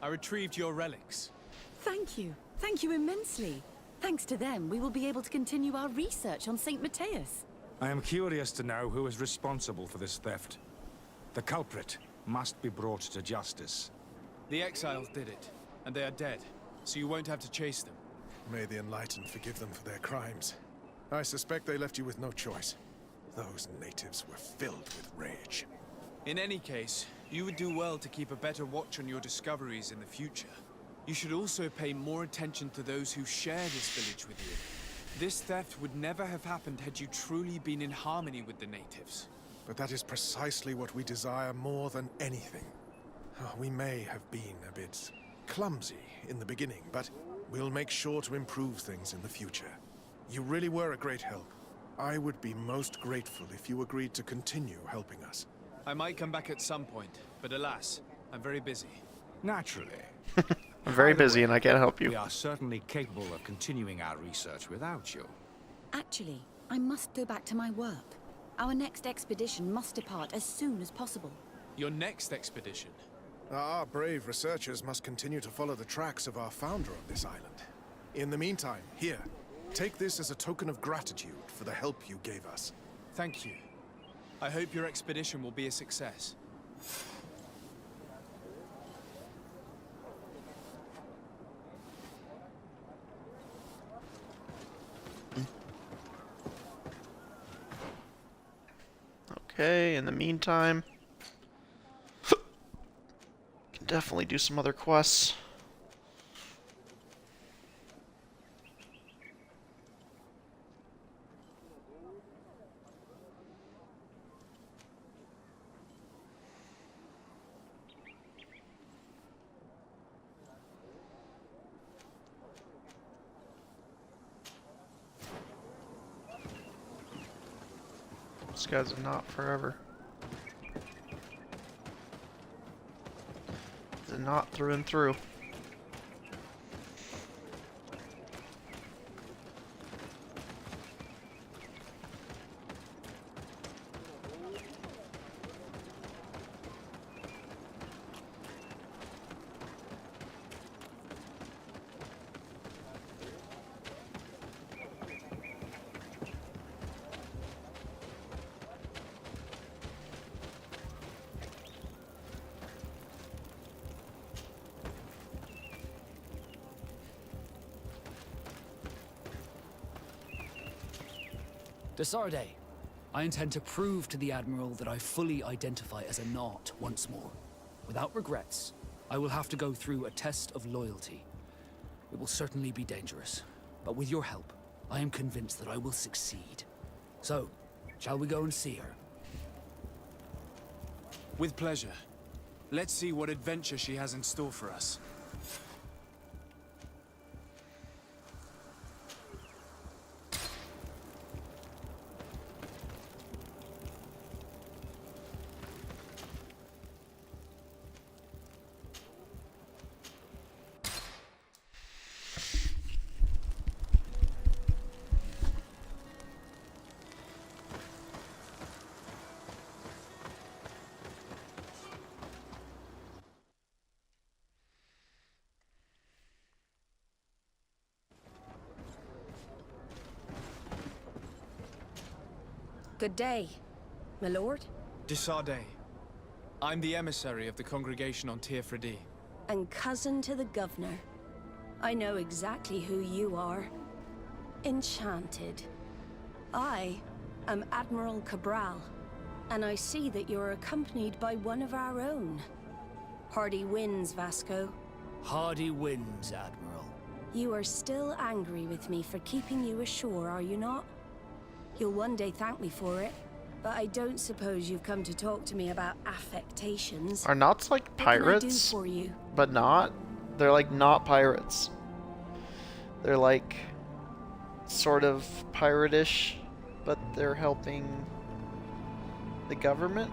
I retrieved your relics. Thank you. Thank you immensely. Thanks to them, we will be able to continue our research on St. Matthias. I am curious to know who is responsible for this theft. The culprit must be brought to justice. The exiles did it, and they are dead, so you won't have to chase them. May the Enlightened forgive them for their crimes. I suspect they left you with no choice. Those natives were filled with rage. In any case, you would do well to keep a better watch on your discoveries in the future. You should also pay more attention to those who share this village with you. This theft would never have happened had you truly been in harmony with the natives. But that is precisely what we desire more than anything. We may have been a bit clumsy in the beginning, but we'll make sure to improve things in the future. You really were a great help. I would be most grateful if you agreed to continue helping us. I might come back at some point, but alas, I'm very busy. Naturally. I'm very busy and I can't help you. We are certainly capable of continuing our research without you. Actually, I must go back to my work. Our next expedition must depart as soon as possible. Your next expedition? Our brave researchers must continue to follow the tracks of our founder on this island. In the meantime, here, take this as a token of gratitude for the help you gave us. Thank you. I hope your expedition will be a success. Okay, in the meantime, can definitely do some other quests. This guy's not forever. It's not through and through. Desarde, I intend to prove to the Admiral that I fully identify as a Naut once more. Without regrets, I will have to go through a test of loyalty. It will certainly be dangerous, but with your help, I am convinced that I will succeed. So, shall we go and see her? With pleasure. Let's see what adventure she has in store for us. Good day, my lord. Desarde. I'm the emissary of the congregation on Tir Fredi. And cousin to the governor. I know exactly who you are. Enchanted. I am Admiral Cabral, and I see that you're accompanied by one of our own. Hardy winds, Vasco. Hardy winds, Admiral. You are still angry with me for keeping you ashore, are you not? You'll one day thank me for it, but I don't suppose you've come to talk to me about affectations. Are Nauts like pirates? What can I do for you? But not? They're like not pirates. They're like sort of pirate-ish, but they're helping the government?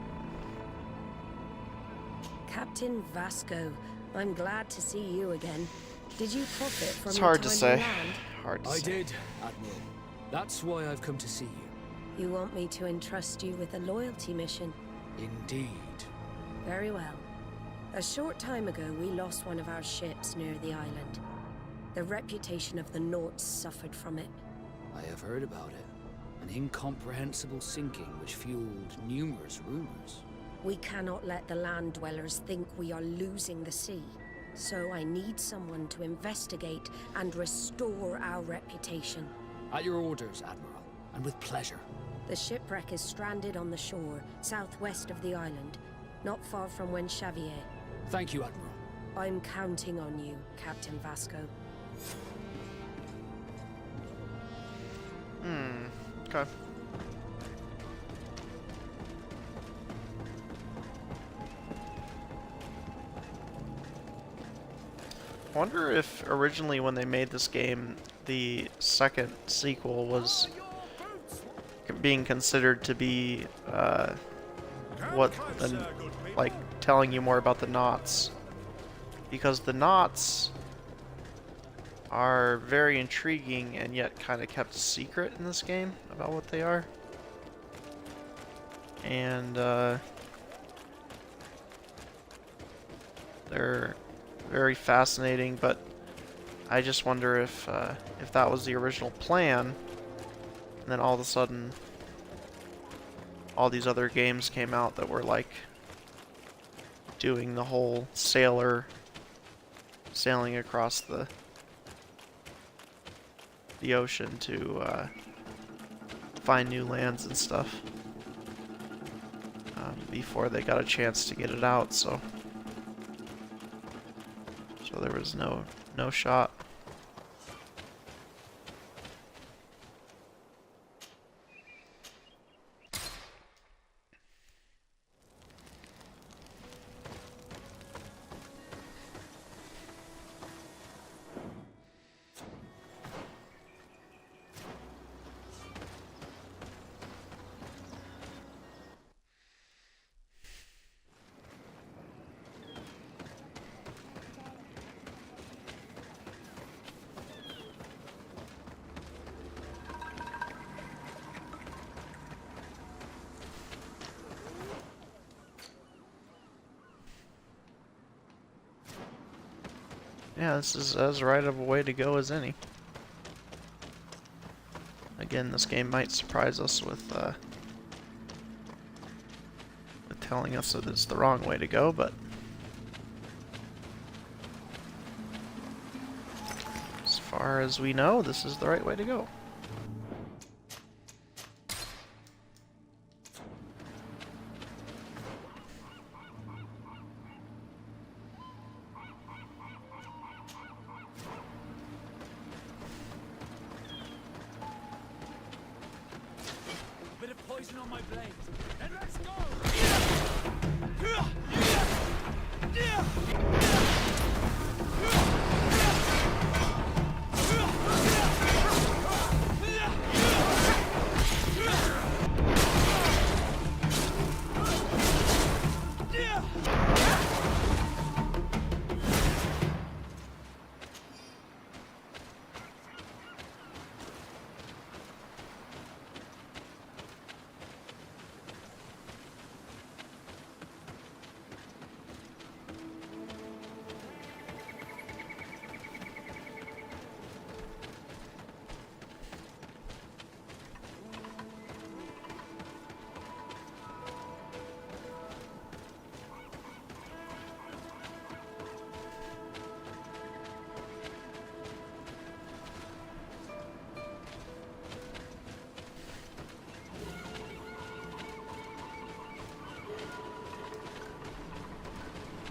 Captain Vasco, I'm glad to see you again. Did you profit from It's your hard time to say. on land? Hard to I say. did, Admiral. That's why I've come to see you. You want me to entrust you with a loyalty mission? Indeed. Very well. A short time ago, we lost one of our ships near the island. The reputation of the Nauts suffered from it. I have heard about it. An incomprehensible sinking which fueled numerous rumors. We cannot let the land dwellers think we are losing the sea. So I need someone to investigate and restore our reputation. At your orders, Admiral, and with pleasure. The shipwreck is stranded on the shore, southwest of the island, not far from Wen Xavier. Thank you, Admiral. I'm counting on you, Captain Vasco. Okay. I wonder if originally when they made this game, the second sequel was being considered to be what the, like telling you more about the Nauts, because the Nauts are very intriguing and yet kind of kept secret in this game about what they are, and they're very fascinating, but I just wonder if that was the original plan, and then all of a sudden all these other games came out that were like doing the whole sailing across the ocean to find new lands and stuff before they got a chance to get it out, so there was no shot. Yeah, this is as right of a way to go as any. Again, this game might surprise us with telling us that it's the wrong way to go, but as far as we know, this is the right way to go. poison on my blade. And let's go!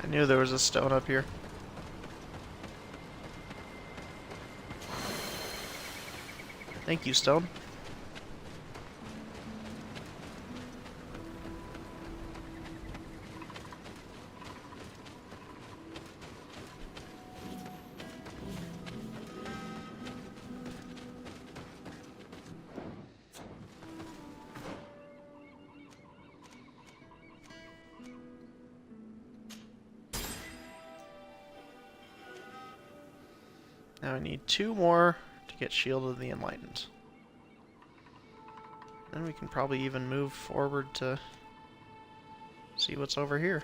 I knew there was a stone up here. Thank you, stone. Now I need 2 more to get Shield of the Enlightened. Then we can probably even move forward to see what's over here.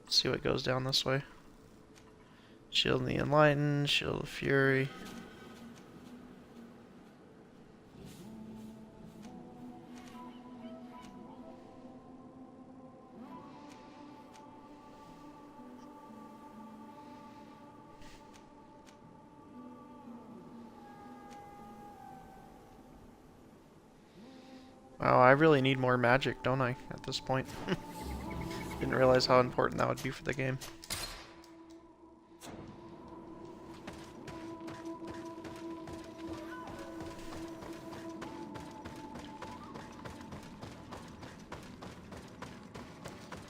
See what goes down this way. Shield of the Enlightened, Shield of Fury. Wow, I really need more magic, don't I, at this point? Didn't realize how important that would be for the game.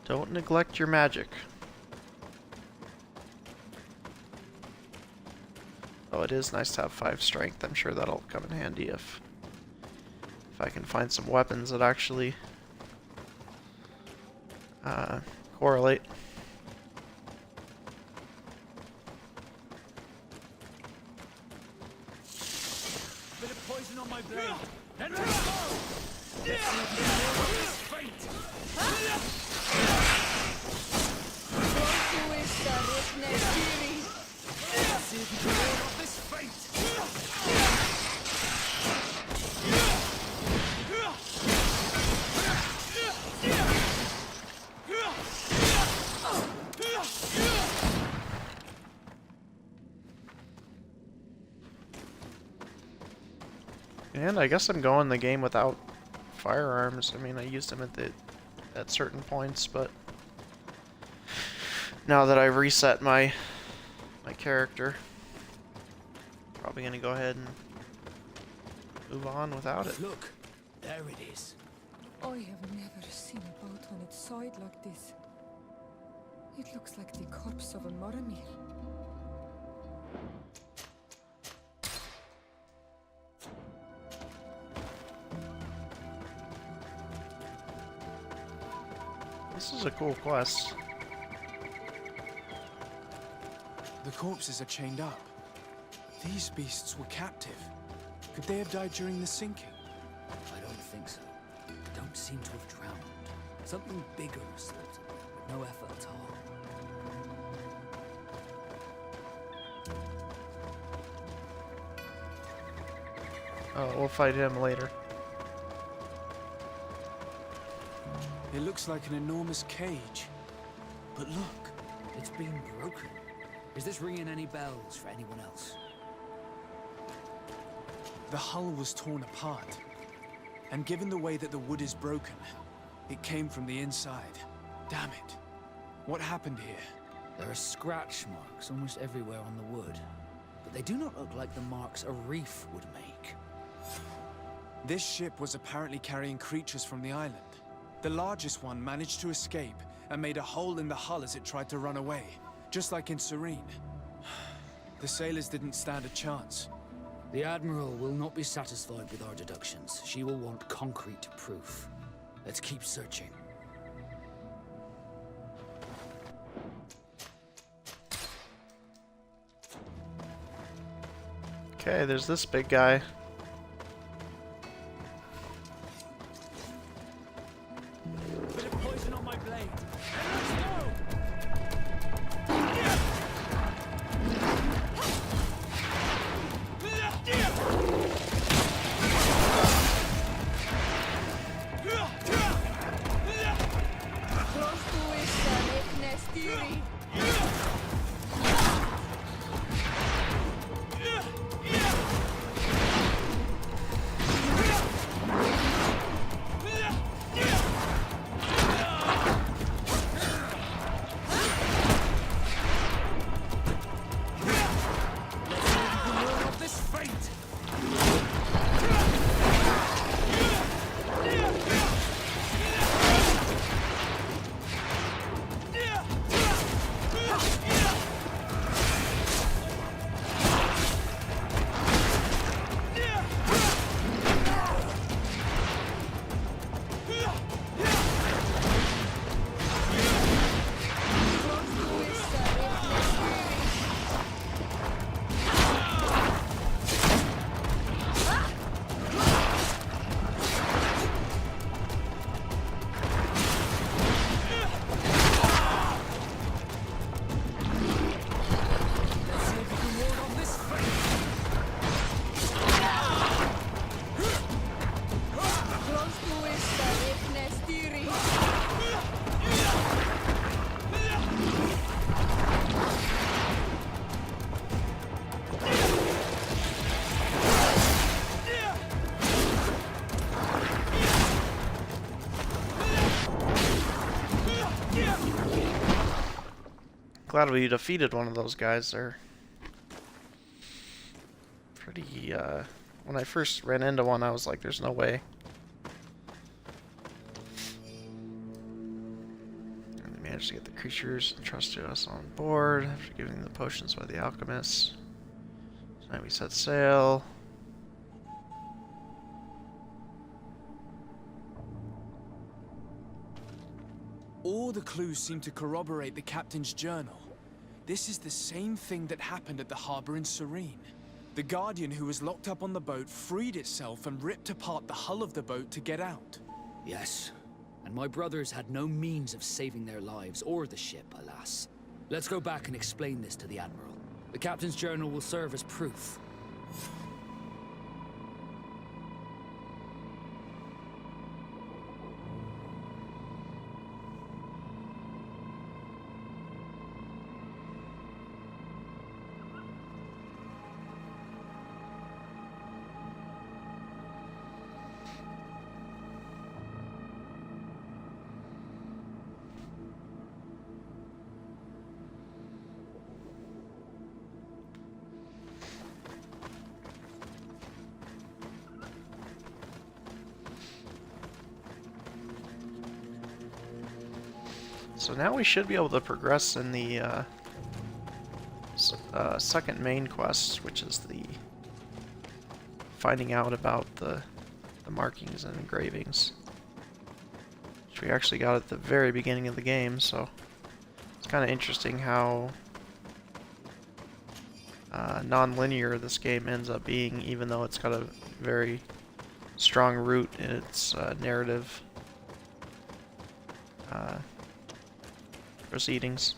Don't neglect your magic. Oh, it is nice to have 5 strength. I'm sure that'll come in handy if I can find some weapons that actually correlate. Bit of poison on my blade. And let's go! Let's see if you can deal with this fate. Let's see if you can deal with this fate. And I guess I'm going the game without firearms. I mean, I used them at certain points, but now that I've reset my character, probably gonna go ahead and move on without it. Look, there it is. I have never seen a boat on its side like this. It looks like the corpse of a Moramir. This is a cool quest. The corpses are chained up. These beasts were captive. Could they have died during the sinking? I don't think so. They don't seem to have drowned. Something bigger slipped away, with no effort at all. Oh, we'll fight him later. It looks like an enormous cage. But look, it's been broken. Is this ringing any bells for anyone else? the hull was torn apart. And given the way that the wood is broken, it came from the inside. Damn it. What happened here? There are scratch marks almost everywhere on the wood, but they do not look like the marks a reef would make. This ship was apparently carrying creatures from the island. The largest one managed to escape and made a hole in the hull as it tried to run away, just like in Serene. The sailors didn't stand a chance. The Admiral will not be satisfied with our deductions. She will want concrete proof. Let's keep searching. Okay, there's this big guy. Bit of poison on my blade. Glad we defeated one of those guys there. Pretty, when I first ran into one, I was like, there's no way. And we managed to get the creatures entrusted to us on board after giving the potions by the alchemists. Tonight we set sail. All the clues seem to corroborate the captain's journal. This is the same thing that happened at the harbor in Serene. The Guardian who was locked up on the boat freed itself and ripped apart the hull of the boat to get out. Yes, and my brothers had no means of saving their lives or the ship, alas. Let's go back and explain this to the Admiral. The captain's journal will serve as proof. So now we should be able to progress in the second main quest, which is the finding out about the markings and engravings, which we actually got at the very beginning of the game. So it's kind of interesting how non-linear this game ends up being, even though it's got a very strong root in its narrative proceedings.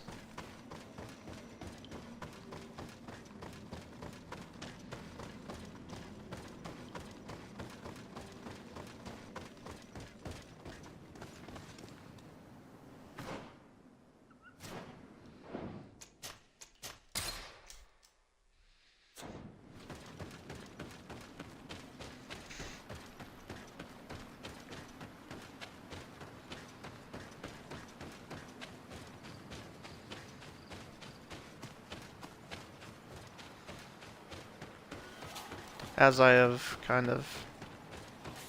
As I have kind of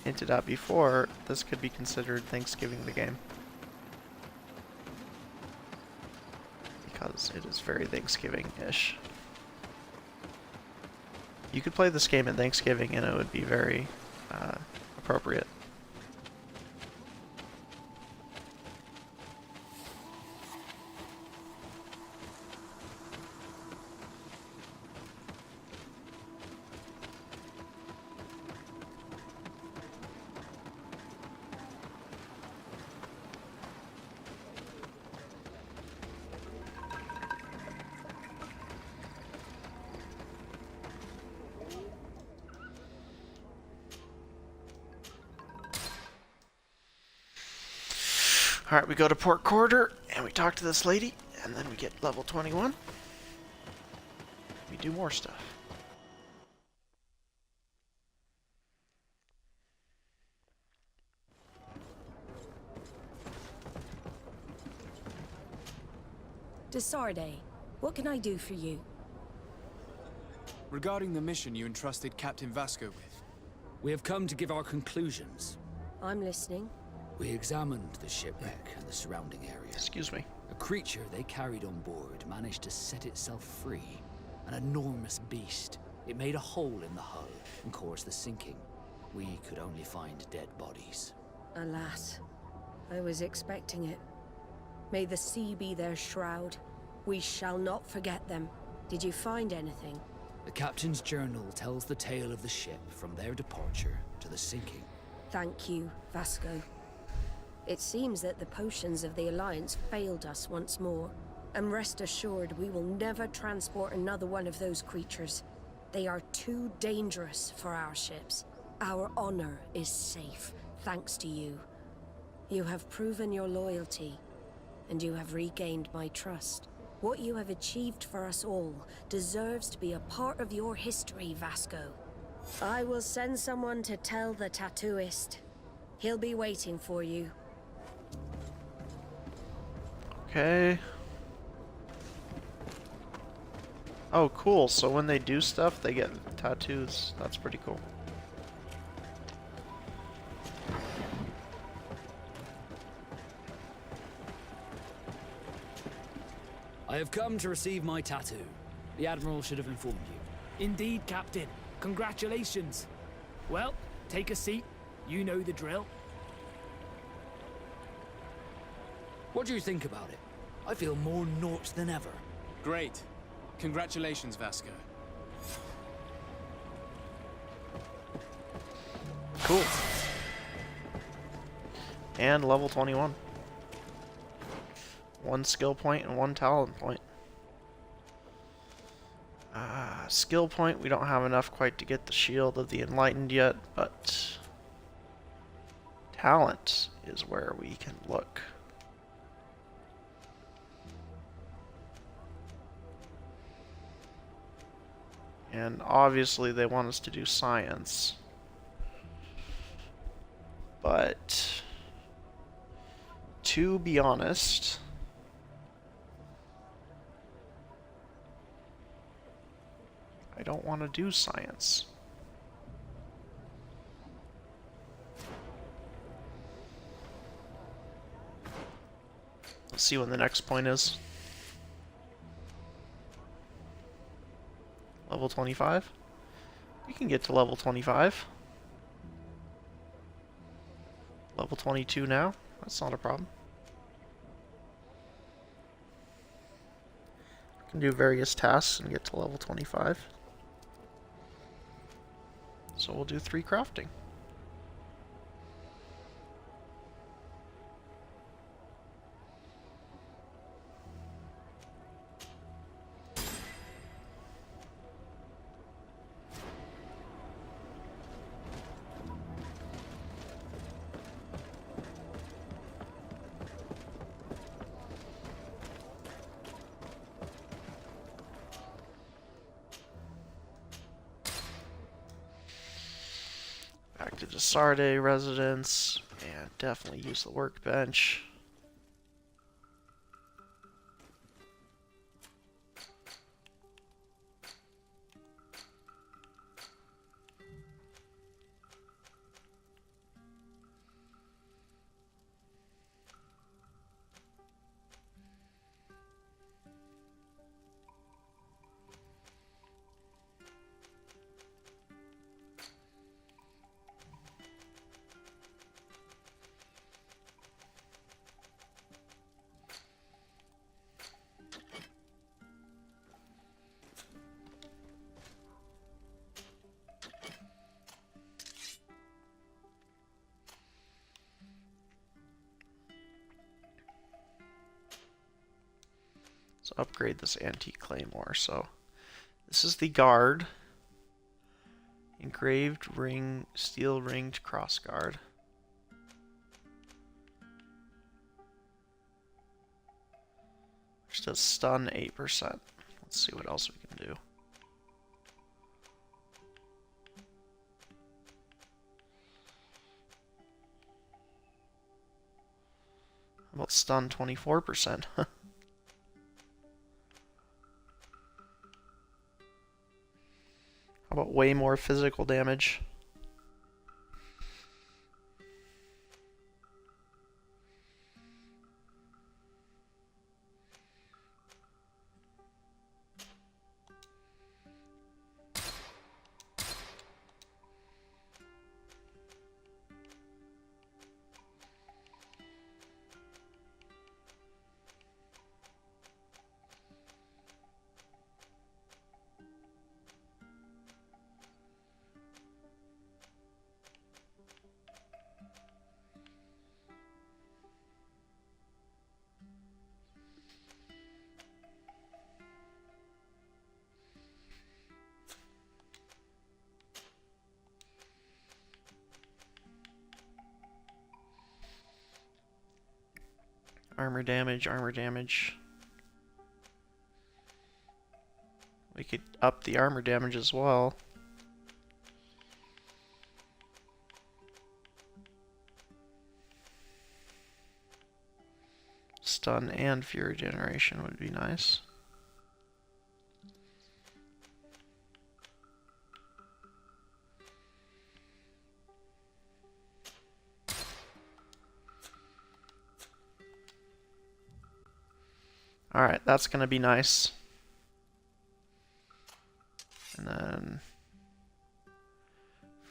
hinted at before, this could be considered Thanksgiving the game. Because it is very Thanksgiving-ish. You could play this game at Thanksgiving and it would be very appropriate. Alright, we go to Port Quarter, and we talk to this lady, and then we get level 21. We do more stuff. Desarde, what can I do for you? Regarding the mission you entrusted Captain Vasco with. We have come to give our conclusions. I'm listening. We examined the shipwreck and the surrounding area. Excuse me. A creature they carried on board managed to set itself free. An enormous beast. It made a hole in the hull and caused the sinking. We could only find dead bodies. Alas, I was expecting it. May the sea be their shroud. We shall not forget them. Did you find anything? The captain's journal tells the tale of the ship from their departure to the sinking. Thank you, Vasco. It seems that the potions of the Alliance failed us once more. And rest assured, we will never transport another one of those creatures. They are too dangerous for our ships. Our honor is safe, thanks to you. You have proven your loyalty, and you have regained my trust. What you have achieved for us all deserves to be a part of your history, Vasco. I will send someone to tell the tattooist. He'll be waiting for you. Okay. Oh, cool. So when they do stuff, they get tattoos. That's pretty cool. I have come to receive my tattoo. The Admiral should have informed you. Indeed, Captain. Congratulations. Well, take a seat. You know the drill. What do you think about it? I feel more Nort than ever. Great. Congratulations, Vasco. Cool. And level 21. 1 skill point and 1 talent point. Skill point, we don't have enough quite to get the Shield of the Enlightened yet, but talent is where we can look. And obviously they want us to do science. But to be honest, I don't want to do science. Let's see when the next point is. Level 25? We can get to level 25. Level 22 now? That's not a problem. We can do various tasks and get to level 25. So we'll do 3 crafting. Back to Desarde residence, and definitely use the workbench. upgrade this antique claymore. So this is the guard. Engraved ring, steel ringed cross guard. Which does stun 8%. Let's see what else we can do. How about stun 24%? How about way more physical damage? Armor damage, armor damage. We could up the armor damage as well. Stun and fury generation would be nice. Alright, that's going to be nice. And then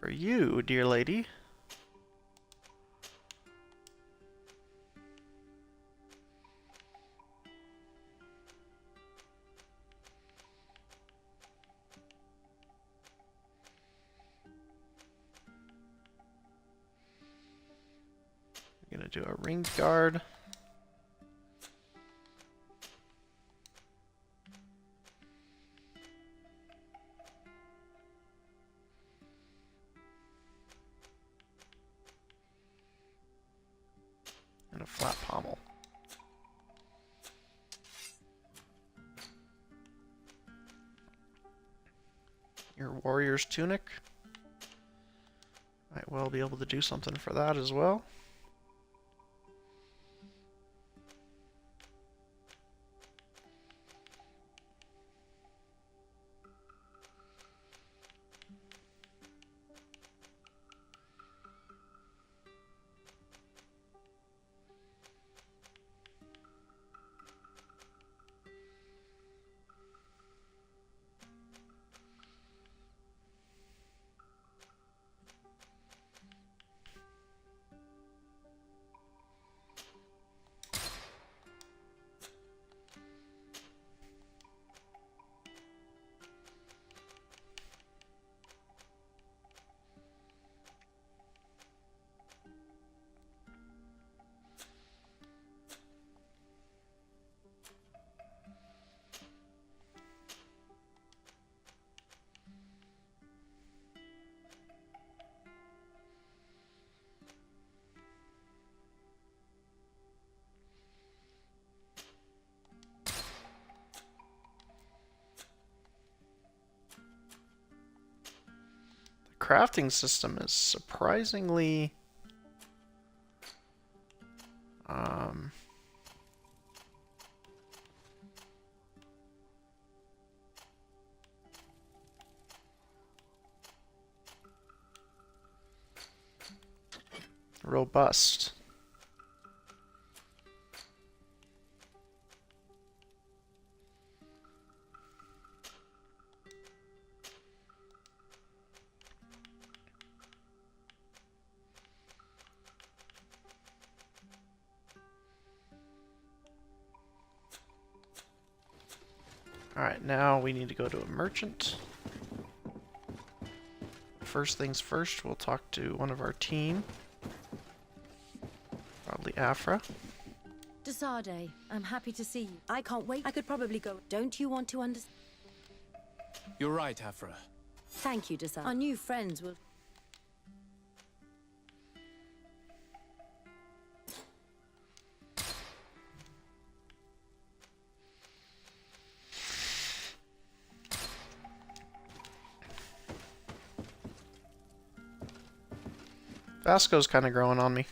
for you, dear lady, we're going to do a ringed guard. And a flat pommel. Your warrior's tunic. Might well be able to do something for that as well. Crafting system is surprisingly robust. Alright, now we need to go to a merchant. First things first, we'll talk to one of our team. Probably Afra. Desade, I'm happy to see you. I can't wait. I could probably go. Don't you want to understand? You're right, Afra. Thank you, Desade. Our new friends will... Vasco's kind of growing on me.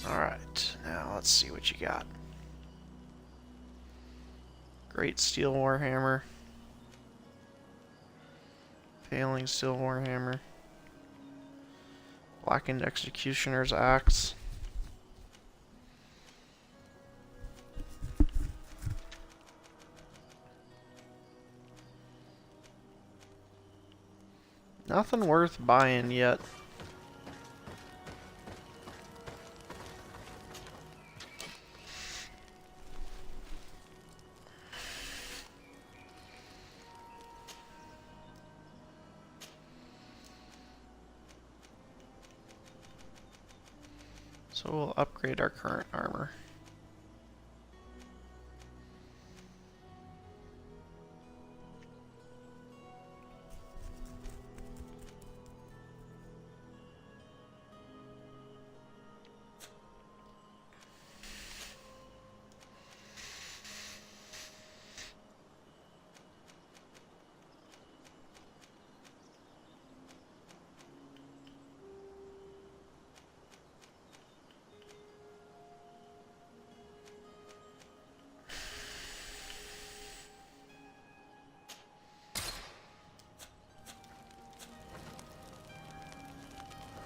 Alright, now let's see what you got. Great Steel Warhammer. Failing Steel Warhammer. Blackened Executioner's Axe. Nothing worth buying yet. So we'll upgrade our current armor.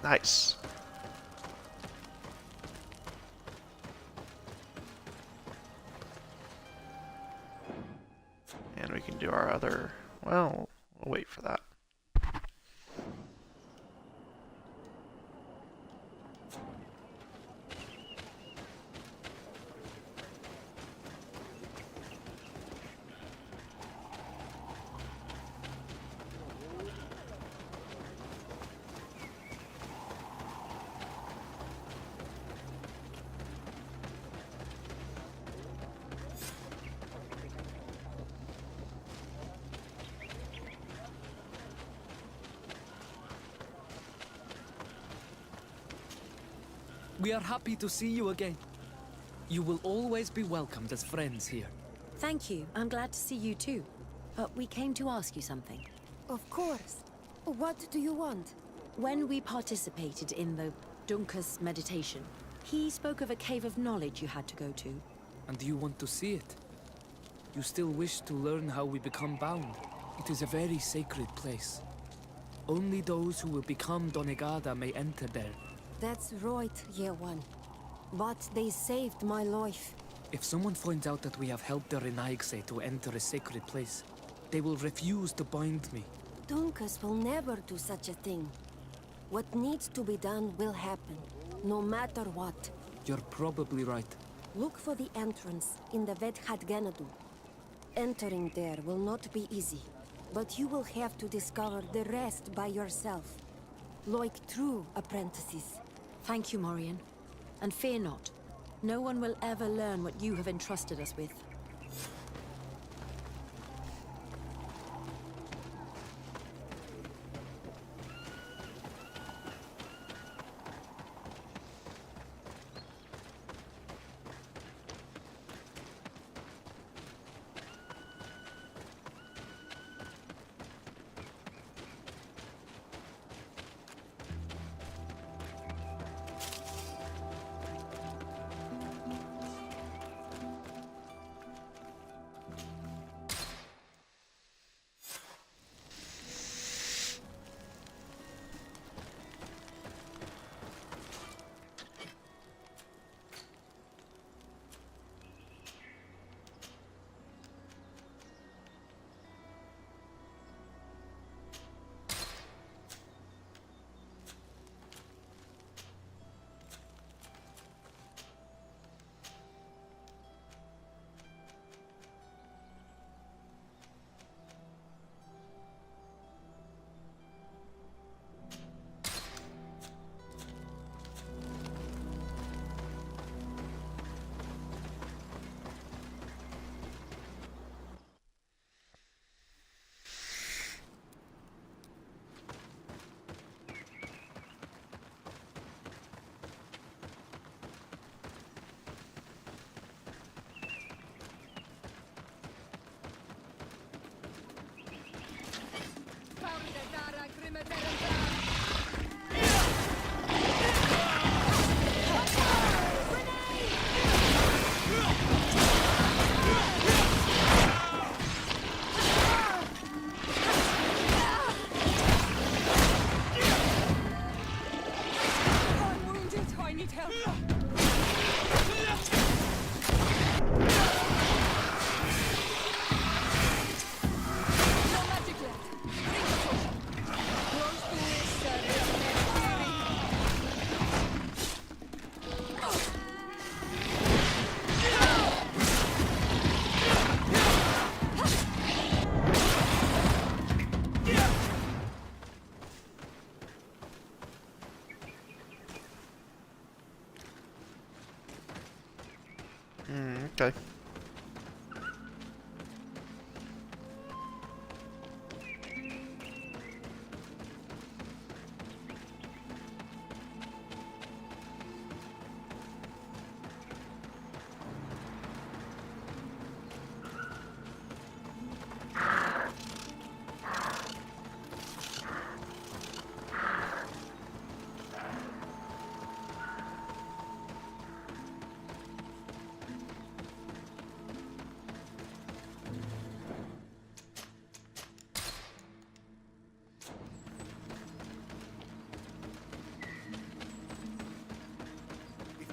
Nice. And we can do our other... Well, we'll wait for that. We are happy to see you again. You will always be welcomed as friends here. Thank you. I'm glad to see you too. But we came to ask you something. Of course. What do you want? When we participated in the Dunkus meditation, he spoke of a cave of knowledge you had to go to. And you want to see it? You still wish to learn how we become bound? It is a very sacred place. Only those who will become Donegada may enter there. That's right, Year One. But they saved my life. If someone finds out that we have helped the Renaigse to enter a sacred place, they will refuse to bind me. Dunkus will never do such a thing. What needs to be done will happen, no matter what. You're probably right. Look for the entrance in the Vedhat Ganadu. Entering there will not be easy, but you will have to discover the rest by yourself. Like true apprentices. Thank you, Morian. And fear not. No one will ever learn what you have entrusted us with. Okay.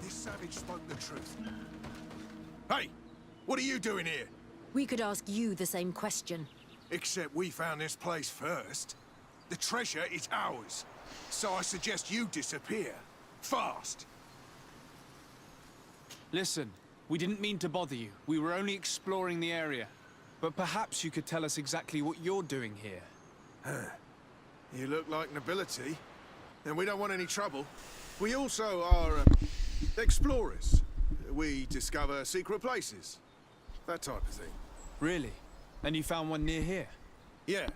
Savage spoke the truth. Hey, what are you doing here? We could ask you the same question. Except we found this place first. The treasure is ours. So I suggest you disappear. Fast. Listen, we didn't mean to bother you. We were only exploring the area. But perhaps you could tell us exactly what you're doing here. Huh. You look like nobility. And we don't want any trouble. We also are explorers. We discover secret places. That type of thing. Really? And you found one near here? Yeah.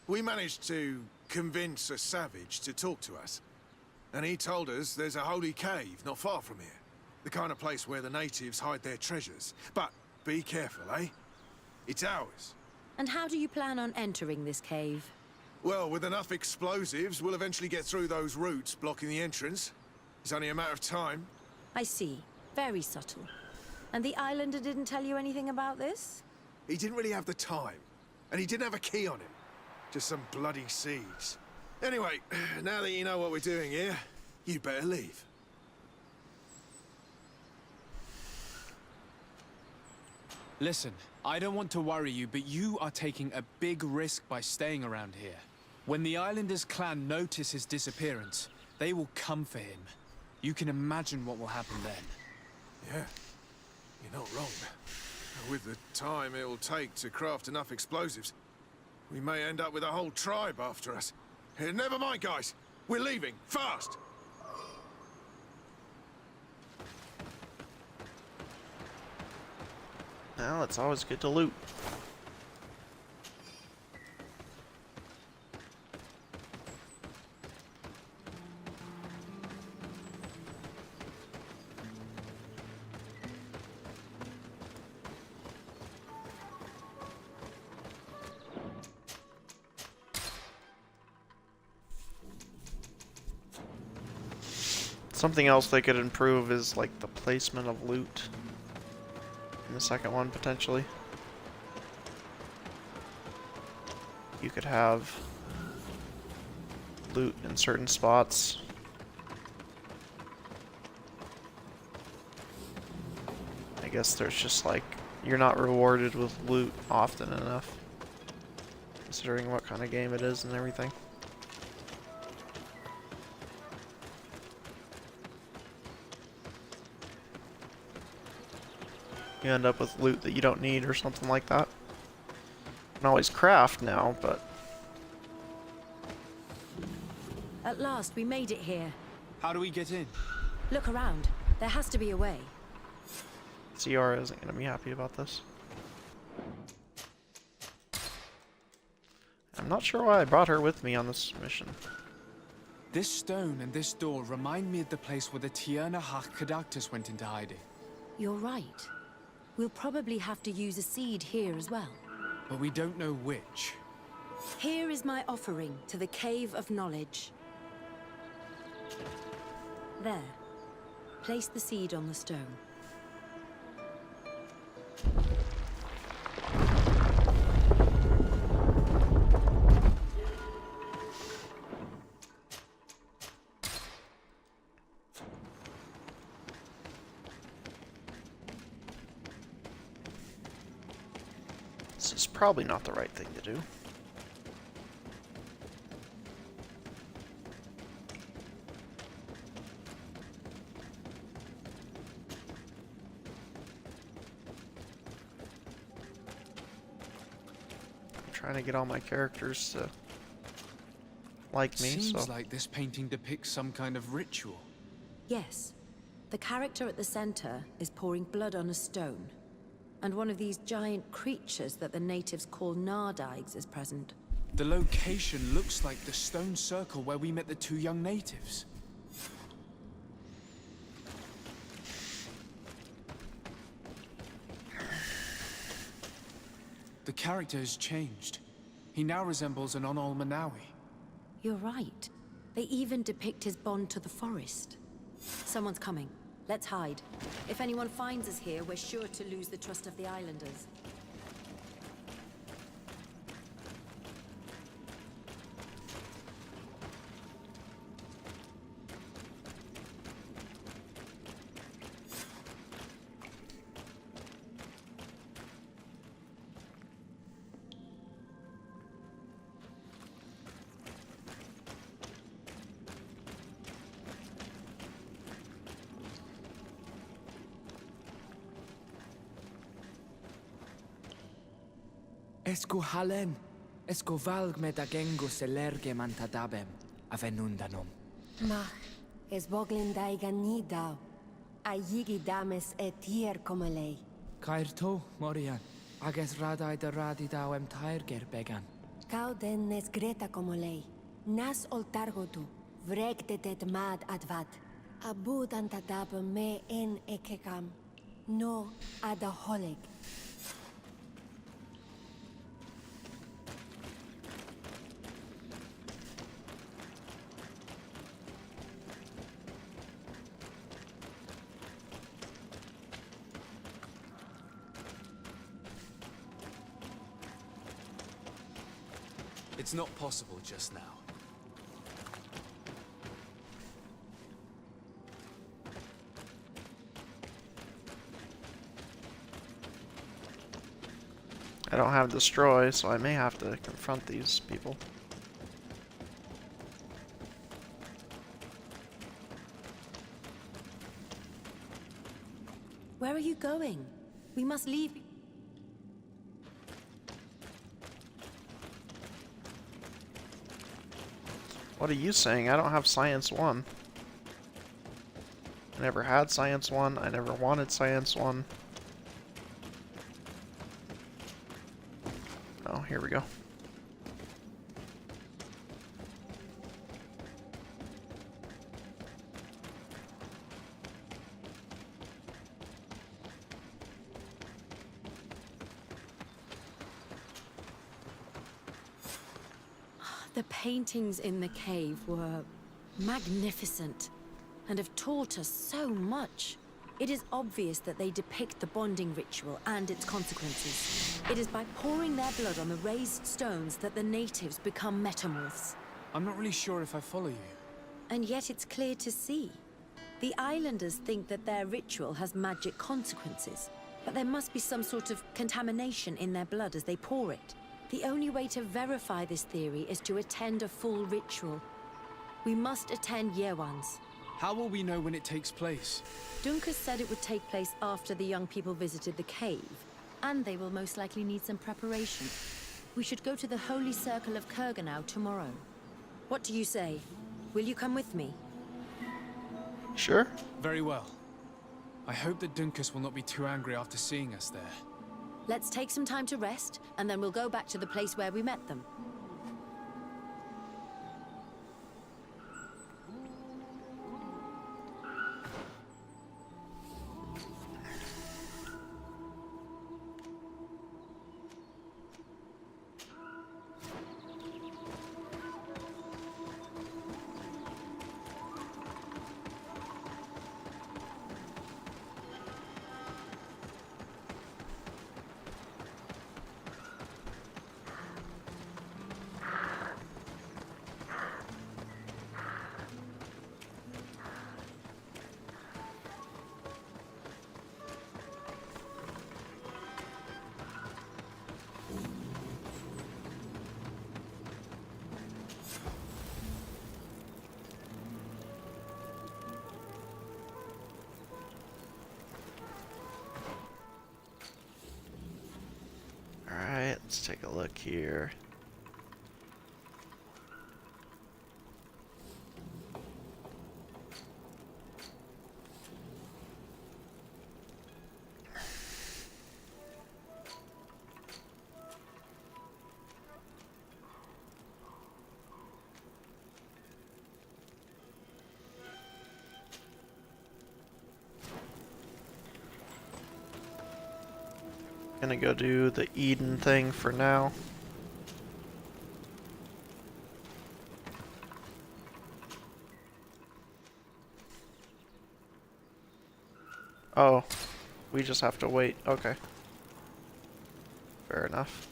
We managed to convince a savage to talk to us. And he told us there's a holy cave not far from here. The kind of place where the natives hide their treasures. But be careful, eh? It's ours. And how do you plan on entering this cave? Well, with enough explosives, we'll eventually get through those roots blocking the entrance. It's only a matter of time. I see. Very subtle. And the Islander didn't tell you anything about this? He didn't really have the time. And he didn't have a key on him. Just some bloody seeds. Anyway, now that you know what we're doing here, you'd better leave. Listen, I don't want to worry you, but you are taking a big risk by staying around here. When the Islanders' clan notice his disappearance, they will come for him. You can imagine what will happen then. Yeah, you're not wrong. With the time it will take to craft enough explosives, we may end up with a whole tribe after us. Never mind, guys. We're leaving, fast! Well, it's always good to loot. Something else they could improve is like the placement of loot in the second one, potentially. You could have loot in certain spots. I guess there's just like, you're not rewarded with loot often enough, considering what kind of game it is and everything. You end up with loot that you don't need or something like that. You can always craft now, but... At last, we made it here. How do we get in? Look around. There has to be a way. CR isn't going to be happy about this. I'm not sure why I brought her with me on this mission. This stone and this door remind me of the place where the Tierna Hach went into hiding. You're right. We'll probably have to use a seed here as well. But we don't know which. Here is my offering to the Cave of Knowledge. There. Place the seed on the stone. This is probably not the right thing to do. I'm trying to get all my characters to like me, Seems so... like this painting depicts some kind of ritual. Yes. The character at the center is pouring blood on a stone, and one of these giant creatures that the natives call Nardigs is present. The location looks like the stone circle where we met the two young natives. The character has changed. He now resembles an Onol Manawi. You're right. They even depict his bond to the forest. Someone's coming. Let's hide. If anyone finds us here, we're sure to lose the trust of the islanders. Esco halen, esco valg me da gengo se lerge mantadabem, avenundanum. Mach, es boglin daigan ni dau. A yigi dames et hier komalei. Cair to, Morian, ages radai da radi dawem tair gerbegan. Kau den nes greta komalei. Nas oltargotu, vregtetet mad advat. Abud antadab me en ekekam. No adaholeg. It's not possible just now. I don't have destroy, so I may have to confront these people. Where are you going? We must leave. What are you saying? I don't have Science 1. I never had Science 1. I never wanted Science 1. Oh, here we go. The paintings in the cave were magnificent and have taught us so much. It is obvious that they depict the bonding ritual and its consequences. It is by pouring their blood on the raised stones that the natives become metamorphs. I'm not really sure if I follow you. And yet it's clear to see. The islanders think that their ritual has magic consequences, but there must be some sort of contamination in their blood as they pour it. The only way to verify this theory is to attend a full ritual. We must attend Yewan's. How will we know when it takes place? Duncan said it would take place after the young people visited the cave, and they will most likely need some preparation. We should go to the Holy Circle of Kurganau tomorrow. What do you say? Will you come with me? Sure. Very well. I hope that Dunkus will not be too angry after seeing us there. Let's take some time to rest, and then we'll go back to the place where we met them. Alright, let's take a look here. Gonna go do the Eden thing for now. Oh, we just have to wait. Okay. Fair enough.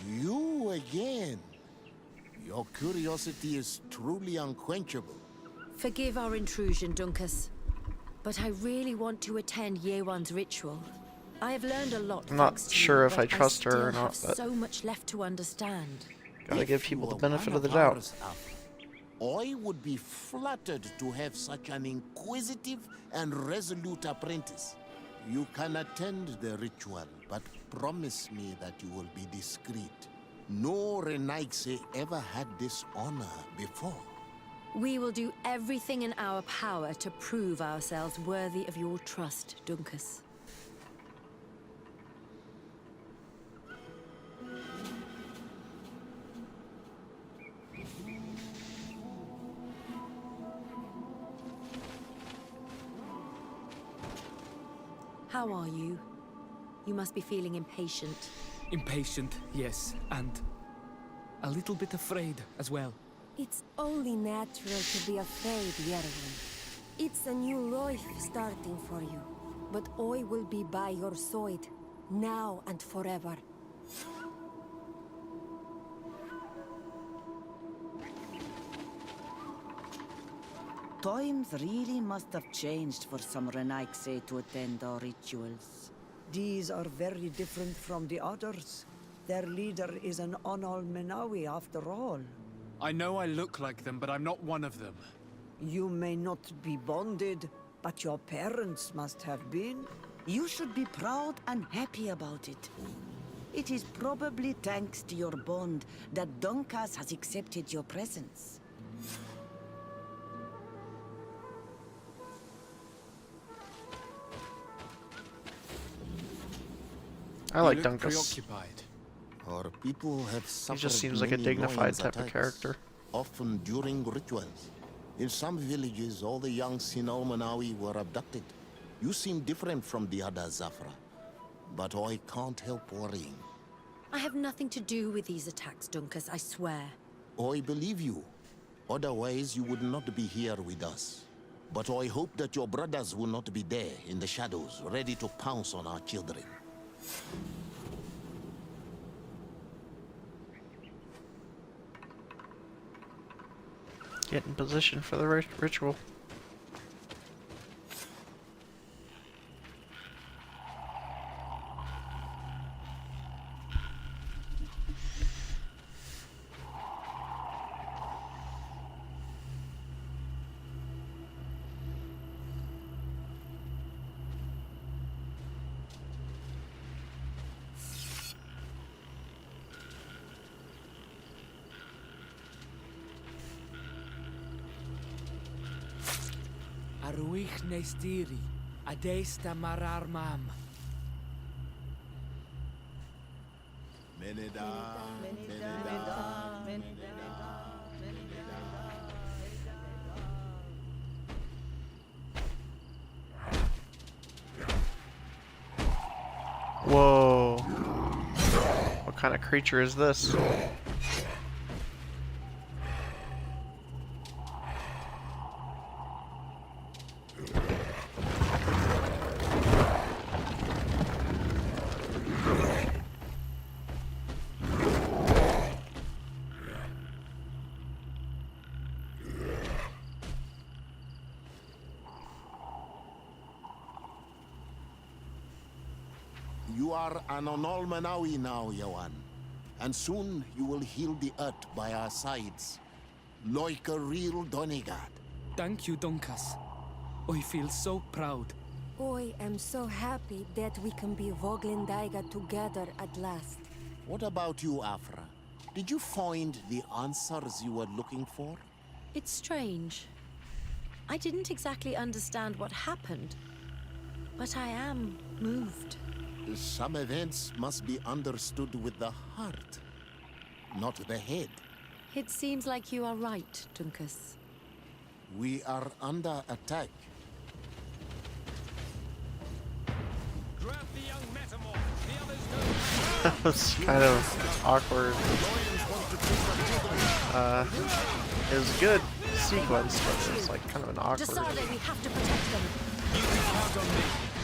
You again. Your curiosity is truly unquenchable. Forgive our intrusion, Duncas. But I really want to attend Yewan's ritual. I have learned a lot. I'm not thanks to sure you, if I but trust her or still not, have but so much left to understand. gotta give If people you the were benefit one of the of doubt. ours, I would be flattered to have such an inquisitive and resolute apprentice. You can attend the ritual, but promise me that you will be discreet. No Renaigse ever had this honor before. We will do everything in our power to prove ourselves worthy of your trust, Duncas. How are you? You must be feeling impatient. Impatient, yes, and a little bit afraid as well. It's only natural to be afraid, Yerwin. It's a new life starting for you. But I will be by your side, now and forever. Times really must have changed for some Renaigse to attend our rituals. These are very different from the others. Their leader is an Onal Menawi after all. I know I look like them, but I'm not one of them. You may not be bonded, but your parents must have been. You should be proud and happy about it. It is probably thanks to your bond that Duncas has accepted your presence. I like You look Duncas. preoccupied. Our people have suffered He just seems like a many dignified annoying type of attacks, character. often during rituals. In some villages, all the young Sinal Manawi were abducted. You seem different from the other Zafra, but I can't help worrying. I have nothing to do with these attacks, Duncas, I swear. I believe you. Otherwise, you would not be here with us. But I hope that your brothers will not be there in the shadows, ready to pounce on our children. Get in position for the ritual. Aruich Nestiri, Adesta Marar Mam. Whoa. What kind of creature is this? You are an Onolmanawi now, Yawan. And soon you will heal the earth by our sides. Like a real Donegard. Thank you, Dunkas. I feel so proud. I am so happy that we can be Voglendaiga together at last. What about you, Afra? Did you find the answers you were looking for? It's strange. I didn't exactly understand what happened, but I am moved. Some events must be understood with the heart, not the head. It seems like you are right, Dunkas. We are under attack. Grab the young metamorph. The others don't. That was kind of awkward. It was a good sequence, but it was like kind of an awkward. Desarde, we have to protect them. You can count on me. Awkward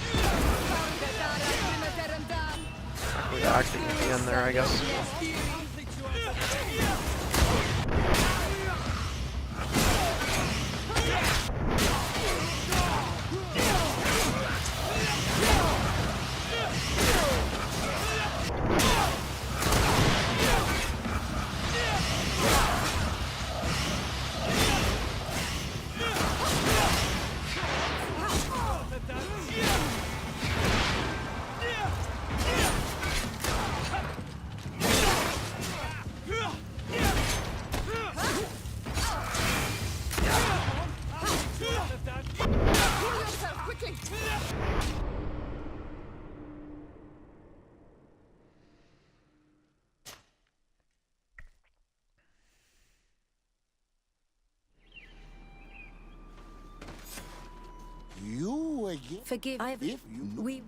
acting at the end there, I guess. You again? Forgive. If you know. We.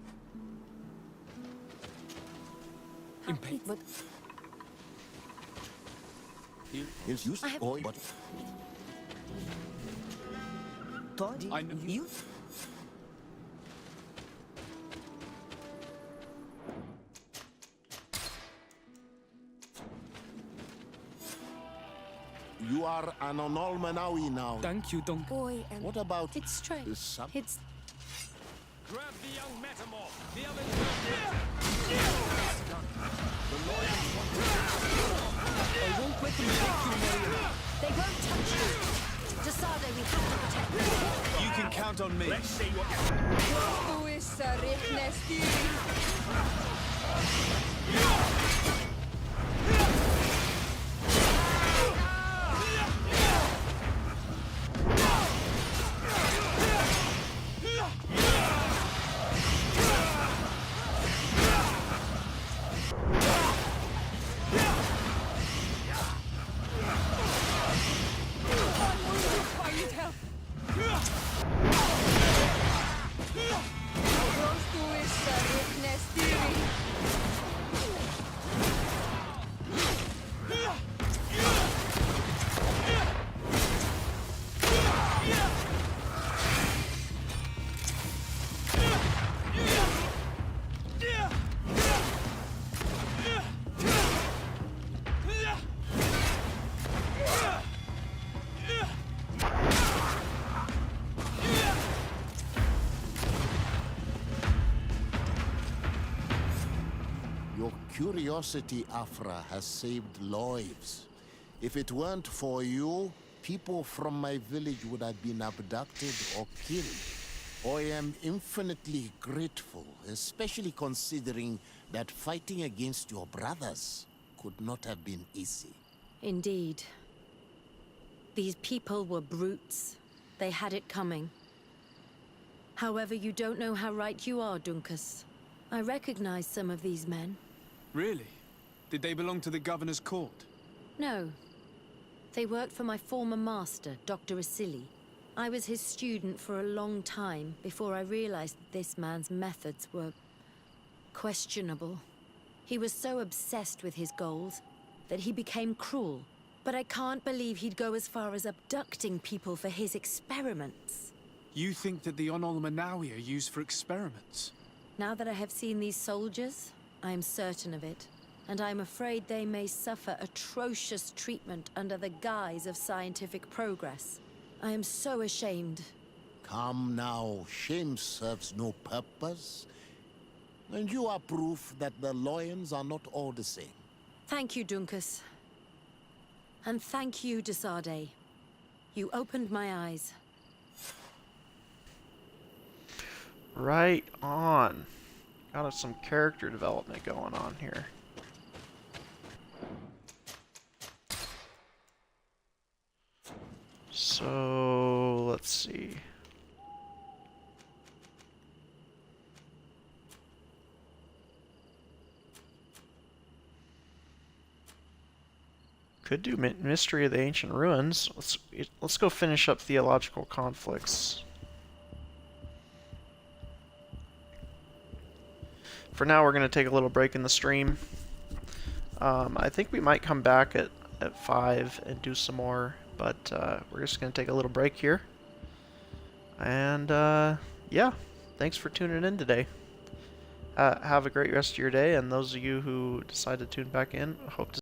But Yes, you boy, but Todd, I know. you? you are an Onolmanawi now. Thank you, Dunkas. boy and What about It's strange. the sub? It's. Grab the young metamorph. The others don't. I won't let them take you, Maria. They won't touch you. Desarde, we have to protect them. You can count on me. Let's see what who is a Rickness Your curiosity, Afra, has saved lives. If it weren't for you, people from my village would have been abducted or killed. I am infinitely grateful, especially considering that fighting against your brothers could not have been easy. Indeed. These people were brutes. They had it coming. However, you don't know how right you are, Dunkas. I recognize some of these men. Really? Did they belong to the governor's court? No. They worked for my former master, Dr. Asili. I was his student for a long time before I realized that this man's methods were questionable. He was so obsessed with his goals that he became cruel. But I can't believe he'd go as far as abducting people for his experiments. You think that the Onolmanawi are used for experiments? Now that I have seen these soldiers, I am certain of it. And I'm afraid they may suffer atrocious treatment under the guise of scientific progress. I am so ashamed. Come now, shame serves no purpose. And you are proof that the Loyans are not all the same. Thank you, Dunkus. And thank you, Desade. You opened my eyes. Right on. Got us some character development going on here. So, let's see. Could do Mystery of the Ancient Ruins. Let's go finish up Theological Conflicts. For now, we're going to take a little break in the stream. I think we might come back at 5 and do some more, but we're just going to take a little break here. And yeah, thanks for tuning in today. Have a great rest of your day, and those of you who decide to tune back in, hope to